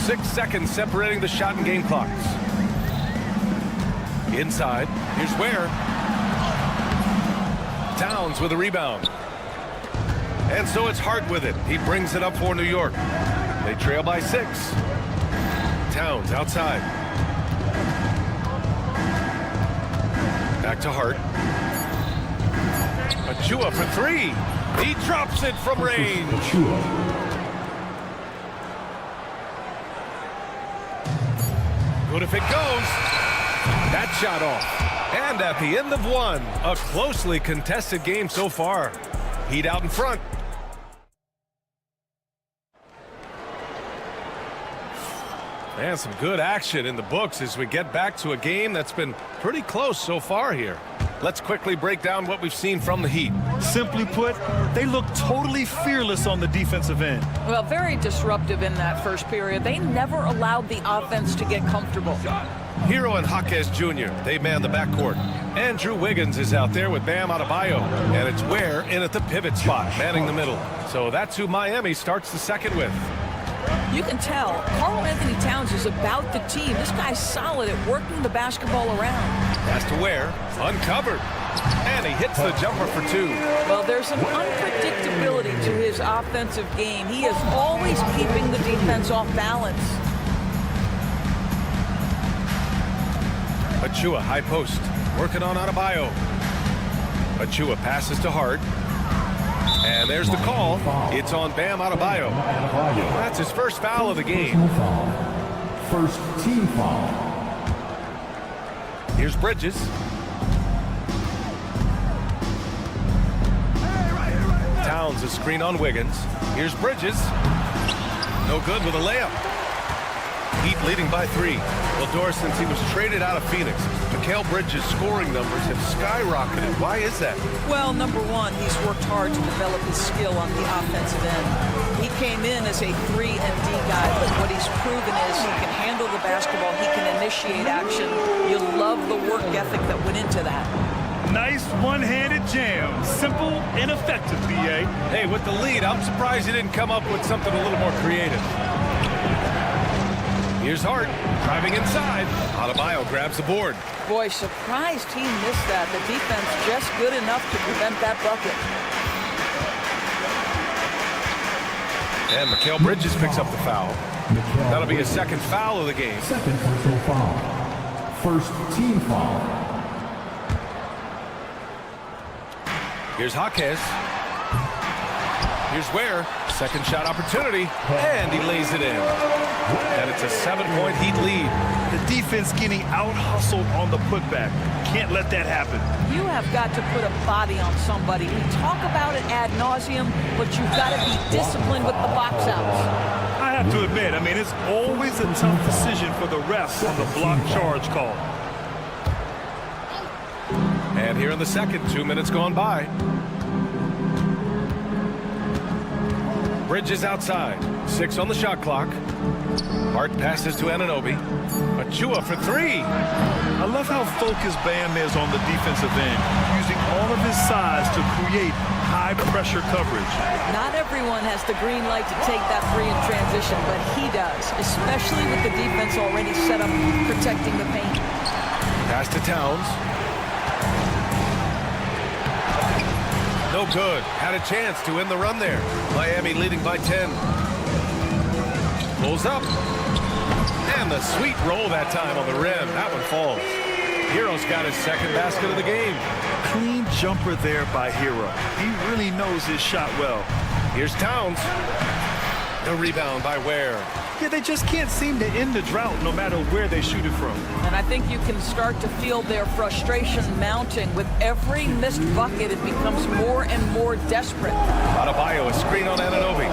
6 seconds separating the shot and game clocks. Inside, here's Ware. Towns with a rebound. And so it's Hart with it. He brings it up for New York. They trail by 6. Towns outside. Back to Hart. Achua for 3. He drops it from range. Good if it goes. That shot off. And at the end of 1, a closely contested game so far. Heat out in front. And some good action in the books as we get back to a game that's been pretty close so far here. Let's quickly break down what we've seen from the Heat. Simply put, they look totally fearless on the defensive end. Well, very disruptive in that first period. They never allowed the offense to get comfortable. Hero and Jaquez Jr., they man the backcourt. Andrew Wiggins is out there with Bam Adebayo. And it's Ware in at the pivot spot, manning the middle. So that's who Miami starts the second with. You can tell Karl Anthony Towns is about the team. This guy's solid at working the basketball around. Pass to Ware, uncovered. And he hits the jumper for 2. Well, there's some unpredictability to his offensive game. He is always keeping the defense off balance. Achua, high post, working on Adebayo. Achua passes to Hart. And there's the call. It's on Bam Adebayo. That's his first foul of the game. First team foul. Here's Bridges. Towns a screen on Wiggins. Here's Bridges. No good with a layup. Heat leading by 3. Well, Doris, since he was traded out of Phoenix, Mikal Bridges' scoring numbers have skyrocketed. Why is that? Well, number one, he's worked hard to develop his skill on the offensive end. He came in as a 3-and-D guy, but what he's proven is he can handle the basketball, he can initiate action. You love the work ethic that went into that. Nice one-handed jam. Simple and effective, B.A. Hey, with the lead, I'm surprised he didn't come up with something a little more creative. Here's Hart, driving inside. Adebayo grabs the board. Boy, surprised he missed that. The defense just good enough to prevent that bucket. And Mikal Bridges picks up the foul. That'll be his second foul of the game. Second personal foul. First team foul. Here's Jaquez. Here's Ware. Second shot opportunity. And he lays it in. And it's a 7-point Heat lead. The defense getting out-hustled on the putback. Can't let that happen. You have got to put a body on somebody. We talk about it ad nauseum, but you've got to be disciplined with the box outs. I have to admit, I mean, it's always a tough decision for the refs on the block charge call. And here in the second, 2 minutes gone by. Bridges outside. 6 on the shot clock. Hart passes to Anunoby. Achua for 3. I love how focused Bam is on the defensive end, using all of his size to create high-pressure coverage. Not everyone has the green light to take that 3 in transition, but he does, especially with the defense already set up protecting the paint. Pass to Towns. No good. Had a chance to win the run there. Miami leading by 10. Pulls up. And the sweet roll that time on the rim. That one falls. Hero's got his second basket of the game. Clean jumper there by Hero. He really knows his shot well. Here's Towns. The rebound by Ware. Yeah, they just can't seem to end the drought no matter where they shoot it from. And I think you can start to feel their frustration mounting. With every missed bucket, it becomes more and more desperate. Adebayo, a screen on Anunoby.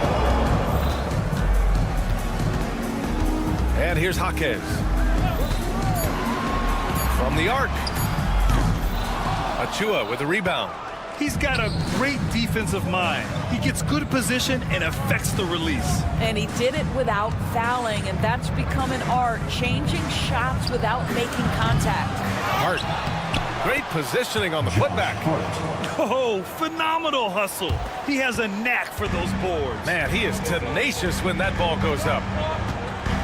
And here's Jaquez. From the arc. Achua with the rebound. He's got a great defensive mind. He gets good position and affects the release. And he did it without fouling, and that's become an art, changing shots without making contact. Hart Great positioning on the putback. Oh, phenomenal hustle. He has a knack for those boards. Man, he is tenacious when that ball goes up.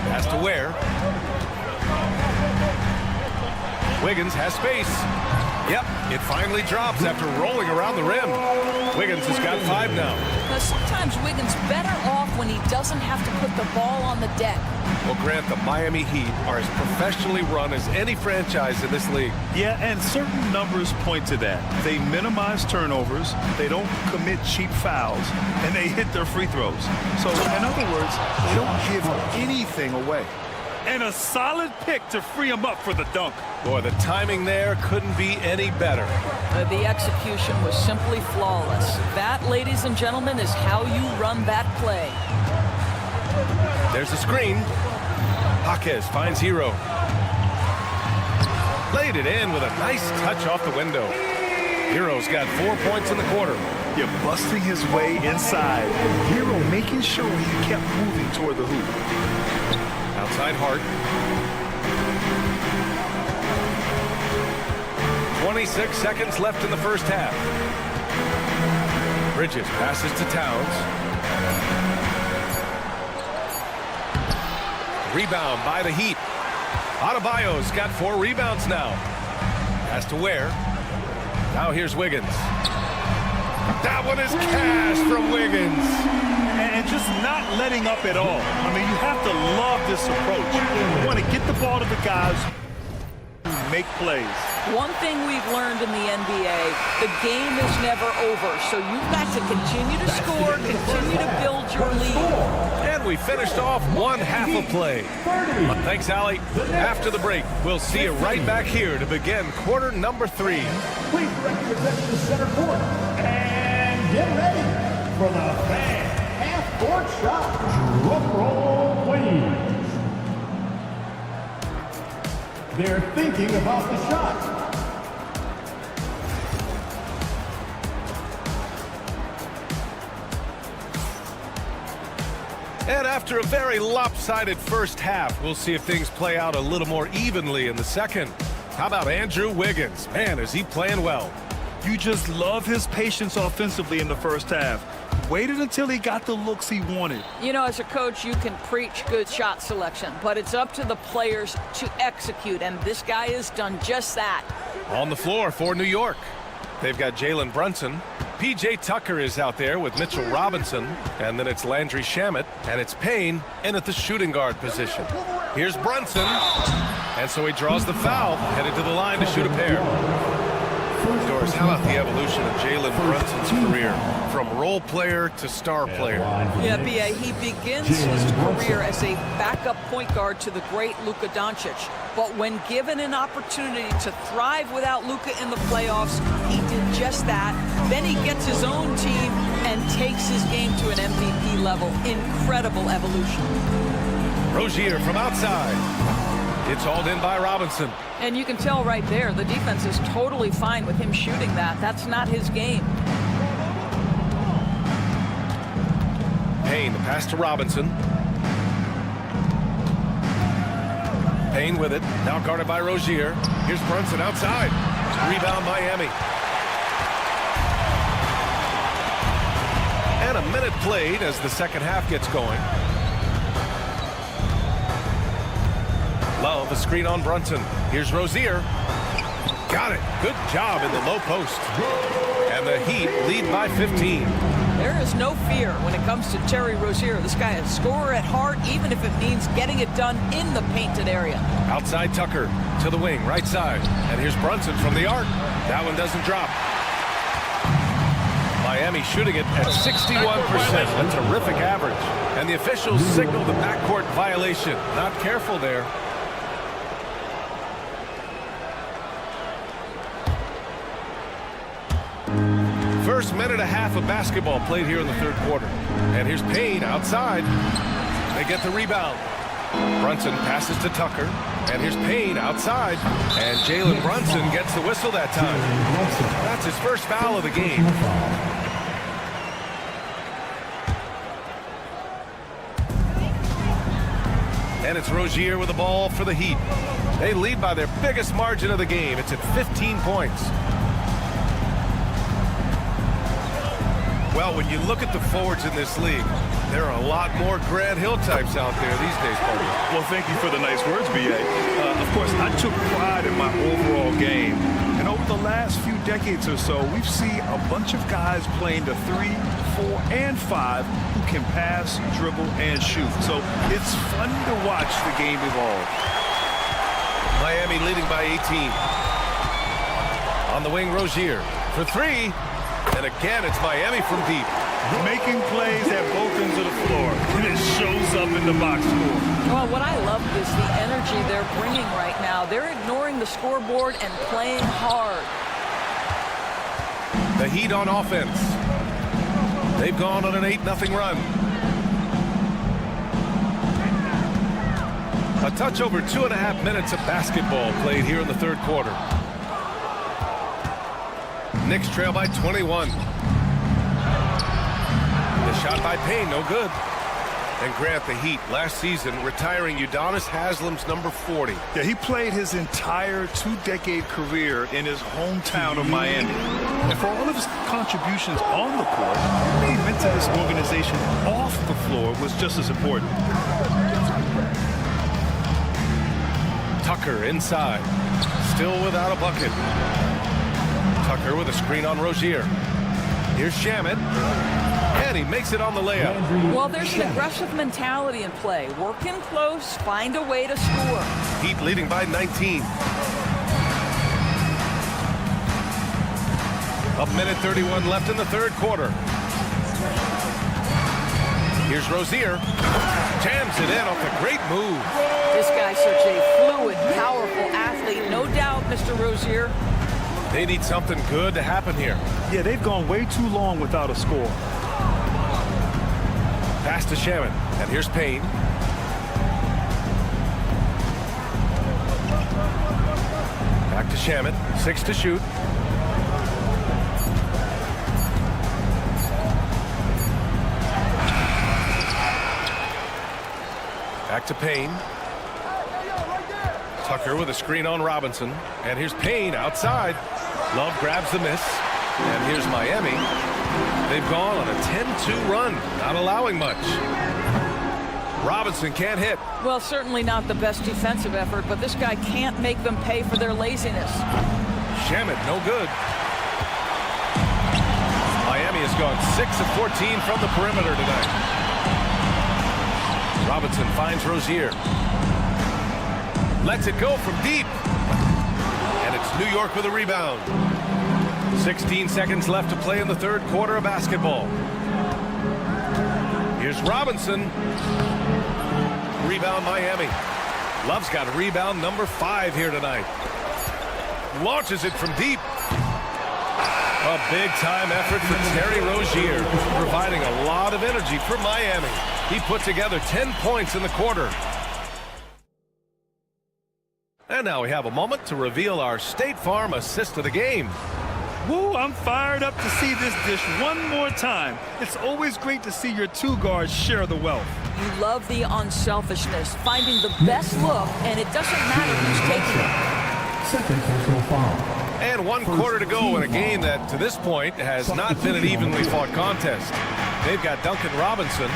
Has to wear. Wiggins has space. Yep, it finally drops after rolling around the rim. Wiggins has got 5 now. Now, sometimes Wiggins better off when he doesn't have to put the ball on the deck. Well, Grant, the Miami Heat are as professionally run as any franchise in this league. Yeah, and certain numbers point to that. They minimize turnovers, they don't commit cheap fouls, and they hit their free throws. So, in other words, they don't give anything away. And a solid pick to free him up for the dunk. Boy, the timing there couldn't be any better. The execution was simply flawless. That, ladies and gentlemen, is how you run that play. There's a screen. Jaquez finds Hero. Laid it in with a nice touch off the window. Hero's got 4 points in the quarter. You're busting his way inside. Hero making sure he kept moving toward the hoop. Outside Hart. 26 seconds left in the first half. Bridges passes to Towns. Rebound by the Heat. Adebayo's got 4 rebounds now. Has to wear. Now here's Wiggins. That one is cash from Wiggins. And just not letting up at all. I mean, you have to love this approach. You want to get the ball to the guys who make plays. One thing we've learned in the NBA, the game is never over. So you've got to continue to score, continue to build your lead. And we finished off 1/2 a play. Thanks, Allie. After the break, we'll see you right back here to begin quarter number 3. Please represent the center court and get ready for the fan half-court shot. Drum roll, please. They're thinking about the shot. And after a very lopsided first half, we'll see if things play out a little more evenly in the second. How about Andrew Wiggins? Man, is he playing well. You just love his patience offensively in the first half. Waited until he got the looks he wanted. You know, as a coach, you can preach good shot selection, but it's up to the players to execute, and this guy has done just that. On the floor for New York, they've got Jalen Brunson. P.J. Tucker is out there with Mitchell Robinson, and then it's Landry Shamet, and it's Payne in at the shooting guard position. Here's Brunson, and so he draws the foul, headed to the line to shoot a pair. Doris, how about the evolution of Jalen Brunson's career, from role player to star player? Yeah, B.A., he begins his career as a backup point guard to the great Luka Doncic. But when given an opportunity to thrive without Luka in the playoffs, he did just that. Then he gets his own team and takes his game to an MVP level. Incredible evolution. Rozier from outside. It's hauled in by Robinson. And you can tell right there, the defense is totally fine with him shooting that. That's not his game. Payne, the pass to Robinson. Payne with it, now guarded by Rozier. Here's Brunson outside. Rebound Miami. And a minute played as the second half gets going. Love, a screen on Brunson. Here's Rozier. Got it. Good job in the low post. And the Heat lead by 15. There is no fear when it comes to Terry Rozier. This guy is a scorer at heart, even if it means getting it done in the painted area. Outside Tucker to the wing, right side. And here's Brunson from the arc. That one doesn't drop. Miami shooting it at 61%. A terrific average. And the officials signal the backcourt violation. Not careful there. First minute and a half of basketball played here in the third quarter. And here's Payne outside. They get the rebound. Brunson passes to Tucker. And here's Payne outside. And Jalen Brunson gets the whistle that time. That's his first foul of the game. And it's Rozier with the ball for the Heat. They lead by their biggest margin of the game. It's at 15 points. Well, when you look at the forwards in this league, there are a lot more Grant Hill types out there these days, Parker. Well, thank you for the nice words, B.A. Of course, I took pride in my overall game. And over the last few decades or so, we've seen a bunch of guys playing the 3, 4, and 5 who can pass, dribble, and shoot. So it's fun to watch the game evolve. Miami leading by 18. On the wing, Rozier for 3. And again, it's Miami from deep. Making plays at both ends of the floor. And it shows up in the box score. Well, what I love is the energy they're bringing right now. They're ignoring the scoreboard and playing hard. The Heat on offense. They've gone on an 8-0 run. A touch over 2.5 minutes of basketball played here in the third quarter. Knicks trail by 21. The shot by Payne, no good. And Grant, the Heat, last season retiring Udonis Haslam's number 40. Yeah, he played his entire 2-decade career in his hometown of Miami. And for all of his contributions on the court, what he meant to this organization off the floor was just as important. Tucker inside, still without a bucket. Tucker with a screen on Rozier. Here's Shamet, and he makes it on the layup. Well, there's an aggressive mentality in play. Work in close, find a way to score. Heat leading by 19. A minute 31 left in the third quarter. Here's Rozier. Jams it in off a great move. This guy's such a fluid, powerful athlete. No doubt, Mr. Rozier. They need something good to happen here. Yeah, they've gone way too long without a score. Pass to Shamet, and here's Payne. Back to Shamet, 6 to shoot. Back to Payne. Tucker with a screen on Robinson. And here's Payne outside. Love grabs the miss. And here's Miami. They've gone on a 10-2 run, not allowing much. Robinson can't hit. Well, certainly not the best defensive effort, but this guy can't make them pay for their laziness. Shamet, no good. Miami has gone 6 of 14 from the perimeter tonight. Robinson finds Rozier. Lets it go from deep. And it's New York with a rebound. 16 seconds left to play in the third quarter of basketball. Here's Robinson. Rebound Miami. Love's got rebound number 5 here tonight. Launches it from deep. A big-time effort for Terry Rozier, providing a lot of energy for Miami. He put together 10 points in the quarter. And now we have a moment to reveal our State Farm assist of the game. Woo, I'm fired up to see this dish one more time. It's always great to see your two guards share the wealth. You love the unselfishness, finding the best look, and it doesn't matter who's taking it. Second personal foul. And 1 quarter to go in a game that, to this point, has not been an evenly fought contest. They've got Duncan Robinson.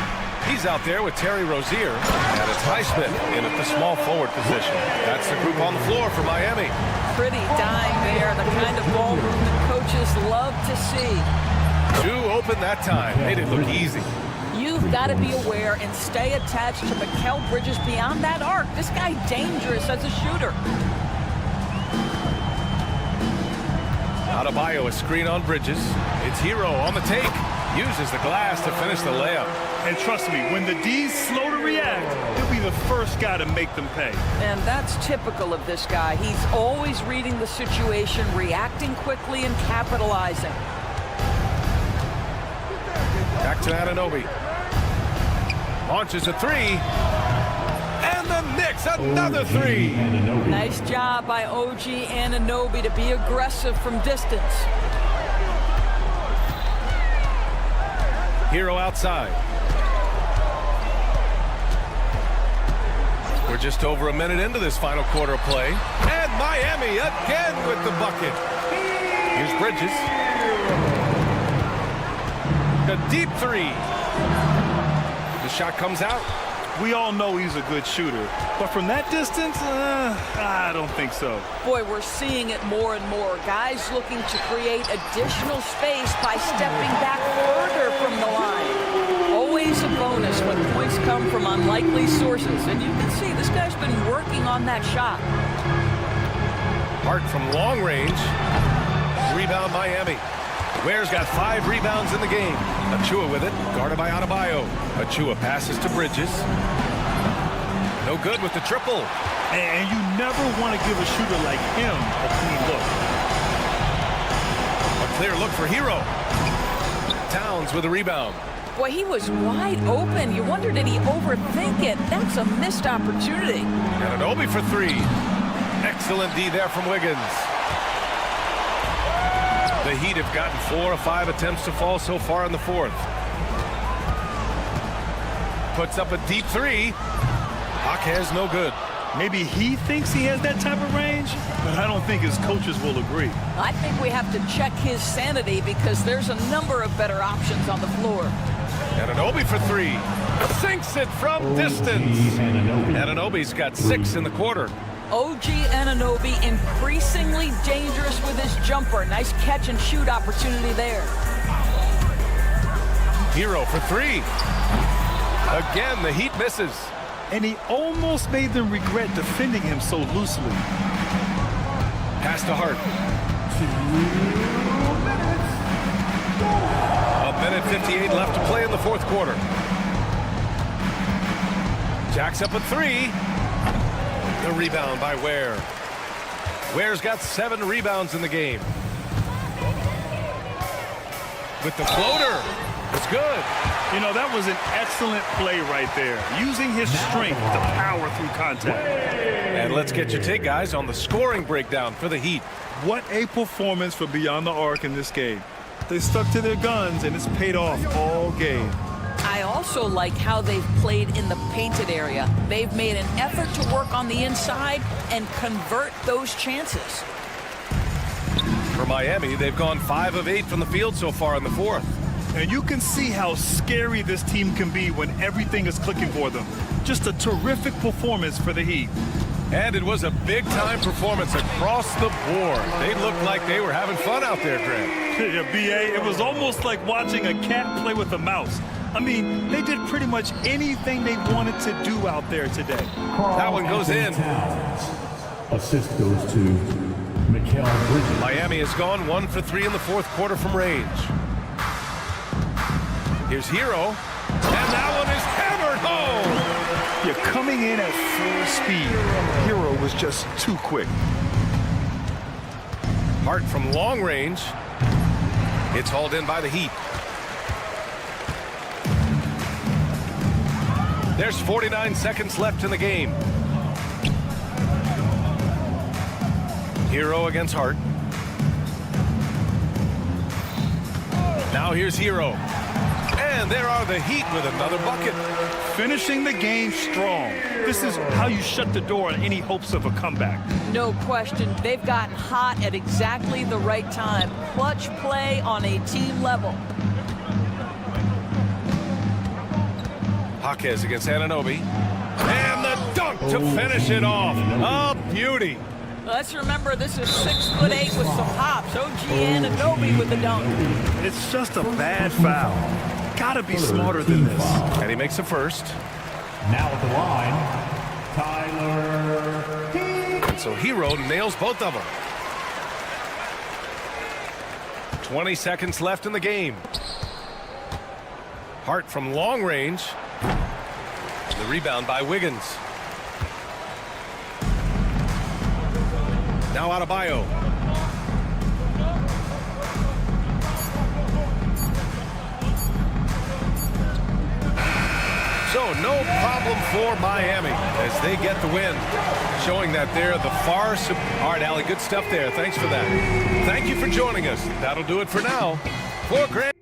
He's out there with Terry Rozier. And it's Highsmith in at the small forward position. That's the group on the floor for Miami. Pretty dime there, the kind of ball movement coaches love to see. 2 open that time. Made it look easy. You've got to be aware and stay attached to Mikal Bridges beyond that arc. This guy dangerous as a shooter. Adebayo, a screen on Bridges. It's Hero on the take. Uses the glass to finish the layup. And trust me, when the D's slow to react, he'll be the first guy to make them pay. And that's typical of this guy. He's always reading the situation, reacting quickly, and capitalizing. Back to Anunoby. Launches a 3. And the Knicks, another 3. Nice job by OG Anunoby to be aggressive from distance. Hero outside. We're just over a minute into this final quarter of play. And Miami again with the bucket. Here's Bridges. A deep three. The shot comes out. We all know he's a good shooter, but from that distance, I don't think so. Boy, we're seeing it more and more. Guys looking to create additional space by stepping back further from the line. Always a bonus when points come from unlikely sources. And you can see this guy's been working on that shot. Hart from long range. Rebound Miami. Ware's got 5 rebounds in the game. Achua with it, guarded by Adebayo. Achua passes to Bridges. No good with the triple. And you never want to give a shooter like him a clean look. A clear look for Hero. Towns with a rebound. Boy, he was wide open. You wonder, did he overthink it? That's a missed opportunity. And Anunoby for 3. Excellent D there from Wiggins. The Heat have gotten 4 of 5 attempts to fall so far in the fourth. Puts up a deep 3. Jaquez no good. Maybe he thinks he has that type of range, but I don't think his coaches will agree. I think we have to check his sanity because there's a number of better options on the floor. And Anunoby for 3. Sinks it from distance. Anunoby's got 6 in the quarter. OG Anunoby increasingly dangerous with his jumper. Nice catch and shoot opportunity there. Hero for 3. Again, the Heat misses. And he almost made them regret defending him so loosely. Pass to Hart. 1:58 left to play in the fourth quarter. Jacks up a 3. The rebound by Ware. Ware's got 7 rebounds in the game. With the floater. It's good. You know, that was an excellent play right there. Using his strength to power through contact. And let's get your take, guys, on the scoring breakdown for the Heat. What a performance for Beyond the Arc in this game. They stuck to their guns, and it's paid off all game. I also like how they've played in the painted area. They've made an effort to work on the inside and convert those chances. For Miami, they've gone 5 of 8 from the field so far in the fourth. And you can see how scary this team can be when everything is clicking for them. Just a terrific performance for the Heat. And it was a big-time performance across the board. They looked like they were having fun out there, Grant. Yeah, B.A., it was almost like watching a cat play with a mouse. I mean, they did pretty much anything they wanted to do out there today. That one goes in. Assist goes to Mikal Bridges. Miami has gone 1 for 3 in the fourth quarter from range. Here's Hero. And that one is hammered home. You're coming in at full speed. Hero was just too quick. Hart from long range. It's hauled in by the Heat. There's 49 seconds left in the game. Hero against Hart. Now here's Hero. And there are the Heat with another bucket. Finishing the game strong. This is how you shut the door on any hopes of a comeback. No question. They've gotten hot at exactly the right time. Clutch play on a team level. Jaquez against Anunoby. And the dunk to finish it off. A beauty. Let's remember this is 6'8" with some hops. OG Anunoby with the dunk. It's just a bad foul. Gotta be smarter than this. And he makes the first. Now at the line, Tyler. And so Hero nails both of them. 20 seconds left in the game. Hart from long range. The rebound by Wiggins. Now Adebayo. So no problem for Miami as they get the win, showing that they're the far. All right, Allie, good stuff there. Thanks for that. Thank you for joining us. That'll do it for now. For Grant.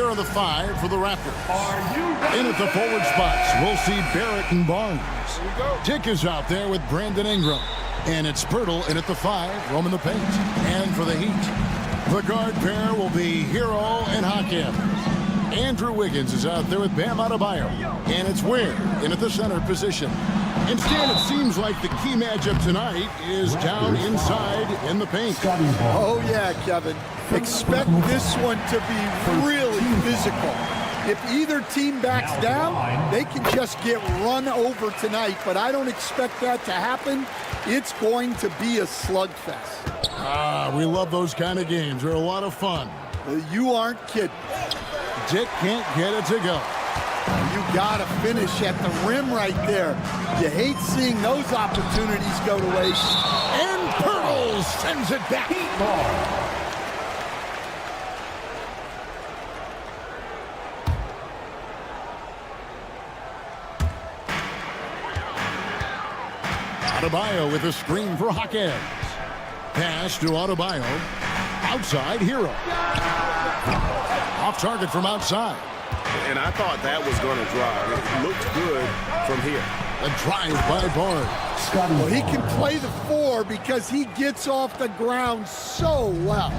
here are the 5 for the Raptors. In at the forward spots, we'll see Barrett and Barnes. Dick is out there with Brandon Ingram. And it's Pirtle in at the 5, roaming the paint. And for the Heat, the guard pair will be Hero and Hakim. Andrew Wiggins is out there with Bam Adebayo. And it's Ware in at the center position. Instead, it seems like the key matchup tonight is down inside in the paint. Oh, yeah, Kevin. Expect this one to be really physical. If either team backs down, they can just get run over tonight, but I don't expect that to happen. It's going to be a slugfest. We love those kind of games. They're a lot of fun. You aren't kidding. Dick can't get it to go. You got to finish at the rim right there. You hate seeing those opportunities go to waste. And Pirtle sends it back. Adebayo with a screen for Hawkins. Pass to Adebayo. Outside, Hero. Off target from outside. And I thought that was going to drive. It looked good from here. A drive by Barnes. Well, he can play the 4 because he gets off the ground so well.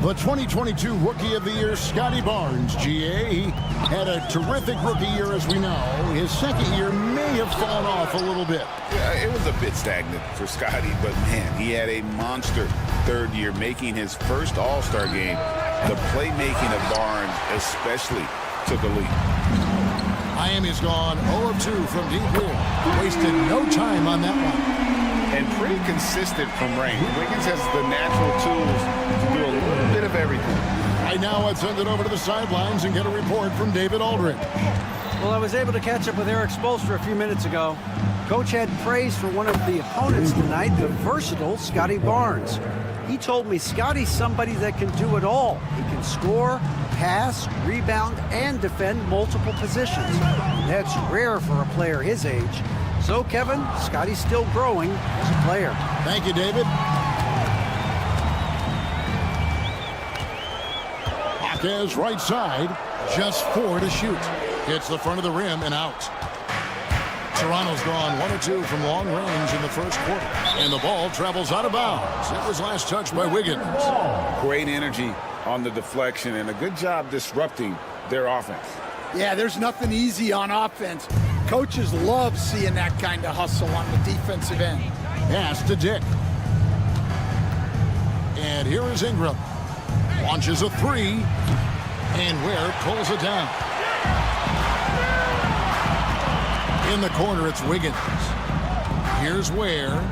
The 2022 Rookie of the Year, Scotty Barnes, GA. He had a terrific rookie year, as we know. His second year may have fallen off a little bit. Yeah, it was a bit stagnant for Scotty, but man, he had a monster third year, making his first All-Star game. The playmaking of Barnes especially took a leap. Miami's gone 0 of 2 from deep here. Wasted no time on that one. And pretty consistent from range. Wiggins has the natural tools to do a little bit of everything. Right now, let's send it over to the sidelines and get a report from David Aldridge. Well, I was able to catch up with Eric Spoelstra a few minutes ago. Coach had praise for one of the opponents tonight, the versatile Scotty Barnes. He told me Scotty's somebody that can do it all. He can score, pass, rebound, and defend multiple positions. That's rare for a player his age. So, Kevin, Scotty's still growing as a player. Thank you, David. Hawkins right side, just 4 to shoot. Hits the front of the rim and out. Toronto's gone 1 or 2 from long range in the first quarter. And the ball travels out of bounds. It was last touched by Wiggins. Great energy on the deflection and a good job disrupting their offense. Yeah, there's nothing easy on offense. Coaches love seeing that kind of hustle on the defensive end. Pass to Dick. And here is Ingram. Launches a 3. And Ware pulls it down. In the corner, it's Wiggins. Here's Ware.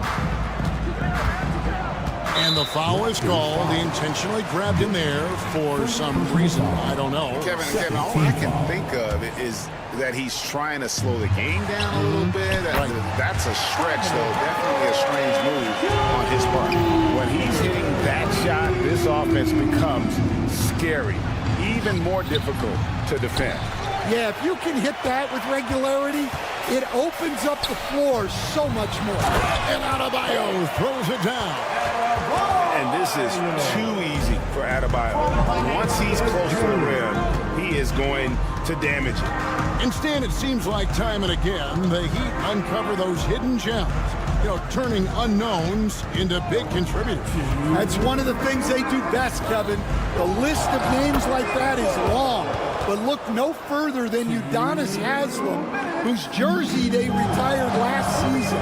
And the foul is called. He intentionally grabbed him there for some reason. I don't know. Kevin, all I can think of is that he's trying to slow the game down a little bit. That's a stretch, though. Definitely a strange move on his part. When he's hitting that shot, this offense becomes scary, even more difficult to defend. Yeah, if you can hit that with regularity, it opens up the floor so much more. And Adebayo throws it down. And this is too easy for Adebayo. Once he's close to the rim, he is going to damage it. Instead, it seems like time and again, the Heat uncover those hidden gems, turning unknowns into big contributors. That's one of the things they do best, Kevin. The list of names like that is long, but look no further than Udonis Haslem, whose jersey they retired last season.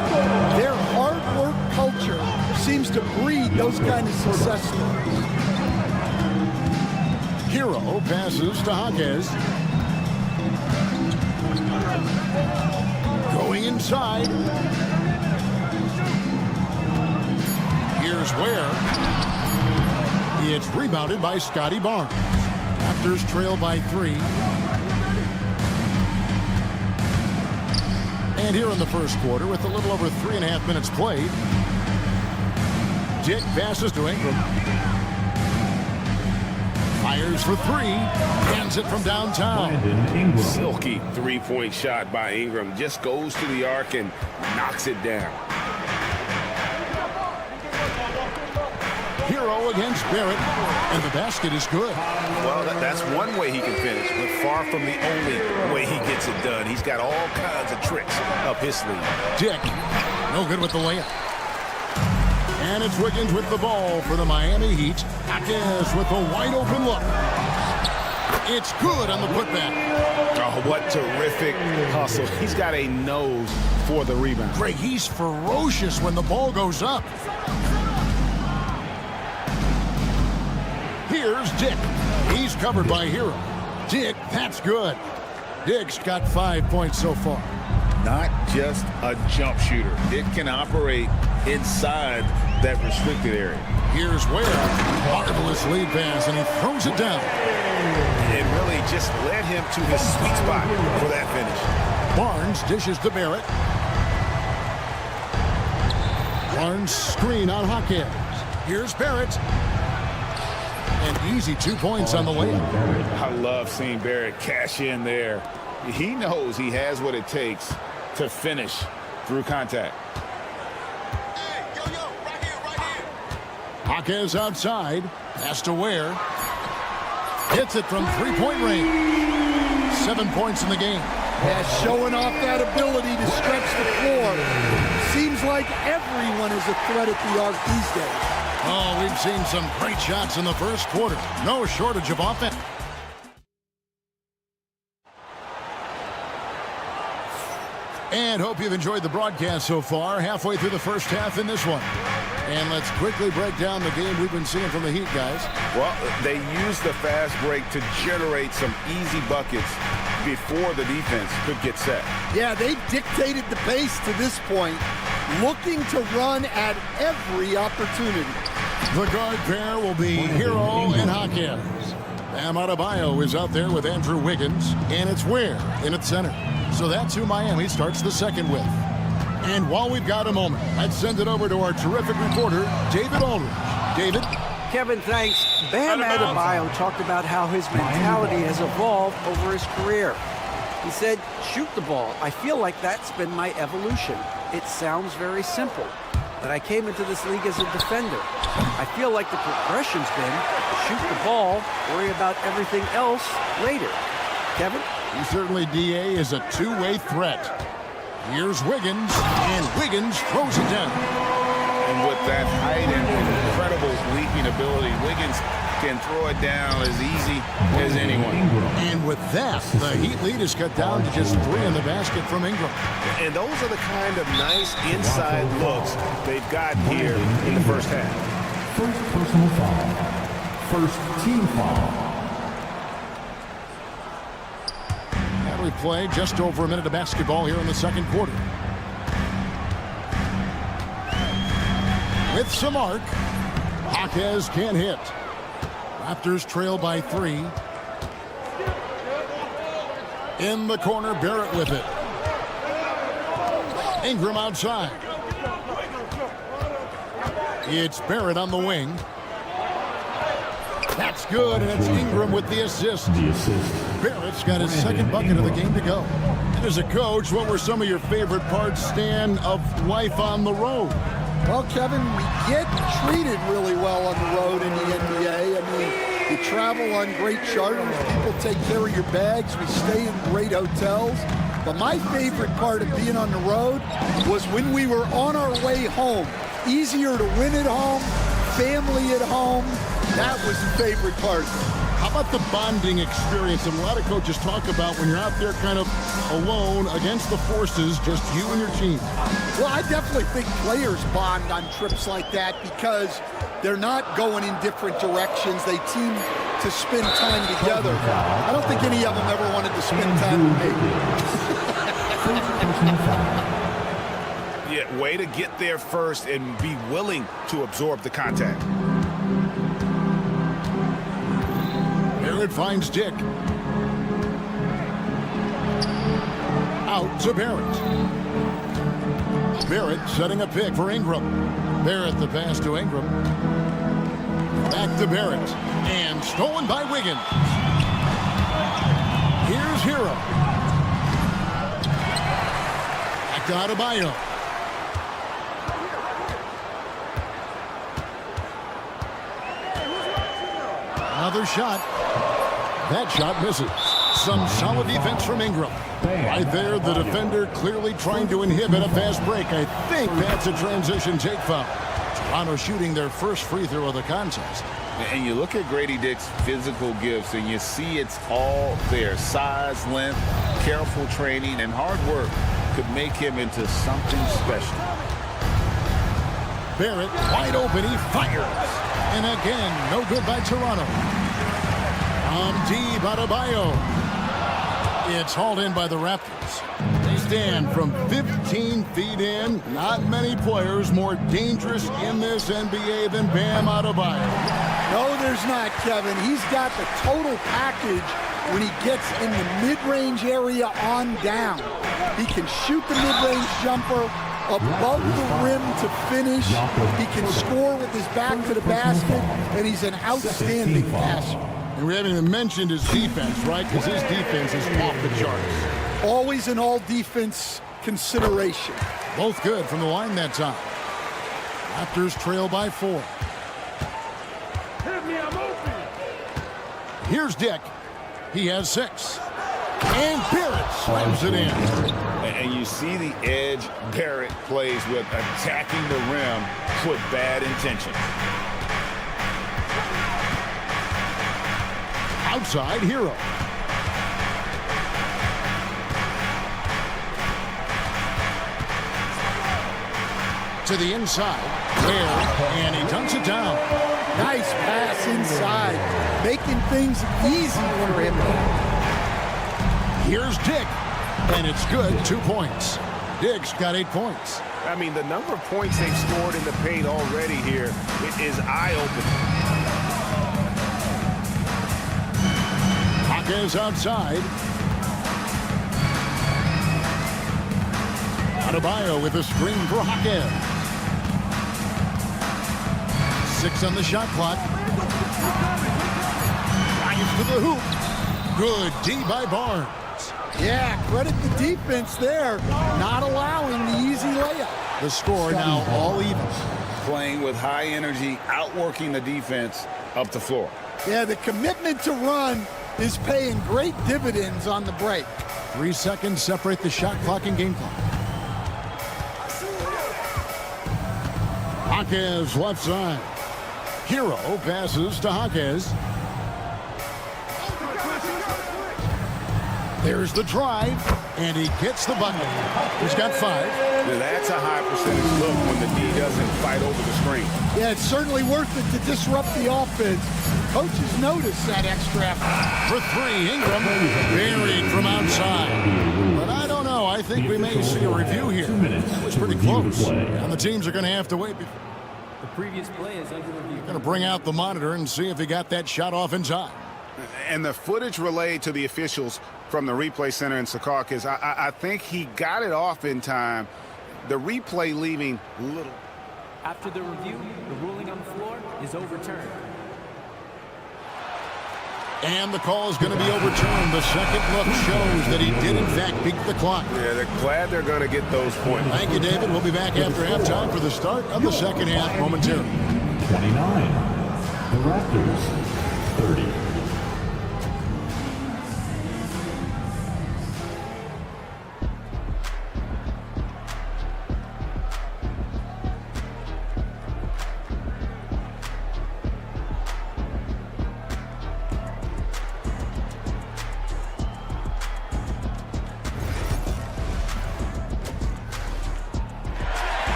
Their hard work culture seems to breed those kind of success stories. Hero passes to Hawkins. Going inside. Here's Ware. It's rebounded by Scotty Barnes. Raptors trail by 3. And here in the first quarter, with a little over 3.5 minutes played, Dick passes to Ingram. Fires for 3. Hands it from downtown. Silky three-point shot by Ingram. Just goes to the arc and knocks it down. Hero against Barrett, and the basket is good. Well, that's one way he can finish, but far from the only way he gets it done. He's got all kinds of tricks up his sleeve. Dick, no good with the layup. And it's Wiggins with the ball for the Miami Heat. Hawkins with a wide open look. It's good on the putback. Oh, what terrific hustle. He's got a nose for the rebound. Greg, he's ferocious when the ball goes up. Here's Dick. He's covered by Hero. Dick, that's good. Dick's got 5 points so far. Not just a jump shooter. It can operate inside that restricted area. Here's Ware. Marvelous lead pass, and he throws it down. It really just led him to his sweet spot for that finish. Barnes dishes to Barrett. Barnes screen on Hawkins. Here's Barrett. An easy 2 points on the layup. I love seeing Barrett cash in there. He knows he has what it takes to finish through contact. Hawkins outside. Pass to Ware. Hits it from three-point range. 7 points in the game. Yeah, showing off that ability to stretch the floor. Seems like everyone is a threat at the arc these days. Oh, we've seen some great shots in the first quarter. No shortage of offense. And hope you've enjoyed the broadcast so far. Halfway through the first half in this one. And let's quickly break down the game we've been seeing from the Heat, guys. Well, they used the fast break to generate some easy buckets before the defense could get set. Yeah, they dictated the pace to this point, looking to run at every opportunity. The guard pair will be Hero and Hawkins. Bam Adebayo is out there with Andrew Wiggins, and it's Ware in at center. So that's who Miami starts the second with. And while we've got a moment, let's send it over to our terrific reporter, David Aldridge. David? Kevin, thanks. Bam Adebayo talked about how his mentality has evolved over his career. He said, shoot the ball. I feel like that's been my evolution. It sounds very simple, but I came into this league as a defender. I feel like the progression's been shoot the ball, worry about everything else later. Kevin? He certainly, DA, is a two-way threat. Here's Wiggins, and Wiggins throws it down. And with that height and incredible leaping ability, Wiggins can throw it down as easy as anyone. And with that, the Heat lead is cut down to just 3 in the basket from Ingram. And those are the kind of nice inside looks they've got here in the first half. First personal foul. First team foul. We play just over a minute of basketball here in the second quarter. With some arc, Hawkins can't hit. Raptors trail by 3. In the corner, Barrett with it. Ingram outside. It's Barrett on the wing. That's good, and it's Ingram with the assist. Barrett's got his second bucket of the game to go. And as a coach, what were some of your favorite parts, Stan, of life on the road? Well, Kevin, we get treated really well on the road in the NBA. I mean, you travel on great charters. People take care of your bags. We stay in great hotels. But my favorite part of being on the road was when we were on our way home. Easier to win at home, family at home. That was the favorite part. How about the bonding experience? And a lot of coaches talk about when you're out there kind of alone against the forces, just you and your team. Well, I definitely think players bond on trips like that because they're not going in different directions. They team to spend time together. I don't think any of them ever wanted to spend time with me. Yeah, way to get there first and be willing to absorb the contact. Barrett finds Dick. Out to Barrett. Barrett setting a pick for Ingram. Barrett the pass to Ingram. Back to Barrett. And stolen by Wiggins. Here's Hero. Back to Adebayo. Another shot. That shot misses. Some solid defense from Ingram. Right there, the defender clearly trying to inhibit a fast break. I think that's a transition take foul. Toronto shooting their first free throw of the contest. And you look at Grady Dick's physical gifts, and you see it's all there. Size, length, careful training, and hard work could make him into something special. Barrett wide open. He fires. And again, no good by Toronto. Deep Adebayo. It's hauled in by the Raptors. They stand from 15 feet in. Not many players more dangerous in this NBA than Bam Adebayo. No, there's not, Kevin. He's got the total package when he gets in the mid-range area on down. He can shoot the mid-range jumper above the rim to finish. He can score with his back to the basket, and he's an outstanding passer. And we haven't even mentioned his defense, right? Because his defense is off the charts. Always an all-defense consideration. Both good from the line that time. Raptors trail by 4. Here's Dick. He has 6. And Barrett slams it in. And you see the edge Barrett plays with, attacking the rim with bad intention. Outside Hero. To the inside. There. And he dunks it down. Nice pass inside. Making things easy for him. Here's Dick. And it's good. 2 points. Dick's got 8 points. I mean, the number of points they've scored in the paint already here is eye-opening. Is outside. Adebayo with a screen for Hawkins. 6 on the shot clock. Drives to the hoop. Good D by Barnes. Yeah, credit the defense there. Not allowing the easy layup. The score now all even. Playing with high energy, outworking the defense up the floor. Yeah, the commitment to run is paying great dividends on the break. 3 seconds separate the shot clock and game clock. Hawkins left side. Hero passes to Hawkins. There's the drive, and he gets the bucket. He's got 5. Now that's a high percentage look when the D doesn't fight over the screen. Yeah, it's certainly worth it to disrupt the offense. Coaches notice that extra effort. For 3, Ingram buried from outside. But I don't know. I think we may see a review here. That was pretty close. And the teams are going to have to wait. The previous play is under review. Going to bring out the monitor and see if he got that shot off in time. And the footage relayed to the officials from the replay center in Secaucus, I think he got it off in time. The replay leaving little. After the review, the ruling on the floor is overturned. And the call is going to be overturned. The second look shows that he did, in fact, beat the clock. Yeah, they're glad they're going to get those points. Thank you, David. We'll be back after halftime for the start of the second half momentarily. 29. The Raptors, 30.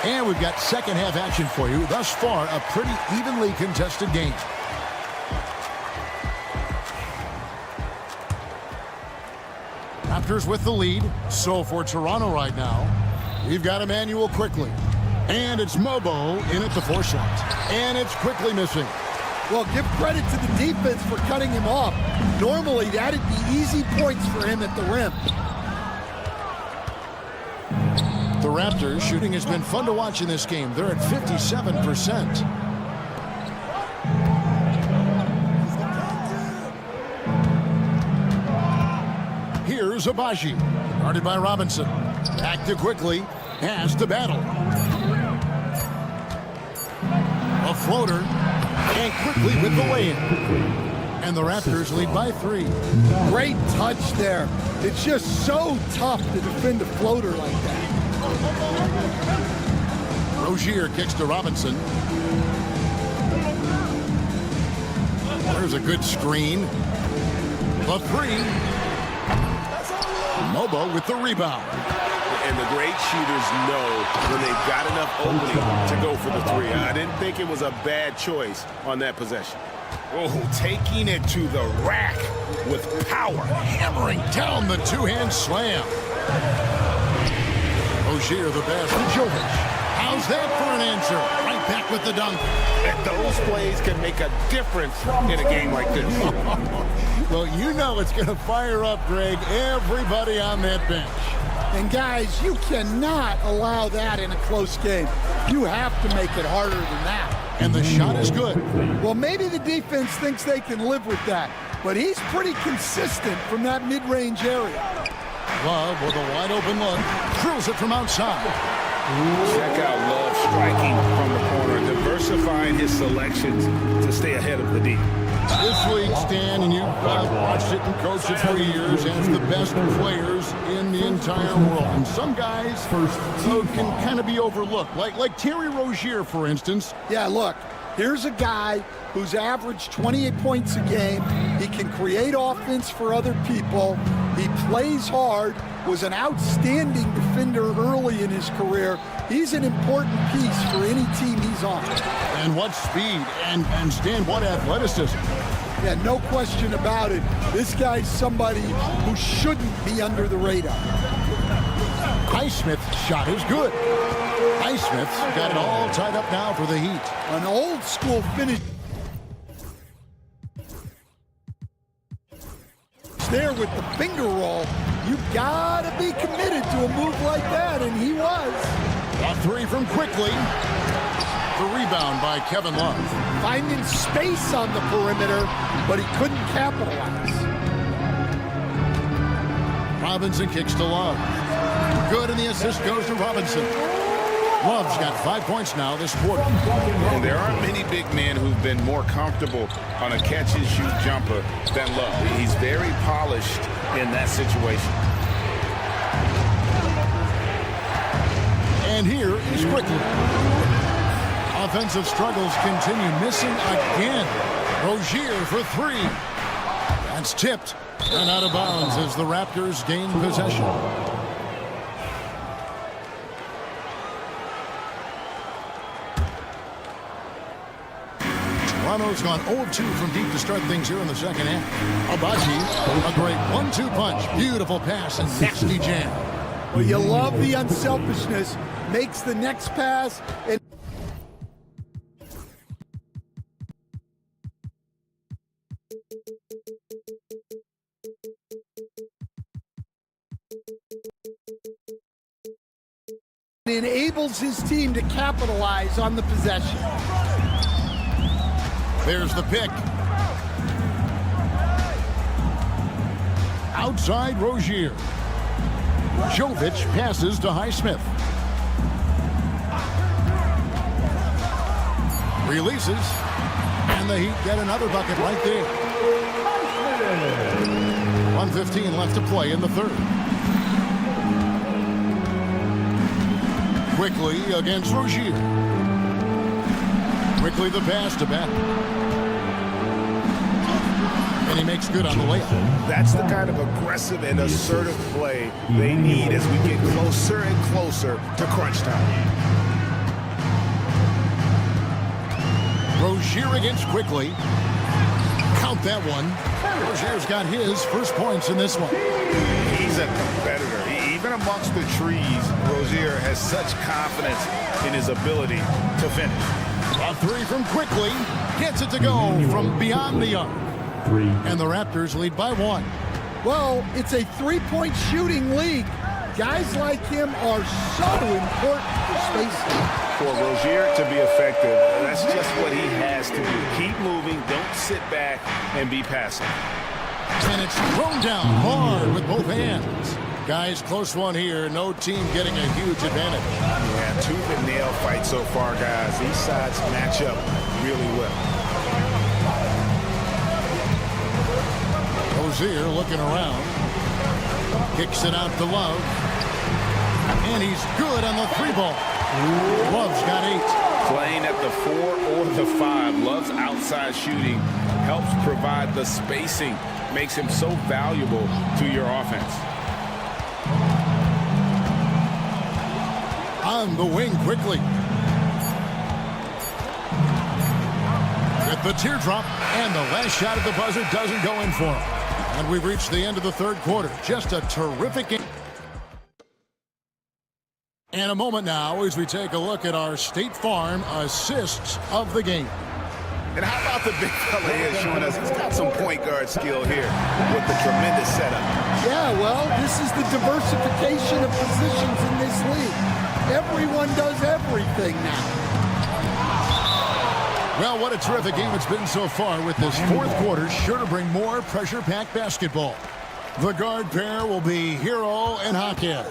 And we've got second half action for you. Thus far, a pretty evenly contested game. Raptors with the lead. So for Toronto right now, we've got Emmanuel quickly. And it's Mobo in at the 4 slot. And it's quickly missing. Well, give credit to the defense for cutting him off. Normally, that'd be easy points for him at the rim. The Raptors shooting has been fun to watch in this game. They're at 57%. Here's Abaji. Guarded by Robinson. Back to quickly. Has to battle. A floater. And quickly with the lay-in. And the Raptors lead by 3. Great touch there. It's just so tough to defend a floater like that. Rozier kicks to Robinson. There's a good screen. The 3. Mobo with the rebound. And the great shooters know when they've got enough opening to go for the 3. I didn't think it was a bad choice on that possession. Oh, taking it to the rack with power. Hammering down the two-hand slam. Rozier the best to Jovic. How's that for an answer? Right back with the dunk. And those plays can make a difference in a game like this. Well, you know it's going to fire up, Greg, everybody on that bench. And guys, you cannot allow that in a close game. You have to make it harder than that. And the shot is good. Well, maybe the defense thinks they can live with that, but he's pretty consistent from that mid-range area. Love with a wide open look. Drills it from outside. Check out Love striking from the corner, diversifying his selections to stay ahead of the D. This league, Stan, and you've watched it and coached it for years, has the best players in the entire world. And some guys can kind of be overlooked, like Terry Rozier, for instance. Yeah, look, here's a guy who's averaged 28 points a game. He can create offense for other people. He plays hard, was an outstanding defender early in his career. He's an important piece for any team he's on. And what speed, and Stan, what athleticism. Yeah, no question about it. This guy's somebody who shouldn't be under the radar. Highsmith's shot is good. Highsmith's got it all tied up now for the Heat. An old school finish there with the finger roll. You gotta be committed to a move like that, and he was. A 3 from Quickly. The rebound by Kevin Love. Finding space on the perimeter, but he couldn't capitalize. Robinson kicks to Love. Good, and the assist goes to Robinson. Love's got 5 points now this quarter. And there aren't many big men who've been more comfortable on a catch-and-shoot jumper than Love. He's very polished in that situation. And here is Quickly. Offensive struggles continue, missing again. Rozier for 3. That's tipped and out of bounds as the Raptors gain possession. Toronto's gone 0-2 from deep to start things here in the second half. Abaji, a great 1-2 punch. Beautiful pass and nasty jam. Well, you love the unselfishness. Makes the next pass. And enables his team to capitalize on the possession. There's the pick. Outside Rozier. Jovic passes to Highsmith. Releases. And the Heat get another bucket right there. 1:15 left to play in the third. Quickly against Rozier. Quickly the pass to Beck. And he makes good on the layup. That's the kind of aggressive and assertive play they need as we get closer and closer to crunch time. Rozier against Quickly. Count that one. Rozier's got his first points in this one. He's a competitor. Even amongst the trees, Rozier has such confidence in his ability to finish. A 3 from Quickly. Gets it to go from beyond the arc. And the Raptors lead by 1. Well, it's a three-point shooting league. Guys like him are so important for spacing. For Rozier to be effective, that's just what he has to do. Keep moving, don't sit back and be passive. And it's thrown down hard with both hands. Guys, close one here. No team getting a huge advantage. Yeah, tooth and nail fight so far, guys. These sides match up really well. Rozier looking around. Kicks it out to Love. And he's good on the 3-ball. Love's got 8. Playing at the 4 or the 5. Love's outside shooting helps provide the spacing. Makes him so valuable to your offense. On the wing quickly. With the teardrop, and the last shot at the buzzer doesn't go in for him. And we've reached the end of the third quarter. Just a terrific game. And a moment now as we take a look at our State Farm assists of the game. And how about the big fella here showing us he's got some point guard skill here with the tremendous setup. Yeah, well, this is the diversification of positions in this league. Everyone does everything now. Well, what a terrific game it's been so far, with this fourth quarter sure to bring more pressure-packed basketball. The guard pair will be Hero and Hackett.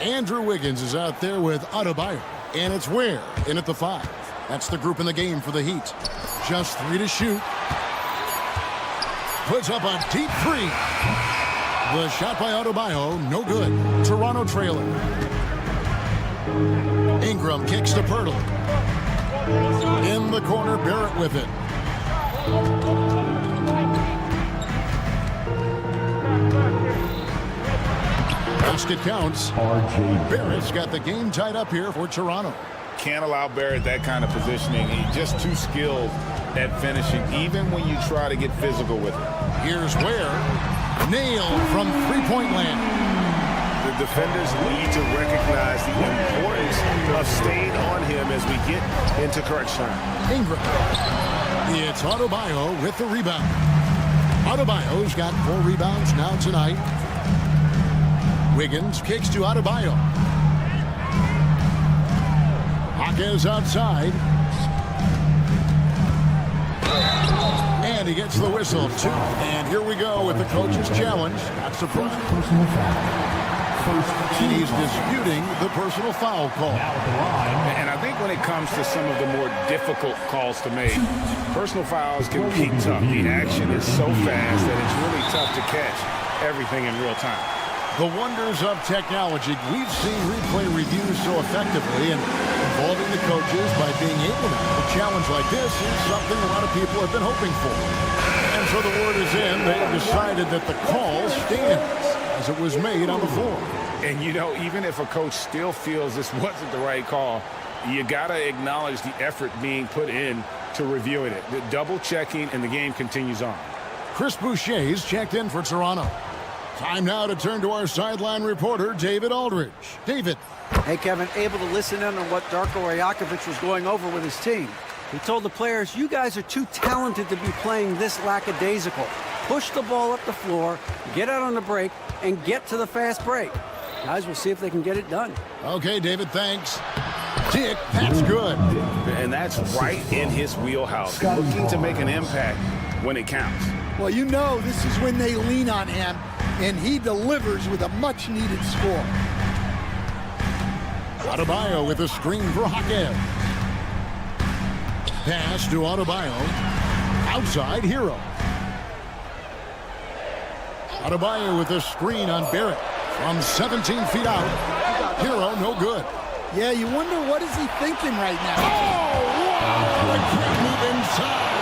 Andrew Wiggins is out there with Adebayo, and it's Ware in at the 5. That's the group in the game for the Heat. Just 3 to shoot. Puts up a deep 3. The shot by Adebayo, no good. Toronto trailing. Ingram kicks to Pirtle. In the corner, Barrett with it. Basket counts. Barrett's got the game tied up here for Toronto. Can't allow Barrett that kind of positioning. He's just too skilled at finishing, even when you try to get physical with him. Here's Ware. Nailed from three-point land. The defenders need to recognize the importance of staying on him as we get into crunch time. Ingram. It's Adebayo with the rebound. Adebayo's got 4 rebounds now tonight. Wiggins kicks to Adebayo. Hawkins outside. And he gets the whistle, too. And here we go with the coach's challenge. Not surprised. He's disputing the personal foul call. And I think when it comes to some of the more difficult calls to make, personal fouls can be tough. The action is so fast that it's really tough to catch everything in real time. The wonders of technology. We've seen replay reviews so effectively, and involving the coaches by being able to have a challenge like this is something a lot of people have been hoping for. And so the word is in. They've decided that the call stands as it was made on the floor. And, you know, even if a coach still feels this wasn't the right call, you got to acknowledge the effort being put in to reviewing it. The double checking, and the game continues on. Chris Boucher's checked in for Toronto. Time now to turn to our sideline reporter, David Aldridge. David. Hey, Kevin, able to listen in on what Darko Rajakovic was going over with his team. He told the players, you guys are too talented to be playing this lackadaisical. Push the ball up the floor, get out on the break, and get to the fast break. Guys, we'll see if they can get it done. Okay, David, thanks. Dick, that's good. And that's right in his wheelhouse. Looking to make an impact when it counts. Well, you know this is when they lean on him, and he delivers with a much-needed score. Adebayo with a screen for Hackett. Pass to Adebayo. Outside, Hero. Adebayo with a screen on Barrett. From 17 feet out. Hero, no good. Yeah, you wonder what is he thinking right now. Oh, wow! A quick move inside.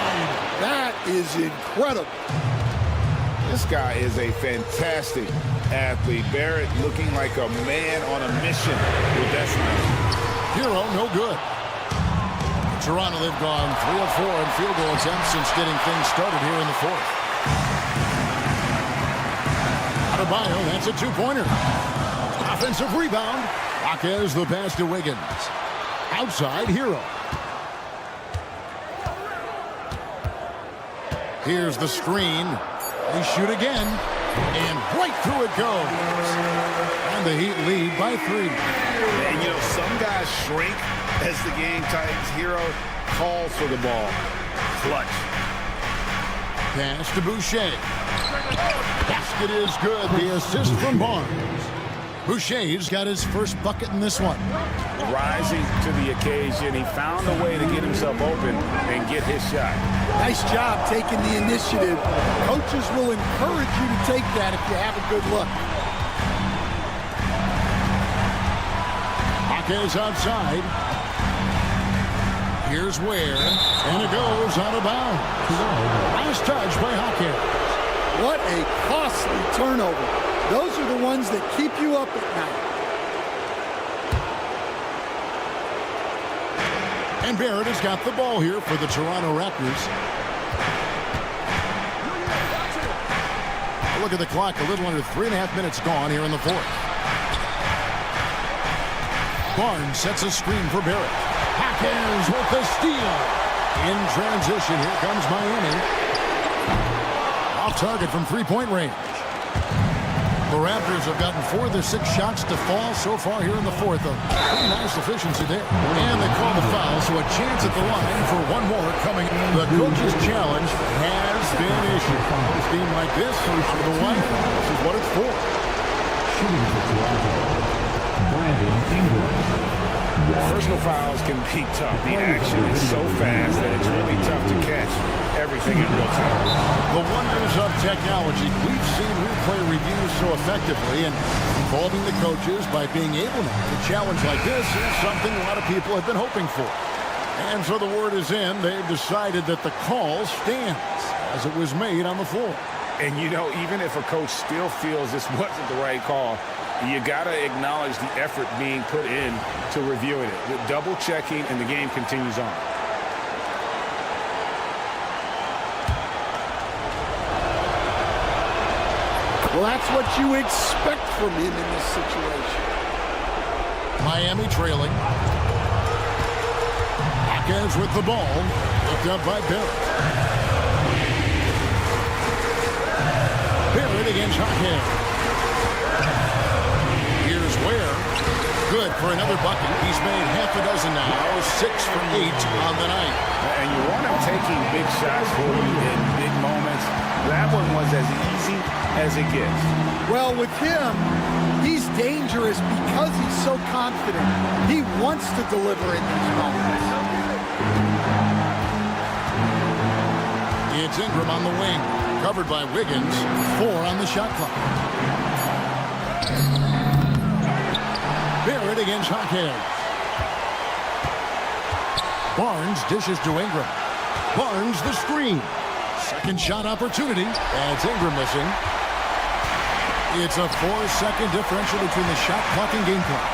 That is incredible. This guy is a fantastic athlete. Barrett looking like a man on a mission with that snap. Hero, no good. Toronto, they've gone 3 of 4 in field goal attempts since getting things started here in the fourth. Adebayo, that's a 2-pointer. Offensive rebound. Hawkins the pass to Wiggins. Outside, Hero. Here's the screen. They shoot again. And right through it goes. And the Heat lead by 3. And, you know, some guys shrink as the game tightens. Hero calls for the ball. Clutch. Pass to Boucher. Basket is good. The assist from Barnes. Boucher's got his first bucket in this one. Rising to the occasion. He found a way to get himself open and get his shot. Nice job taking the initiative. Coaches will encourage you to take that if you have a good look. Jaquez outside. Here's Ware, and it goes out of bounds. Last touch by Jaquez. What a costly turnover. Those are the ones that keep you up at night. And Barrett has got the ball here for the Toronto Raptors. Look at the clock, a little under 3.5 minutes gone here in the fourth. Barnes sets a screen for Barrett. Jaquez with the steal. In transition, here comes Miami. Off target from three-point range. The Raptors have gotten 4 of their 6 shots to fall so far here in the fourth. A pretty nice efficiency there. And they call the foul, so a chance at the line for one more coming. The coach's challenge has been issued. A team like this, the line, this is what it's for. Shooting for Toronto, Brandon Ingram. Personal fouls can be tough. The action is so fast that it's really tough to catch everything in real time. The wonders of technology. We've seen replay reviews so effectively, and involving the coaches by being able to challenge like this is something a lot of people have been hoping for. And so the word is in. They've decided that the call stands as it was made on the floor. And, you know, even if a coach still feels this wasn't the right call, you got to acknowledge the effort being put in to reviewing it. With double checking, and the game continues on. Well, that's what you expect from him in this situation. Miami trailing. Jaquez with the ball. Picked up by Barrett. Barrett against Jaquez. Here's Ware. Good for another bucket. He's made half a dozen now. 6 for 8 on the night. And you want him taking big shots for you in big moments. That one was as easy as it gets. Well, with him, he's dangerous because he's so confident. He wants to deliver in these moments. It's Ingram on the wing. Covered by Wiggins. 4 on the shot clock. Barrett against Jaquez. Barnes dishes to Ingram. Barnes the screen. Second shot opportunity. That's Ingram missing. It's a 4-second differential between the shot clock and game clock.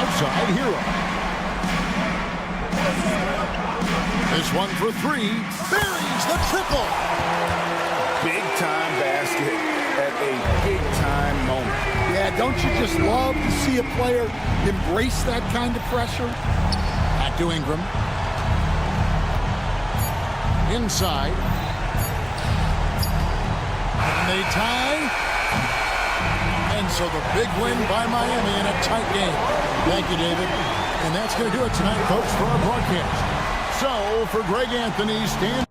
Outside Hero. This one for 3. Buries the triple. Big time basket at a big time moment. Yeah, don't you just love to see a player embrace that kind of pressure? Back to Ingram. Inside. And they tie. And so the big win by Miami in a tight game. Thank you, David. And that's going to do it tonight, folks, for our broadcast. So, for Greg Anthony, stand.